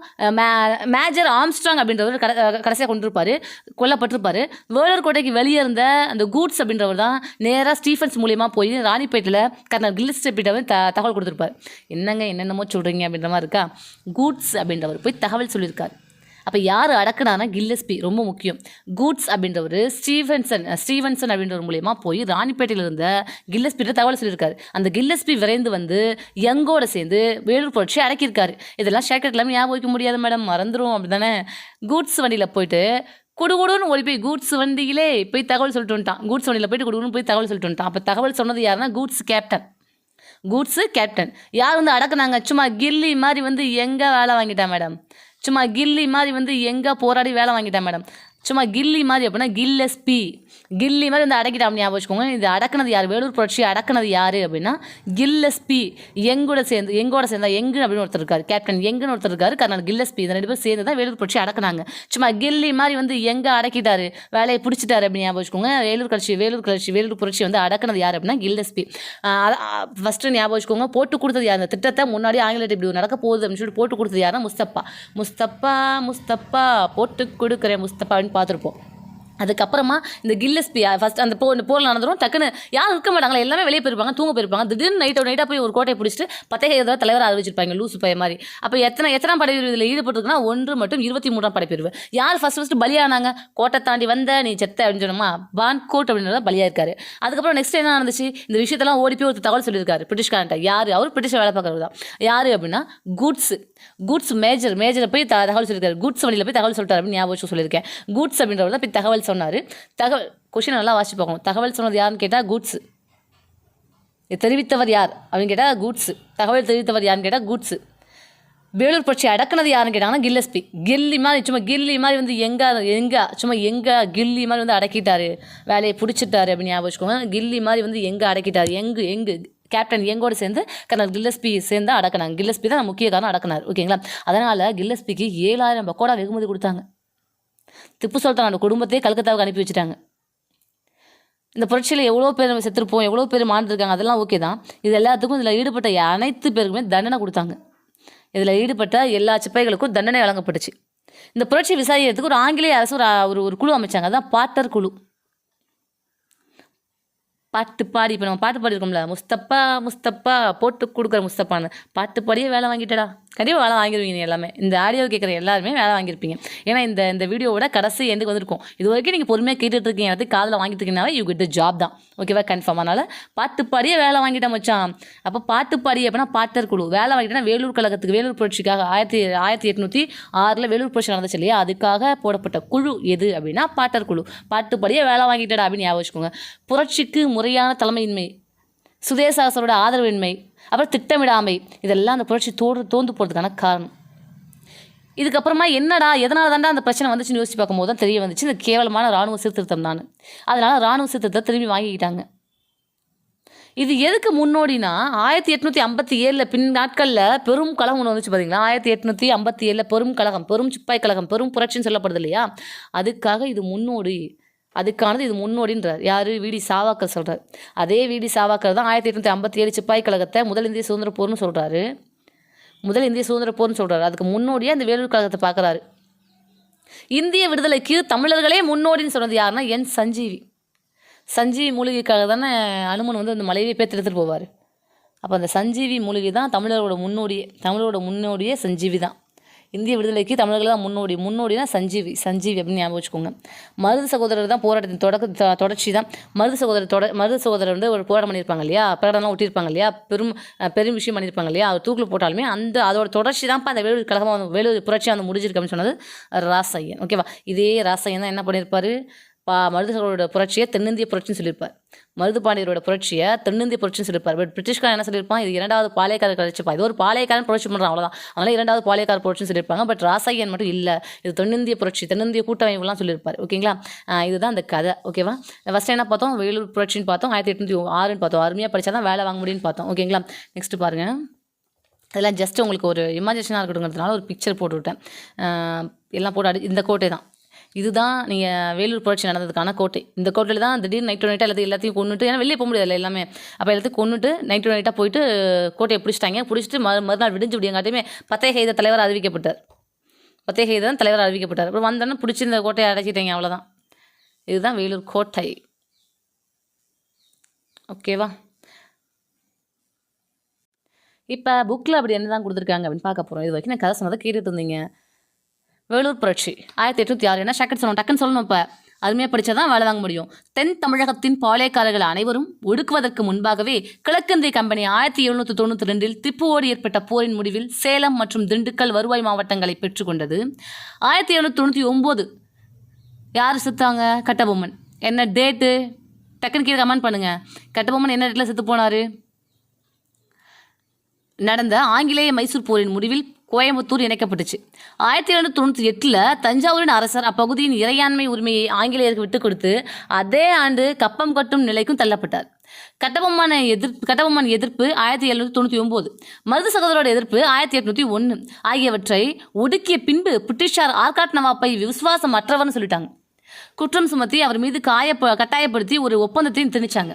மேஜர் ஆம்ஸ்ட்ராங் அப்படின்றவர் கடைசியாக கொண்டிருப்பார், கொல்லப்பட்டிருப்பார். வேலூர் கோட்டைக்கு வெளியே இருந்த அந்த கூட்ஸ் அப்படின்றவர் தான் நேராக ஸ்டீஃபன்ஸ் மூலியமாக போய் ராணிப்பேட்டில் கர்னல் கில்ஸ்பிட்ட தகவல் கொடுத்துருப்பார். என்னென்னமோ சொல்கிறீங்க அப்படின்ற மாதிரி இருக்கா. கூட்ஸ் அப்படின்றவர் போய் தகவல் சொல்லியிருக்கார். அப்போ யார் அடக்குனானா கில்லஸ்பி, ரொம்ப முக்கியம். கூட்ஸ் அப்படின்றவர் ஸ்டீவன்சன் அப்படின்றவர் மூலியமாக போய் ராணிப்பேட்டையில் இருந்த கில்லஸ்பிட்ட தகவல் சொல்லியிருக்காரு. அந்த கில்லஸ்பி விரைந்து வந்து யங்கோட சேர்ந்து வேலூர் புரட்சி அடக்கியிருக்காரு. இதெல்லாம் ஷேக்கெட் எல்லாமே ஞாபகம் வைக்க முடியாது மேடம், மறந்துடும் அப்படி தானே. கூட்ஸ் வண்டியில் போயிட்டு குடுகுடுன்னு ஓடி போய் கூட்ஸ் வண்டியிலே போய் தகவல் சொல்லிட்டு வந்துட்டான். கூட்ஸ் வண்டியில் போயிட்டு குடுகுடுன்னு போய் தகவல் சொல்லிட்டு வந்துட்டான். அப்போ தகவல் சொன்னது யாருன்னா கூட்ஸ் கேப்டன். யார் வந்து அடக்குனாங்க, சும்மா கில்லி மாதிரி வந்து எங்கே வேலை வாங்கிட்டான் மேடம், சும்மா கில்லி மாதிரி வந்து எங்கே போராடி வேலை வாங்கிட்டேன் மேடம். சும்மா கில்லி மாதிரி அப்படின்னா கில்லி மாதிரி வந்து அடக்கிட்டான் ஞாபகம் வச்சுக்கோங்க. இது அடக்குனது யார், வேலூர் புரட்சி அடக்குனது யார் அப்படின்னா கில்லஸ்பி. எங்கோட சேர்ந்தா எங்கு அப்படின்னு ஒருத்தர் இருக்காரு, கேப்டன் எங்குன்னு ஒருத்தர் இருக்காரு, கர்னல் கில்லஸ்பி. இந்த 2 பேர் சேர்ந்து தான் வேலூர் புரட்சி அடக்குனாங்க. சும்மா கில்லி மாதிரி வந்து எங்கே அடக்கிட்டாரு, வேலையை பிடிச்சிட்டாரு அப்படின்னு ஞாபகம் வச்சுக்கோங்க. வேலூர் புரட்சி வந்து அடக்குனது யார் அப்படின்னா கில்லஸ்பி. ஃபஸ்ட்டு ஞாபகம் வச்சுக்கோங்க. போட்டு கொடுத்தது யார், அந்த திட்டத்தை முன்னாடி ஆங்கிலேயர் இப்படி நடக்க போகுது அப்படின்னு சொல்லிட்டு போட்டு கொடுத்தது யாருன்னா முஸ்தபா போட்டு கொடுக்குற முஸ்தபா அப்படின்னு பார்த்துருப்போம். அதுக்கப்புறமா இந்த கில்லஸ்பி ஃபஸ்ட் அந்த போரில் நடந்துடும். டக்குன்னு யாரும் இருக்க மாட்டாங்களா, எல்லாமே வெளியே போயிருப்பாங்க, தூங்க போயிருப்பாங்க. திடீர்னு நைட்டாக போய் ஒரு கோட்டையை பிடிச்சிட்டு பத்தேகை தலைவராக அறிவிச்சிருப்பாங்க, லூசு பைய மாதிரி. அப்போ எத்தனாம் படைப்பிரிவு இதில் ஈடுபட்டுருக்குன்னா 1 மற்றும் 23ஆம் படைப்பிரிவு. யார் ஃபஸ்ட்டு பலியானாங்க? கோட்டை தாண்டி வந்த நீ செத்த அப்படின்னு சொன்னோமா, பான்கோட் அப்படின்றத பலியாயிருக்காரு. அதுக்கப்புறம் நெக்ஸ்ட் என்ன நடந்துச்சு, இந்த விஷயத்தெல்லாம் ஓடி போய் ஒரு தகவல் சொல்லியிருக்காரு பிரிட்டிஷ்காரன்ட்ட. யார்? அவர் பிரிட்டிஷ் வேலை பார்க்குறது தான். யார் அப்படின்னா கூட்ஸ் மேஜரை போய் தகவல் சொல்லியிருக்காரு. கூட்ஸ் வழியில் போய் தகவல் சொல்லிட்டார் அப்படின்னு ஞாபகம் சொல்லியிருக்கேன். கூட்ஸ் அப்படின்றவர் தான் போய் தகவல் சொன்னார். கொஷின் நல்லா வாசிச்சு பார்க்கணும். தகவல் சொன்னது யாருன்னு கேட்டால் கூட்ஸ். தெரிவித்தவர் யார் அப்படின்னு கேட்டால் கூட்ஸ். தகவல் தெரிவித்தவர் யாருன்னு கேட்டால் கூட்ஸ். வேலூர் புரட்சி அடக்குனது யாருன்னு கேட்டாங்கன்னா கில்லஸ்பி. கில்லி மாதிரி வந்து கில்லி மாதிரி வந்து அடக்கிட்டாரு, வேலையை பிடிச்சிட்டாரு அப்படின்னு ஞாபகம் வச்சுக்கோங்க. கில்லி மாதிரி வந்து அடக்கிட்டாரு, கேப்டன் யங்கோடு சேர்ந்து கர்னல் கில்லஸ்பி சேர்ந்து அடக்கினாங்க. கில்லஸ்பி தான் முக்கிய காரணம் அடக்கினார். ஓகேங்களா? அதனால் கில்லஸ்பிக்கு 7000 பக்கோடா வெகுமதி கொடுத்தாங்க. திப்பு சுல்தானோட குடும்பத்தையே கல்கத்தாவுக்கு அனுப்பி வச்சுட்டாங்க. இந்த புரட்சியில் எவ்வளோ பேர் செத்துருப்போம், எவ்வளோ பேர் மாண்டிருக்காங்க, அதெல்லாம் ஓகே தான். இது எல்லாத்துக்கும் இதில் ஈடுபட்ட அனைத்து பேருக்குமே தண்டனை கொடுத்தாங்க. இதில் ஈடுபட்ட எல்லா சிப்பாய்களுக்கும் தண்டனை வழங்கப்பட்டுச்சு. இந்த புரட்சி விசாரிக்கிறதுக்கு ஒரு ஆங்கிலேய அரசு ஒரு குழு அமைச்சாங்க. அதுதான் பாட்டர் குழு. பாட்டு பாடி, இப்போ நம்ம பாட்டு பாடிருக்கோம்ல, முஸ்தப்பா போட்டு கொடுக்குற முஸ்தப்பான்னு, பாட்டு பாடியே வேலை வாங்கிட்டடா. கண்டிப்பாக வேலை வாங்கிடுவீங்க. எல்லாமே இந்த ஆடியோ கேட்குற எல்லாருமே வேலை வாங்கியிருப்பீங்க. ஏன்னா இந்த வீடியோவோட கடைசி எண்டுக்கு வந்திருக்கும். இது வரைக்கும் நீங்கள் பொறுமையாக கேட்டுட்ருக்கீங்க, எல்லாத்தையும் காதில் வாங்கிட்டு இருக்கீங்கனாவே யூ கெட் த ஜாப் தான். ஓகேவா? கன்ஃபார்ம். அதனால் பாட்டு பாடியே வேலை வாங்கிட்டேன் மச்சான். அப்போ பாட்டு பாடி அப்படின்னா பாட்டர் குழு வேலை வாங்கிட்டேன்னா வேலூர் கழகத்துக்கு, வேலூர் புரட்சிக்காக 1806 வேலூர் புரட்சி நடந்துச்சு இல்லையா, அதுக்காக போடப்பட்ட குழு எது அப்படின்னா பாட்டர் குழு. பாட்டு பாடியே வேலை வாங்கிட்டடா அப்படின்னு ஞாபகம் வச்சுக்கோங்க. புரட்சிக்கு முறையான தலைமையின்மை, சுதேசாசரோட ஆதரவின்மை, அப்புறம் திட்டமிடாமை, இதெல்லாம் அந்த புரட்சி தோந்து போகிறதுக்கான காரணம். இதுக்கப்புறமா எதனால தாண்டா அந்த பிரச்சனை வந்துச்சுன்னு யோசிச்சு பார்க்கும்போது தான் தெரிய வந்துச்சு, இந்த கேவலமான இராணுவ சீர்திருத்தம் தான். அதனால் இராணுவ சீர்திருத்தத்தை திரும்பி வாங்கிக்கிட்டாங்க. இது எதுக்கு முன்னோடினா 1857 பின் நாட்களில் பெரும் கழகம் ஒன்று வந்துச்சு பார்த்தீங்களா. 1857 பெரும் கழகம், பெரும் சிப்பாய் கழகம், பெரும் புரட்சின்னு சொல்லப்படுது இல்லையா, அதுக்காக இது முன்னோடி. அதுக்கானது இது முன்னோடின்றார். யார்? வி.டி. சாவர்கர் சொல்கிறார். அதே வி.டி. சாவர்கர் தான் 1857 சிப்பாய் கழகத்தை முதல் இந்திய சுதந்திர போர்னு சொல்கிறாரு. அதுக்கு முன்னோடியாக இந்த வேலூர் கழகத்தை பார்க்குறாரு. இந்திய விடுதலைக்கு தமிழர்களே முன்னோடின்னு சொன்னது யாருன்னா என் சஞ்சீவி மூலிகைக்காக தானே அனுமன் வந்து அந்த மலையை எடுத்துகிட்டு போவார். அப்போ அந்த சஞ்சீவி மூலிகை தான் தமிழரோட முன்னோடியே சஞ்சீவி தான். இந்திய விடுதலைக்கு தமிழர்கள் தான் முன்னோடினா சஞ்சீவி அப்படின்னு ஞாபகம் வச்சுக்கோங்க. மருது சகோதரர் தான் போராட்டத்தின் தொடர்ச்சி தான். மருது சகோதரர் வந்து ஒரு போராட்டம் பண்ணியிருப்பாங்க இல்லையா, பிரகடனம்லாம் ஒட்டியிருப்பாங்க இல்லையா, பெரும் விஷயம் பண்ணியிருப்பாங்க இல்லையா, அவர் தூக்கில் போட்டாலுமே அதோட தொடர்ச்சி தான் அந்த வேலூர் கழகமாக வேலூர் புரட்சியாக வந்து முடிஞ்சிருக்கு அப்படின்னு சொன்னது ராசையன். ஓகேவா? இதே ராசையன் தான் என்ன பண்ணியிருப்பார், மருது சகோதரோட புரட்சியை தென்னிந்திய புரட்சின்னு சொல்லியிருப்பார். மருது பாண்டியரோட புரட்சியை தென்னிந்திய புரட்சின்னு சொல்லியிருப்பார். பட் பிரிட்டிஷ்காரன் என்ன சொல்லியிருப்பான், இது 2வது பாளையக்காரர் கழிச்சுப்பா, இது ஒரு பாளையக்காரன் புரட்சி பண்ணுறான் அவ்வளோதான், அதனால் 2வது பாளையக்காரர் புரட்சின்னு சொல்லியிருப்பாங்க. பட் ராசையன் மட்டும் இல்லை, இது தென்னிந்திய புரட்சி, தென்னிந்திய கூட்டமைப்புலாம் சொல்லியிருப்பார். ஓகேங்களா? இதுதான் அந்த கதை. ஓகேவா? ஃபஸ்ட்டு என்ன பார்த்தோம், வேலூர் புரட்சின்னு பார்த்தோம், 1806 பார்த்தோம். அருமையாக படித்தா தான் வேலை வாங்க முடியும்னு பார்த்தோம். ஓகேங்களா? நெக்ஸ்ட் பாருங்கள். இதெல்லாம் ஜஸ்ட் உங்களுக்கு ஒரு இமேஜினேஷனாக இருக்கட்டுங்கிறதுனால ஒரு பிக்சர் போட்டுவிட்டேன். எல்லாம் போட்டு இந்த கோட்டை தான். இதுதான் நீங்கள் வேலூர் புரட்சி நடந்ததுக்கான கோட்டை. இந்த கோட்டையில் தான் திடீர்னு நைட்டாக எல்லாத்தையும் கொண்டுட்டு, ஏன்னா வெளியே போக முடியாது எல்லாமே, அப்போ எல்லாத்தையும் கொண்டுட்டு நைட்டாக போயிட்டு கோட்டையை பிடிச்சிட்டு மறுநாள் விடிஞ்சு விடியங்காட்டியுமே பத்தேகை தலைவர் அறிவிக்கப்பட்டார். அப்புறம் வந்தோன்னே பிடிச்சி இந்த கோட்டையை அடைச்சிட்டாங்க, அவ்வளோதான். இதுதான் வேலூர் கோட்டை. ஓகேவா? இப்போ புக்கில் அப்படி என்ன தான் கொடுத்துருக்காங்க அப்படின்னு பார்க்க போகிறோம். இது வரைக்கும் நான் கதை சொன்னதை கேட்டுட்டு இருந்தீங்க. வேலூர் புரட்சி 1806 என்ன டக்குன்னு சொல்லணும். இப்போ அருமையாக படித்தா தான் வேலை வாங்க முடியும். தென் தமிழகத்தின் பாளையக்காரர்கள் அனைவரும் ஒடுக்குவதற்கு முன்பாகவே கிழக்கிந்திய கம்பெனி 1792 திப்புவோடு ஏற்பட்ட போரின் முடிவில் சேலம் மற்றும் திண்டுக்கல் வருவாய் மாவட்டங்களை பெற்றுக்கொண்டது. 1799 யார் செத்தாங்க? கட்டபொம்மன். என்ன டேட்டு? டக்குன்னு கீழே கமெண்ட் பண்ணுங்கள். கட்டபொம்மன் என்ன டேட்டில் செத்து போனார்? நடந்த ஆங்கிலேய மைசூர் போரின் முடிவில் கோயம்புத்தூர் இணைக்கப்பட்டுச்சு. 1798 தஞ்சாவூரின் அரசர் அப்பகுதியின் இறையாண்மை உரிமையை ஆங்கிலேயருக்கு விட்டுக் கொடுத்து அதே ஆண்டு கப்பம் கட்டும் நிலைக்கும் தள்ளப்பட்டார். கட்டபொம்மன் எதிர்ப்பு 1799, மருது சகோதரோட எதிர்ப்பு 1801 ஆகியவற்றை ஒடுக்கிய பின்பு பிரிட்டிஷார் ஆர்காட் நவாப்பை விசுவாசம் அற்றவர்னு சொல்லிட்டாங்க. குற்றம் சுமத்தி அவர் மீது கட்டாயப்படுத்தி ஒரு ஒப்பந்தத்தை திணிச்சாங்க.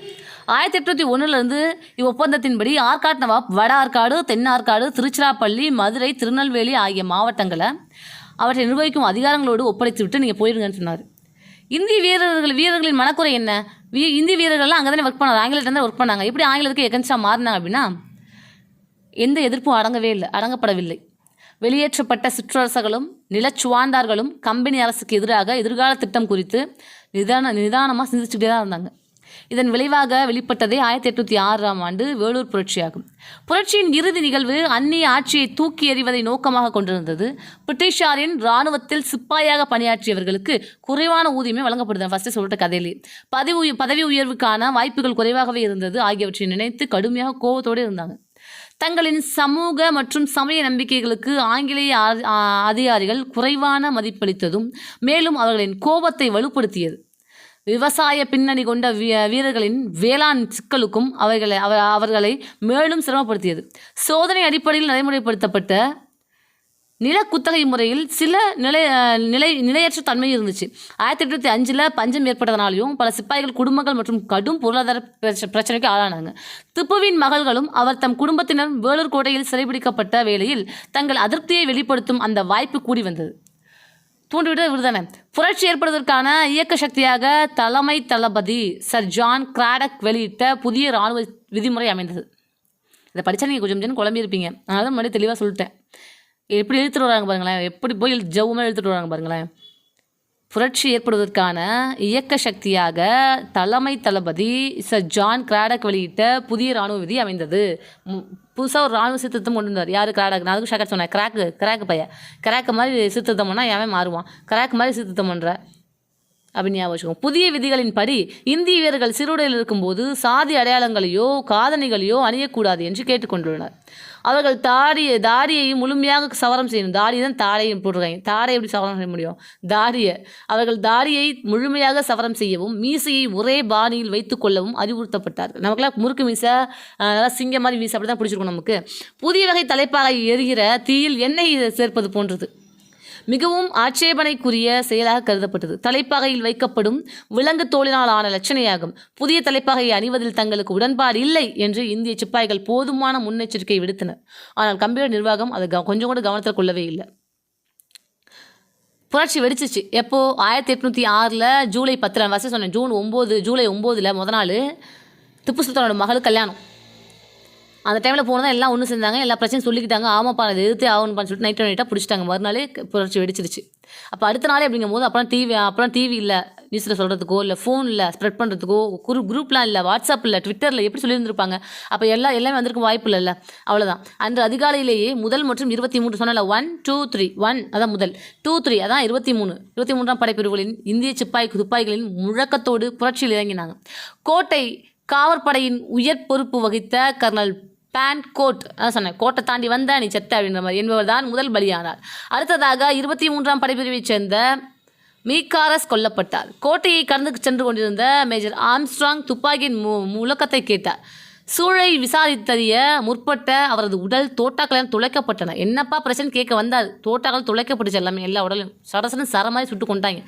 1801 இவ்வொப்பந்தத்தின்படி ஆர்காட் நவாப் வட ஆற்காடு, தென் ஆற்காடு, திருச்சிராப்பள்ளி, மதுரை, திருநெல்வேலி ஆகிய மாவட்டங்களை அவற்றை நிர்வகிக்கும் அதிகாரங்களோடு ஒப்படைத்து விட்டு நீங்கள் போயிருங்கன்னு சொன்னார். இந்திய வீரர்களின் மனக்குறை என்ன? இந்திய வீரர்கள்லாம் அங்கே தானே ஒர்க் பண்ணாங்க, ஆங்கிலத்தில் தான் ஒர்க் பண்ணாங்க. எப்படி ஆங்கிலத்துக்கு எகன்ஸ்டாக மாறினாங்க அப்படின்னா, எந்த எதிர்ப்பும் அடங்கப்படவில்லை. வெளியேற்றப்பட்ட சிற்றரசர்களும் நிலச்சுவாண்டார்களும் கம்பெனி அரசுக்கு எதிராக எதிர்கால திட்டம் குறித்து நிதானமாக சிந்திச்சுக்கிட்டே தான் இருந்தாங்க. இதன் விளைவாக வெளிப்பட்டதே 1806ஆம் ஆண்டு வேலூர் புரட்சியாகும். புரட்சியின் இறுதி நிகழ்வு அந்நிய ஆட்சியை தூக்கி எறிவதை நோக்கமாக கொண்டிருந்தது. பிரிட்டிஷாரின் இராணுவத்தில் சிப்பாயாக பணியாற்றியவர்களுக்கு குறைவான ஊதியமே வழங்கப்படுது. ஃபர்ஸ்ட் சொல்லிட்ட கதையிலேயே பதவி உயர்வுக்கான வாய்ப்புகள் குறைவாகவே இருந்தது ஆகியவற்றை நினைத்து கடுமையாக கோபத்தோடு இருந்தாங்க. தங்களின் சமூக மற்றும் சமய நம்பிக்கைகளுக்கு ஆங்கிலேய அதிகாரிகள் குறைவான மதிப்பளித்ததும் மேலும் அவர்களின் கோபத்தை வலுப்படுத்தியது. விவசாய பின்னணி கொண்ட வீரர்களின் வேளாண் சிக்கலுக்கும் அவர்களை மேலும் சிரமப்படுத்தியது. சோதனை அடிப்படையில் நடைமுறைப்படுத்தப்பட்ட நில குத்தகை முறையில் சில நிலையற்ற தன்மை இருந்துச்சு. 1805 பஞ்சம் ஏற்பட்டதனாலையும் பல சிப்பாய்கள் குடும்பங்கள் மற்றும் கடும் பொருளாதார பிரச்சனைக்கு ஆளானாங்க. திப்புவின் மகள்களும் அவர் தம் குடும்பத்தினரும் வேலூர் கோட்டையில் சிறைபிடிக்கப்பட்ட வேளையில் தங்கள் அதிருப்தியை வெளிப்படுத்தும் அந்த வாய்ப்பு கூடி வந்தது. தூண்டிவிட விடுதானே. புரட்சி ஏற்படுவதற்கான இயக்க சக்தியாக தலைமை தளபதி சர் ஜான் கிராடக் வெளியிட்ட புதிய இராணுவ விதிமுறை அமைந்தது. இதை படித்தா நீங்கள் கொஞ்சம் குழம்பியிருப்பீங்க. அதனால தான் முன்னாடி தெளிவாக சொல்லிட்டேன். எப்படி இழுத்துட்டு வராங்க பாருங்களேன், எப்படி போய் ஜவுமாக இழுத்துட்டு வராங்க பாருங்களேன். புரட்சி ஏற்படுவதற்கான இயக்க சக்தியாக தலைமை தளபதி சர் ஜான் கிராடக் வெளியிட்ட புதிய இராணுவ விதி அமைந்தது. புதுசாக ஒரு இராணுவ சீர்திருத்தம் கொண்டு வந்தார். யார்? கிராடக். நான் அதுக்கு ஷாக்கட் சொன்னேன். கிராக்கு பையன். கிராக்கு மாதிரி சீர்திருத்தம் பண்ணால் எவன் மாறுவான்? கிராக்கு மாதிரி சீர்திருத்தம் பண்ணுற அப்படின்னு ஞாபகம் வச்சுக்கோங்க. புதிய விதிகளின் படி இந்திய வீரர்கள் சிறுடையில் இருக்கும்போது சாதி அடையாளங்களையோ காதணிகளையோ அணியக்கூடாது என்று கேட்டுக்கொண்டுள்ளனர். அவர்கள் தாடியை முழுமையாக சவரம் செய்யணும். தாடி தான் தாடையை போட்டிருக்காங்க. தாடை எப்படி சவரம் செய்ய முடியும்? அவர்கள் தாடியை முழுமையாக சவரம் செய்யவும் மீசையை ஒரே பாணியில் வைத்து கொள்ளவும் அறிவுறுத்தப்பட்டார்கள். நமக்குலாம் முறுக்கு மீசை, நல்லா சிங்க மாதிரி மீசை அப்படி தான் பிடிச்சிருக்கோம். நமக்கு புதிய வகை தலைப்பாக எரிகிற தீயில் எண்ணெய் சேர்ப்பது போன்றது மிகவும் ஆட்சேபனைக்குரிய செயலாக கருதப்பட்டது. தலைப்பாகையில் வைக்கப்படும் விலங்கு தோலினால் ஆன லட்சணையாகும். புதிய தலைப்பாகையை அணிவதில் தங்களுக்கு உடன்பாடு இல்லை என்று இந்திய சிப்பாய்கள் போதுமான முன்னெச்சரிக்கை விடுத்தனர். ஆனால் கம்பெனி நிர்வாகம் அதை கொஞ்சம் கூட கவனத்தில் கொள்ளவே இல்லை. புரட்சி வெடிச்சிச்சு. எப்போ? 1806 ஜூலை 10 வசதி சொன்னேன். ஜூலை 9 முதல் நாள் திப்பு சுல்தானோட மகளுக்கு கல்யாணம். அந்த டைமில் போனதான் எல்லாம் ஒன்று சேர்ந்தாங்க. எல்லா பிரச்சனையும் சொல்லிக்கிட்டாங்க. ஆமாப்பா அதை எதிர்த்து ஆகணும்னு சொல்லிட்டு நைட்டாக பிடிச்சிட்டாங்க. மறுநாளே புரட்சி வெடிச்சிருச்சு. அப்போ அடுத்த நாளே அப்படிங்கும் போது அப்புறம் டிவி இல்லை, நியூஸில் சொல்கிறதுக்கோ இல்லை ஃபோன் இல்லை ஸ்ப்ரெட் பண்ணுறதுக்கோ குரூப்லாம் இல்லை, வாட்ஸ்அப் இல்லை, ட்விட்டரில் எப்படி சொல்லியிருந்திருப்பாங்க? அப்போ எல்லாமே வந்திருக்க வாய்ப்பு இல்லைல்ல. அவ்வளோதான். அன்று அதிகாலையிலேயே முதல் மற்றும் 23 சொன்னல 1 2 3 1 அதான் முதல் 2 3 அதான் 23ஆம் படைப்பிரிவுகளின் இந்திய துப்பாக்கிகளின் முழக்கத்தோடு புரட்சியில் இறங்கினாங்க. கோட்டை காவற்படையின் உயர் பொறுப்பு வகித்த கர்னல் பேன்கோட், அதான் சொன்னேன், கோட்டை தாண்டி வந்த நீ செத்த அப்படின்ற மாதிரி என்பவர் தான் முதல் பலியானார். அடுத்ததாக 23ஆம் படைப்பிரிவைச் சேர்ந்த மீகாரஸ் கொல்லப்பட்டார். கோட்டையை கடந்து சென்று கொண்டிருந்த மேஜர் ஆம்ஸ்ட்ராங் துப்பாக்கியின் முழக்கத்தை கேட்டார். சூழலை விசாரித்தறிய முற்பட்ட அவரது உடல் தோட்டாக்களால் துளைக்கப்பட்டன. என்னப்பா பிரச்சனை கேட்க வந்தார். தோட்டாக்கள் துளைக்கப்பட்டுச்சு. எல்லா உடலும் சடசன்னு சரமாதிரி சுட்டு கொண்டாங்க.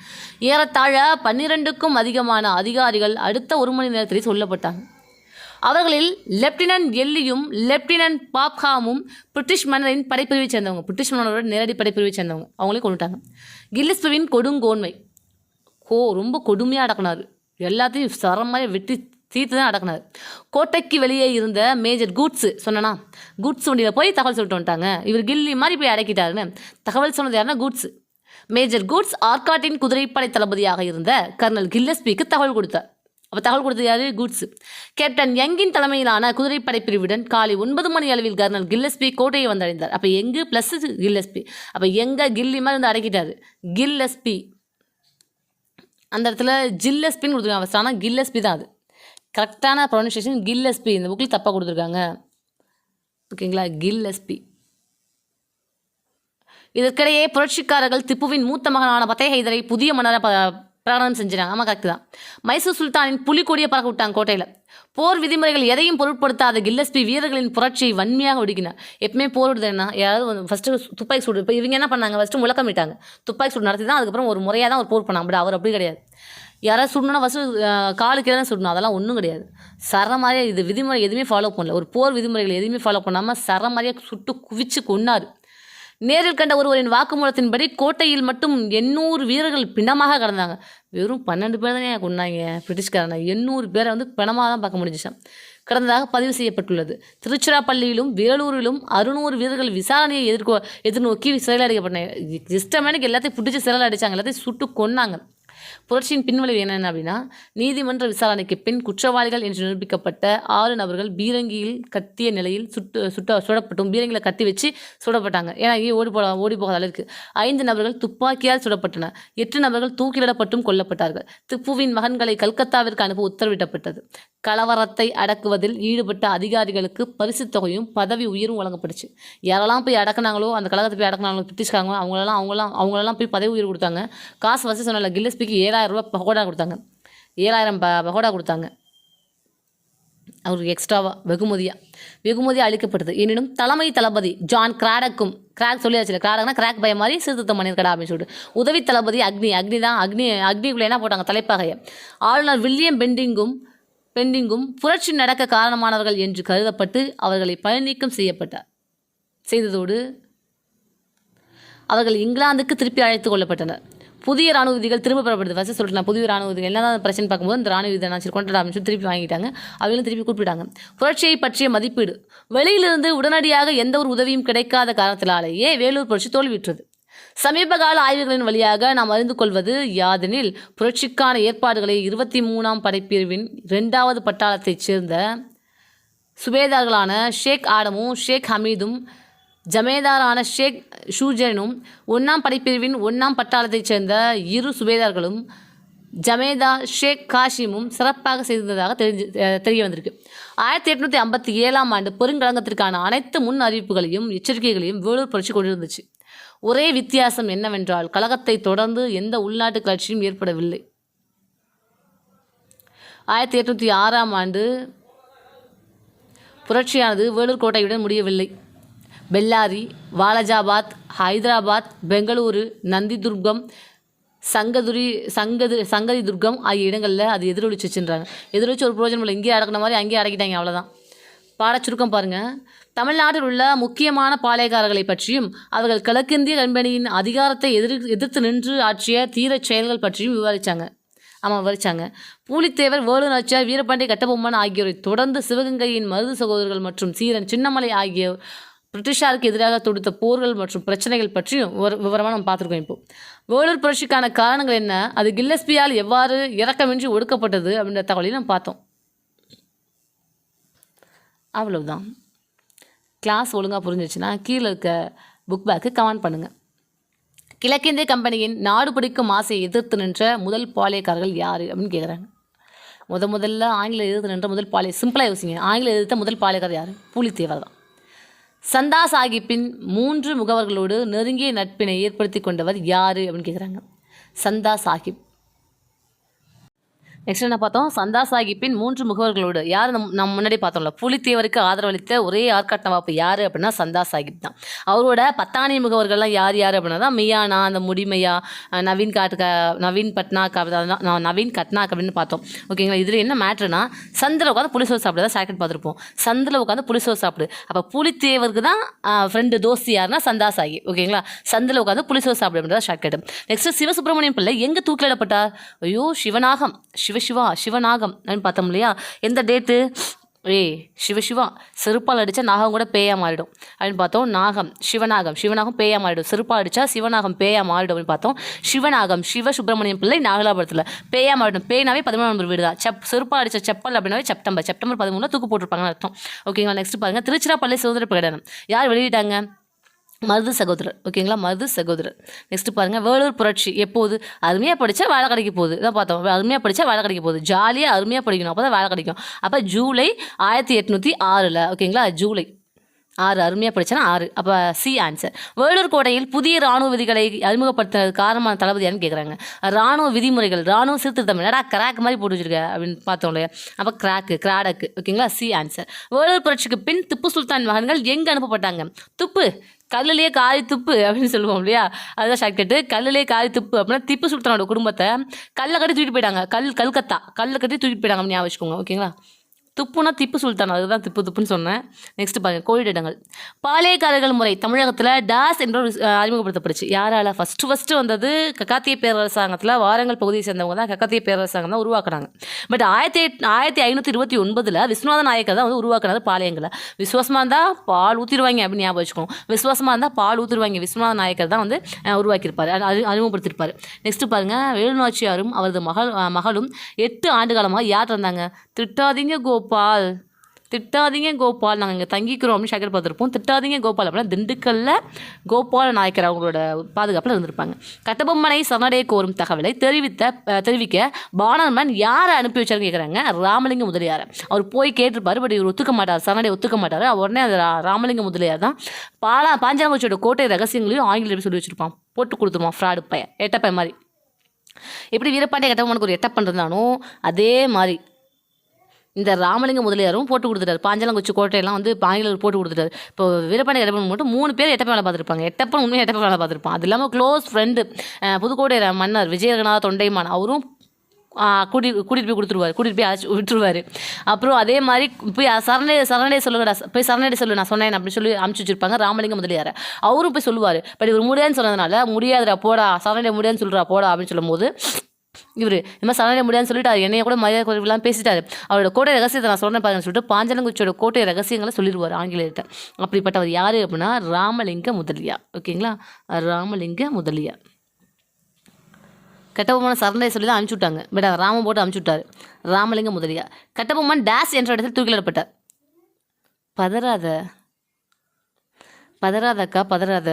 ஏறத்தாழ 12க்கும் அதிகமான அதிகாரிகள் அடுத்த 1 மணி நேரத்தில் சொல்லப்பட்டாங்க. அவர்களில் லெப்டினன்ட் எல்லியும் லெப்டினன்ட் பாப்ஹாமும் பிரிட்டிஷ் மன்னரின் படைப்பிரிவை சேர்ந்தவங்க. பிரிட்டிஷ் மன்னரோட நேரடி படைப்பிரிவை சேர்ந்தவங்க. அவங்களே கொண்டுட்டாங்க. கில்லிஸ்பியின் கொடுங்கோன்மை ரொம்ப கொடுமையாக அடக்கினார். எல்லாத்தையும் சரமாக வெட்டி தீர்த்து தான் அடக்கினார். கோட்டைக்கு வெளியே இருந்த மேஜர் கூட்ஸ் வண்டியில் போய் தகவல் சொல்லிட்டு வந்துட்டாங்க. இவர் கில்லி மாதிரி போய் அடக்கிட்டாருன்னு தகவல் சொன்னது யாருன்னா கூட்ஸ். மேஜர் கூட்ஸ் ஆர்காட்டின் குதிரைப்படை தளபதியாக இருந்த கர்னல் கில்லஸ்பிக்கு தகவல் கொடுத்தார். அப்போ தகவல் கொடுத்தது யார்? கூட்ஸ். கேப்டன் யங்கின் தலைமையிலான குதிரைப்படை பிரிவுடன் காலை 9 மணி அளவில் கர்னல் கில்லஸ்பி கோட்டையை வந்தடைந்தார். அப்போ எங்கு ப்ளஸ் கில்லஸ்பி. அப்போ கில்லி மாதிரி வந்து அடக்கிட்டாரு. கில்லஸ்பி அந்த இடத்துல ஜில்லஸ்பின்னு கொடுத்துருக்காங்க. ஆனால் கில்லஸ்பி தான் அது கரெக்டான ப்ரொனன்சியேஷன். கில்லஸ்பி இந்த புக்கில் தப்பாக கொடுத்துருக்காங்க. ஓகேங்களா? கில்லஸ்பி. இதற்கிடையே புரட்சிக்காரர்கள் திப்புவின் மூத்த மகனான பத்தே ஹைதரை புதிய மன்னரை பிரகடனம் செஞ்சாங்க. ஆமாம், கரெக்டு தான். மைசூர் சுல்தானின் புலிக்கொடியை பறக்க விட்டாங்க கோட்டையில். போர் விதிமுறைகள் எதையும் பொருட்படுத்தாத கில்லஸ்பி வீரர்களின் புரட்சியை வன்மையாக ஒடுக்கினார். எப்பவுமே போர் விடுதுன்னா யாராவது ஃபஸ்ட்டு துப்பாக்கி சூடு. இப்போ இவங்க என்ன பண்ணாங்க? ஃபஸ்ட்டு முழக்கமிட்டாங்க. துப்பாக்கி சூடு நடத்தி தான் அதுக்கப்புறம் ஒரு முறையாக தான் ஒரு போர் பண்ணாங்க. பட் அவர் அப்படி கிடையாது. யாராவது சுடணும்னா ஃபஸ்ட்டு காலுக்கு தான் சுடணும். அதெல்லாம் ஒன்றும் கிடையாது. சரமாரியாக இது விதிமுறை எதுவுமே ஃபாலோ பண்ணல. ஒரு போர் விதிமுறைகள் எதுவுமே ஃபாலோ பண்ணாமல் சரமாரியாக சுட்டு குவிச்சு கொன்னார். நேரில் கண்ட ஒருவரின் வாக்குமூலத்தின்படி கோட்டையில் மட்டும் 800 வீரர்கள் பிணமாக கடந்தாங்க. வெறும் 12 பேர் தானே கொண்டாங்க பிரிட்டிஷ்காரனை. 800 பேரை வந்து பிணமாக தான் பார்க்க முடிஞ்சிச்சான் கடந்ததாக பதிவு செய்யப்பட்டுள்ளது. திருச்சிராப்பள்ளியிலும் வேலூரிலும் 600 வீரர்கள் விசாரணையை எதிர்நோக்கி சிறையில் அடைக்கப்பட்டனர். இஷ்டமேனுக்கு எல்லாத்தையும் பிடிச்சி சிறையில் அடித்தாங்க, எல்லாத்தையும் சுட்டு கொன்னாங்க. புரட்சியின் பின்விளைவு என்னென்ன அப்படின்னா, நீதிமன்ற விசாரணைக்கு பின் குற்றவாளிகள் என்று நிரூபிக்கப்பட்ட 6 நபர்கள் பீரங்கியில் கத்திய நிலையில் சுடப்பட்டும் பீரங்கியில் கத்தி வச்சு சுடப்பட்டாங்க. ஏன்னா இங்கே ஓடி போகாத அளவுக்கு. 5 நபர்கள் துப்பாக்கியால் சுடப்பட்டனர். 8 நபர்கள் தூக்கிலிடப்பட்டும் கொல்லப்பட்டார்கள். திப்புவின் மகன்களை கல்கத்தாவிற்கு அனுப்ப உத்தரவிடப்பட்டது. கலவரத்தை அடக்குவதில் ஈடுபட்ட அதிகாரிகளுக்கு பரிசு தொகையும் பதவி உயர்வும் வழங்கப்பட்டுச்சு. யாரெல்லாம் போய் அடக்குனாங்களோ, அந்த கழகத்தை போய் அடக்குனாங்களோ பிரிட்டிஷ்காரங்க, அவங்களெல்லாம் போய் பதவி உயர்வு கொடுத்தாங்க. காசு வசதி சொன்னால கில்லஸ்பிக்கு 7,000 ரூபா பகோடா கொடுத்தாங்க. 7,000 பகோடா கொடுத்தாங்க அவருக்கு எக்ஸ்ட்ராவாக வெகுமதியாக அளிக்கப்பட்டது. எனினும் தலைமை தளபதி ஜான் கிராடக்கும், கிராக் சொல்லியாச்சு, கிராடக்னா கிராக் பய மாதிரி சீர்திருத்தம் பண்ணியிருக்கடா அப்படின்னு சொல்லிட்டு, உதவி தளபதி அக்னிக்குள்ளே என்ன போட்டாங்க தலைப்பாகையை. ஆளுநர் வில்லியம் பெண்டிங்கும் புரட்சி நடக்க காரணமானவர்கள் என்று கருதப்பட்டு அவர்களை பணிநீக்கம் செய்ததோடு அவர்கள் இங்கிலாந்துக்கு திருப்பி அழைத்து கொள்ளப்பட்டனர். புதிய ராணுவ விதிகள் திரும்ப பெறப்படுது. ஃபஸ்ட்டு சொல்லிட்டு புதிய ராணுவ விதிகள் என்ன தான் பிரச்சனை பார்க்கும்போது இந்த ராணுவ விதி நான் கொண்டா அப்படின்னு சொல்லி திருப்பி வாங்கிட்டாங்க. அவங்களும் திருப்பி கூப்பிட்டாங்க. புரட்சியை பற்றிய மதிப்பீடு. வெளியிலிருந்து உடனடியாக எந்த ஒரு உதவியும் கிடைக்காத காரணத்தினாலேயே வேலூர் புரட்சி தோல்வியுற்றது. சமீபகால ஆய்வுகளின் வழியாக நாம் அறிந்து கொள்வது யாதெனில், புரட்சிக்கான ஏற்பாடுகளை 23ஆம் படைப்பிரிவின் 2வது பட்டாளத்தைச் சேர்ந்த சுபேதார்களான ஷேக் ஆடமும் ஷேக் ஹமீதும் ஜமேதாரான ஷேக் ஷூஜனும் 1ஆம் படைப்பிரிவின் 1ஆம் பட்டாளத்தைச் சேர்ந்த 2 சுபேதார்களும் ஜமேதார் ஷேக் காஷிமும் சிறப்பாக செய்ததாக தெரிய வந்திருக்கு. 1857ஆம் ஆண்டு பெருங்கலங்கத்திற்கான அனைத்து முன் அறிவிப்புகளையும் எச்சரிக்கைகளையும் வேலூர் புரட்சி கொண்டிருந்துச்சு. ஒரே வித்தியாசம் என்னவென்றால், கழகத்தை தொடர்ந்து எந்த உள்நாட்டு கிளர்ச்சியும் ஏற்படவில்லை. 1806ஆம் ஆண்டு புரட்சியானது வேலூர் கோட்டையுடன் முடியவில்லை. பெல்லாரி, வாலஜாபாத், ஹைதராபாத், பெங்களூரு, நந்திதுர்கம், சங்கதி துர்கம் ஆகிய இடங்களில் அது எதிரொலிச்சுன்றாங்க. எதிரொலிச்சு ஒரு பிரோஜனம் இல்லை, இங்கேயே அடக்கின மாதிரி அங்கேயே அடக்கிட்டாங்க, அவ்வளோதான். பாடச்சுருக்கம் பாருங்கள். தமிழ்நாட்டில் உள்ள முக்கியமான பாளையக்காரர்களை பற்றியும் அவர்கள் கிழக்கிந்திய கம்பெனியின் அதிகாரத்தை எதிர்த்து நின்று ஆற்றிய தீரச் செயல்கள் பற்றியும் விவரிச்சாங்க. பூலித்தேவர், வேலு நாச்சியார், வீரபாண்டிய கட்டபொம்மன் ஆகியோரை தொடர்ந்து சிவகங்கையின் மருது சகோதரர்கள் மற்றும் சீரன் சின்னமலை ஆகிய பிரிட்டிஷாருக்கு எதிராக தொடுத்த போர்கள் மற்றும் பிரச்சனைகள் பற்றியும் விவரமாக நம்ம பார்த்துருக்கோம். இப்போ வேலூர் புரட்சிக்கான காரணங்கள் என்ன, அது கில்லஸ்பியால் எவ்வாறு இறக்கமின்றி ஒடுக்கப்பட்டது அப்படின்ற தகவலையும் நம்ம பார்த்தோம். அவ்வளவுதான். கிளாஸ் ஒழுங்காக புரிஞ்சிச்சுன்னா கீழே இருக்க புக் பேக்கு கமெண்ட் பண்ணுங்கள். கிழக்கிந்திய கம்பெனியின் நாடு பிடிக்கும் ஆசையை எதிர்த்து நின்ற முதல் பாளையக்காரர்கள் யார் அப்படின்னு கேட்குறாங்க. முதல்ல ஆங்கிலம் எதிர்த்து நின்ற முதல் சிம்பிளாக யோசிங்க. ஆங்கிலம் எதிர்த்த முதல் பாளையக்காரர் யார்? பூலித்தேவர் தான். சந்தா சாஹிப்பின் 3 முகவர்களோடு நெருங்கிய நட்பினை ஏற்படுத்தி கொண்டவர் யார் அப்படின்னு கேட்குறாங்க. சந்தா சாஹிப். நெக்ஸ்ட் என்ன பார்த்தோம்? சந்தா சாஹிப்பின் 3 முகவர்களோடு யார்? நம்ம முன்னாடி பார்த்தோம்ல, பூலித்தேவருக்கு ஆதரவளித்த ஒரே ஆற்காட்டு நவாப்பு யார் அப்படின்னா சந்தா சாஹிப் தான். அவரோட பத்தானி முகவர்கள்லாம் யார் அப்படின்னா தான் மியானா, அந்த முடிமையா, நவீன் பட்நாக் அப்படின்னு பார்த்தோம். ஓகேங்களா? இதில் என்ன மேட்ருனா, சந்தில் உட்காந்து புளிசோறு சாப்பிடு தான் சாக்கெட் பார்த்துருப்போம். சந்தில் உட்காந்து புளிசோறு சாப்பிடு. அப்போ பூலித்தேவருக்கு தான் ஃப்ரெண்டு தோஸ்தி யாருன்னா சந்தா சாஹிப். ஓகேங்களா? சந்தில் உட்காந்து புளிசோறு சாப்பிடு அப்படின்றத சாக்கெட். நெக்ஸ்ட் சிவசுப்ரமணியம் பிள்ளை எங்கே தூக்கிலிடப்பட்டார்? ஐயோ, சிவநாகம் சிவநாகம் அப்படின்னு பார்த்தோம் இல்லையா? எந்த டேட்டு? சிவா செருப்பால் அடித்தா நாகம் கூட பேயா மாறிடும் அப்படின்னு பார்த்தோம். சிவநாகம் பேயா மாறிடும். செருப்பால் அடித்தா சிவநாகம் பேயா மாறிடும் அப்படின்னு பார்த்தோம். சிவநாகம் சிவசுப்ரமணியம் பிள்ளை நாகலாபுரத்தில் பேயா மாறிடும். பேனாவே 13 நம்பர் வீடு தான். செருப்பால் அடித்த செப்பல் அப்படின்னாவே செப்டம்பர் 13 தூக்கு போட்டிருப்பாங்கன்னு அர்த்தம். ஓகேங்களா? நெக்ஸ்ட் பாருங்கள். திருச்சிராப்பள்ளி சுதந்திர பிரகடனம் யார் வெளியிட்டாங்க? மருது சகோதரர். ஓகேங்களா? மருது சகோதரர். நெக்ஸ்ட் பாருங்கள். வேலூர் புரட்சி எப்போது? அருமையாக படித்தா வேலை கிடைக்க போகுது. இதான் பார்த்தோம். அருமையாக படித்தா வேலை கிடைக்க போகுது. ஜாலியாக அருமையாக படிக்கணும், அப்போ தான் வேலை கிடைக்கும். அப்போ ஜூலை 1806. ஓகேங்களா? ஜூலை 6. அருமையாக படித்தனா 6. அப்போ சி ஆன்சர். வேலூர் கோட்டையில் புதிய ராணுவ விதிகளை அறிமுகப்படுத்தினது காரணமான தளபதியான்னு கேட்குறாங்க. ராணுவ விதிமுறைகள், ராணுவ சீர்திருத்தம் என்னடா கிராக் மாதிரி போட்டு வச்சிருக்க அப்படின்னு பார்த்தோம் இல்லையா? அப்போ கிராடக்கு. ஓகேங்களா? C answer. வேலூர் புரட்சிக்கு பின் திப்பு சுல்தான் மகன்கள் எங்கே அனுப்பப்பட்டாங்க? துப்பு கல்லுலேயே காரி துப்பு அப்படின்னு சொல்லுவோம் இல்லையா? அதுதான் ஷார்ட்கட்டு. கல்லுலேயே காரி துப்பு அப்படின்னா திப்பு சுல்தானோட குடும்பத்தை கல்லை கட்டி தூக்கிட்டு போயிட்டாங்க. கல்லை கட்டி தூக்கிட்டு போயிட்டாங்க அப்படின்னு ஞாபகம் வச்சுக்கோங்க. ஓகேங்களா? துப்புனா திப்பு சுல்தான், அதுதான் திப்பு துப்புன்னு சொன்னேன். நெக்ஸ்ட் பாருங்க, கோயிலிடங்கள். பாளையக்காரர்கள் முறை தமிழகத்தில் டாஸ் என்ற ஒரு அறிமுகப்படுத்தப்படுச்சு. யாரால ஃபஸ்ட்டு வந்தது? கக்காத்திய பேரரசாங்கத்தில் வாரங்கள் பகுதியை சேர்ந்தவங்க தான் கக்காத்திய பேரரசாங்கம் தான் உருவாக்குறாங்க. பட் 1529 விஸ்வநாத நாயக்கர் தான் வந்து உருவாக்குனாரு பாளையங்களை. விசுவாசமாக இருந்தால் பால் ஊற்றிடுவாங்க அப்படின்னு ஞாபகம் வச்சுக்கணும். விசுவாசமாக இருந்தால் பால் ஊற்றிடுவாங்க. விஸ்வநாத நாயக்கர் தான் வந்து உருவாக்கியிருப்பார், அறிமுகப்படுத்தியிருப்பார். நெக்ஸ்ட் பாருங்க, வேலுநாச்சியாரும் அவரது மகளும் 8 ஆண்டு காலமாக யார் இருந்தாங்க? திட்டாதீங்க கோபால், நாங்கள் இங்கே தங்கிக்கிறோம் அப்படின்னு ஷேகர் பார்த்துருப்போம். திட்டாதீங்க கோபால் அப்படின்னா திண்டுக்கல்ல கோபால நாயக்கர் அவங்களோட பாதுகாப்பில் இருந்திருப்பாங்க. கட்டபொம்மனை சரணடைய கோரும் தகவலை தெரிவிக்க பாணர்மன் யாரை அனுப்பி வச்சாருன்னு கேட்குறாங்க? ராமலிங்க முதலியார். அவர் போய் கேட்டிருப்பாரு, பட் இவர் ஒத்துக்க மாட்டார், சரணடைய ஒத்துக்க மாட்டார். உடனே அது ராமலிங்க முதலியார் தான் பாஞ்சாலங்குறிச்சியோட கோட்டை ரகசியங்களையும் ஆங்கிலம் சொல்லி வச்சுருப்பான், போட்டு கொடுத்துருவான். ஃப்ராடு பையன், எட்டப்பை மாதிரி. எப்படி வீரபாண்டிய கட்டபொம்மனுக்கு ஒரு எட்டப்பன் இருந்தானோ அதே மாதிரி இந்த ராமலிங்க முதலியாரும் போட்டு கொடுத்துட்டாரு. பாஞ்சாலங்குறிச்சி கோட்டையெல்லாம் வந்து ஆங்கிலேயர் போட்டு கொடுத்துட்டாரு. இப்போ வீரபாண்டிய கட்டபொம்மன் மட்டும் 3 பேர் எட்டப்பன் வேலை பார்த்துருப்பாங்க. எட்டப்பன் உண்மையாக எட்டப்பன் வேலை பார்த்துருப்பான். அது இல்லாமல் க்ளோஸ் ஃப்ரெண்டு புதுக்கோட்டை மன்னர் விஜயநாத தொண்டைமான், அவரும் கூட்டிகிட்டு போய் கொடுத்துருவார், கூட்டிகிட்டு போய் அழைச்சி விட்டுருவார். அப்புறம் அதே மாதிரி போய் சரணடைய சொல்லுங்கடா, போய் சரணடைய சொல்லு நான் சொன்னேன் அப்படின்னு சொல்லி அனுப்பிச்சி வச்சிருப்பாங்க ராமலிங்க முதலியார். அவரும் போய் சொல்லுவார். பட் இவர் முடியாதுன்னு சொன்னதுனால, முடியாதுடா போடா, சரணடைய முடியாதுன்னு சொல்கிறா போடா அப்படின்னு சொல்லும் போது இவர் இந்த மாதிரி சரணடைய முடியாதுன்னு சொல்லிட்டு என்னைய கூட மரியாதை குறைவெல்லாம் பேசிட்டாரு. அவரோட கோட்டை ரகசியத்தை நான் சொன்னேன் பாருங்கன்னு சொல்லிட்டு பாஞ்சாலங்குறிச்சியோட கோட்டை ரகசியங்களை சொல்லிடுவார் ஆங்கிலேயர்கிட்ட. அப்படிப்பட்டவர் யார் அப்படின்னா ராமலிங்க முதலியார். ஓகேங்களா, ராமலிங்க முதலியார். கட்டபொம்மன் சரணடைய சொல்லி தான் அனுப்பிச்சு விட்டாங்க. பட் ராமன் போட்டு அனுப்பிச்சு விட்டார் ராமலிங்க முதலியார். கட்டபொம்மன் டேஸ் என்ற இடத்தில் தூக்கிலிடப்பட்டார். பதறாதக்கா பதறாத.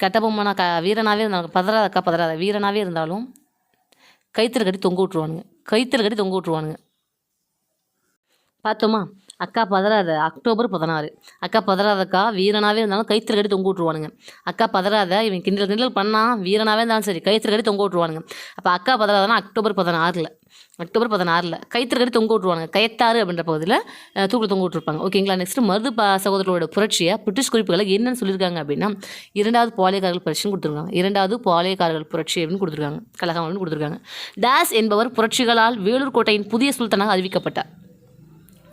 கட்டபொம்மனா வீரனாகவே இருந்தாலும் பதறாத வீரனாகவே இருந்தாலும் கைத்தில் கட்டி தொங்க விட்டுருவானுங்க. பார்த்தோமா? அக்கா பதறாத, அக்டோபர் 16. அக்கா பதறாதக்கா, வீரனாகவே இருந்தாலும் கைத்தில் கட்டி தொங்க விட்ருவானுங்க. அக்கா பதறாத, இவன் கிண்டல் பண்ணால் வீரனாகவே இருந்தாலும் சரி கைத்தில் கட்டி தொங்க விட்ருவானுங்க. அப்போ அக்கா பதறாதனா அக்டோபர் 16 கைத்தில் கட்டி தொங்க விட்ருவானுங்க. கயத்தாறு அப்படின்ற பகுதியில் தூக்கில் தொங்க விட்டுருப்பாங்க. ஓகேங்களா. நெக்ஸ்ட் மருது சகோதரர்களோட புரட்சியை பிரிட்டிஷ் குறிப்புகளை என்னென்னு சொல்லியிருக்காங்க அப்படின்னா, 2வது பாளையக்காரர்கள் புரட்சின்னு கொடுத்துருக்காங்க. 2வது பாளையக்காரர்கள் புரட்சி அப்படின்னு கொடுத்துருக்காங்க, கழகம் அப்படின்னு கொடுத்துருக்காங்க. டேஸ் என்பவர் புரட்சிகளால் வேலூர் கோட்டையின் புதிய சுல்தானாக அறிவிக்கப்பட்டார்.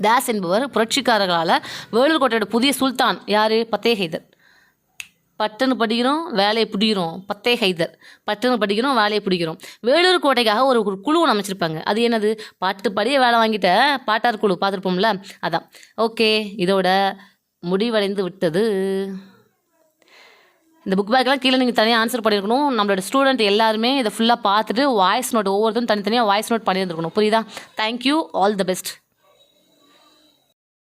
டேஸ் என்பவர் புரட்சிக்காரர்களால் வேலூர் கோட்டையோட புதிய சுல்தான் யார்? பத்தே ஹைதர். பட்டுன்னு படிக்கிறோம், வேலையை பிடிக்கிறோம். பத்தே ஹைதர், பட்டுன்னு படிக்கிறோம், வேலையை பிடிக்கிறோம். வேலூர் கோட்டைக்காக ஒரு குழு அமைச்சிருப்பாங்க. அது என்னது? பாட்டு படியே வேலை வாங்கிட்ட பாட்டார் குழு, பார்த்துருப்போம்ல, அதான். ஓகே, இதோட முடிவடைந்து விட்டது. இந்த புக் பேக்கெலாம் கீழே நீங்கள் தனியாக ஆன்சர் பண்ணியிருக்கணும். நம்மளோட ஸ்டூடெண்ட் எல்லாருமே இதை ஃபுல்லாக பார்த்துட்டு வாய்ஸ் நோட் ஒவ்வொருத்தரும் தனித்தனியாக வாய்ஸ் நோட் பண்ணியிருந்துருக்கணும். புரியுதா? Thank you, all the best.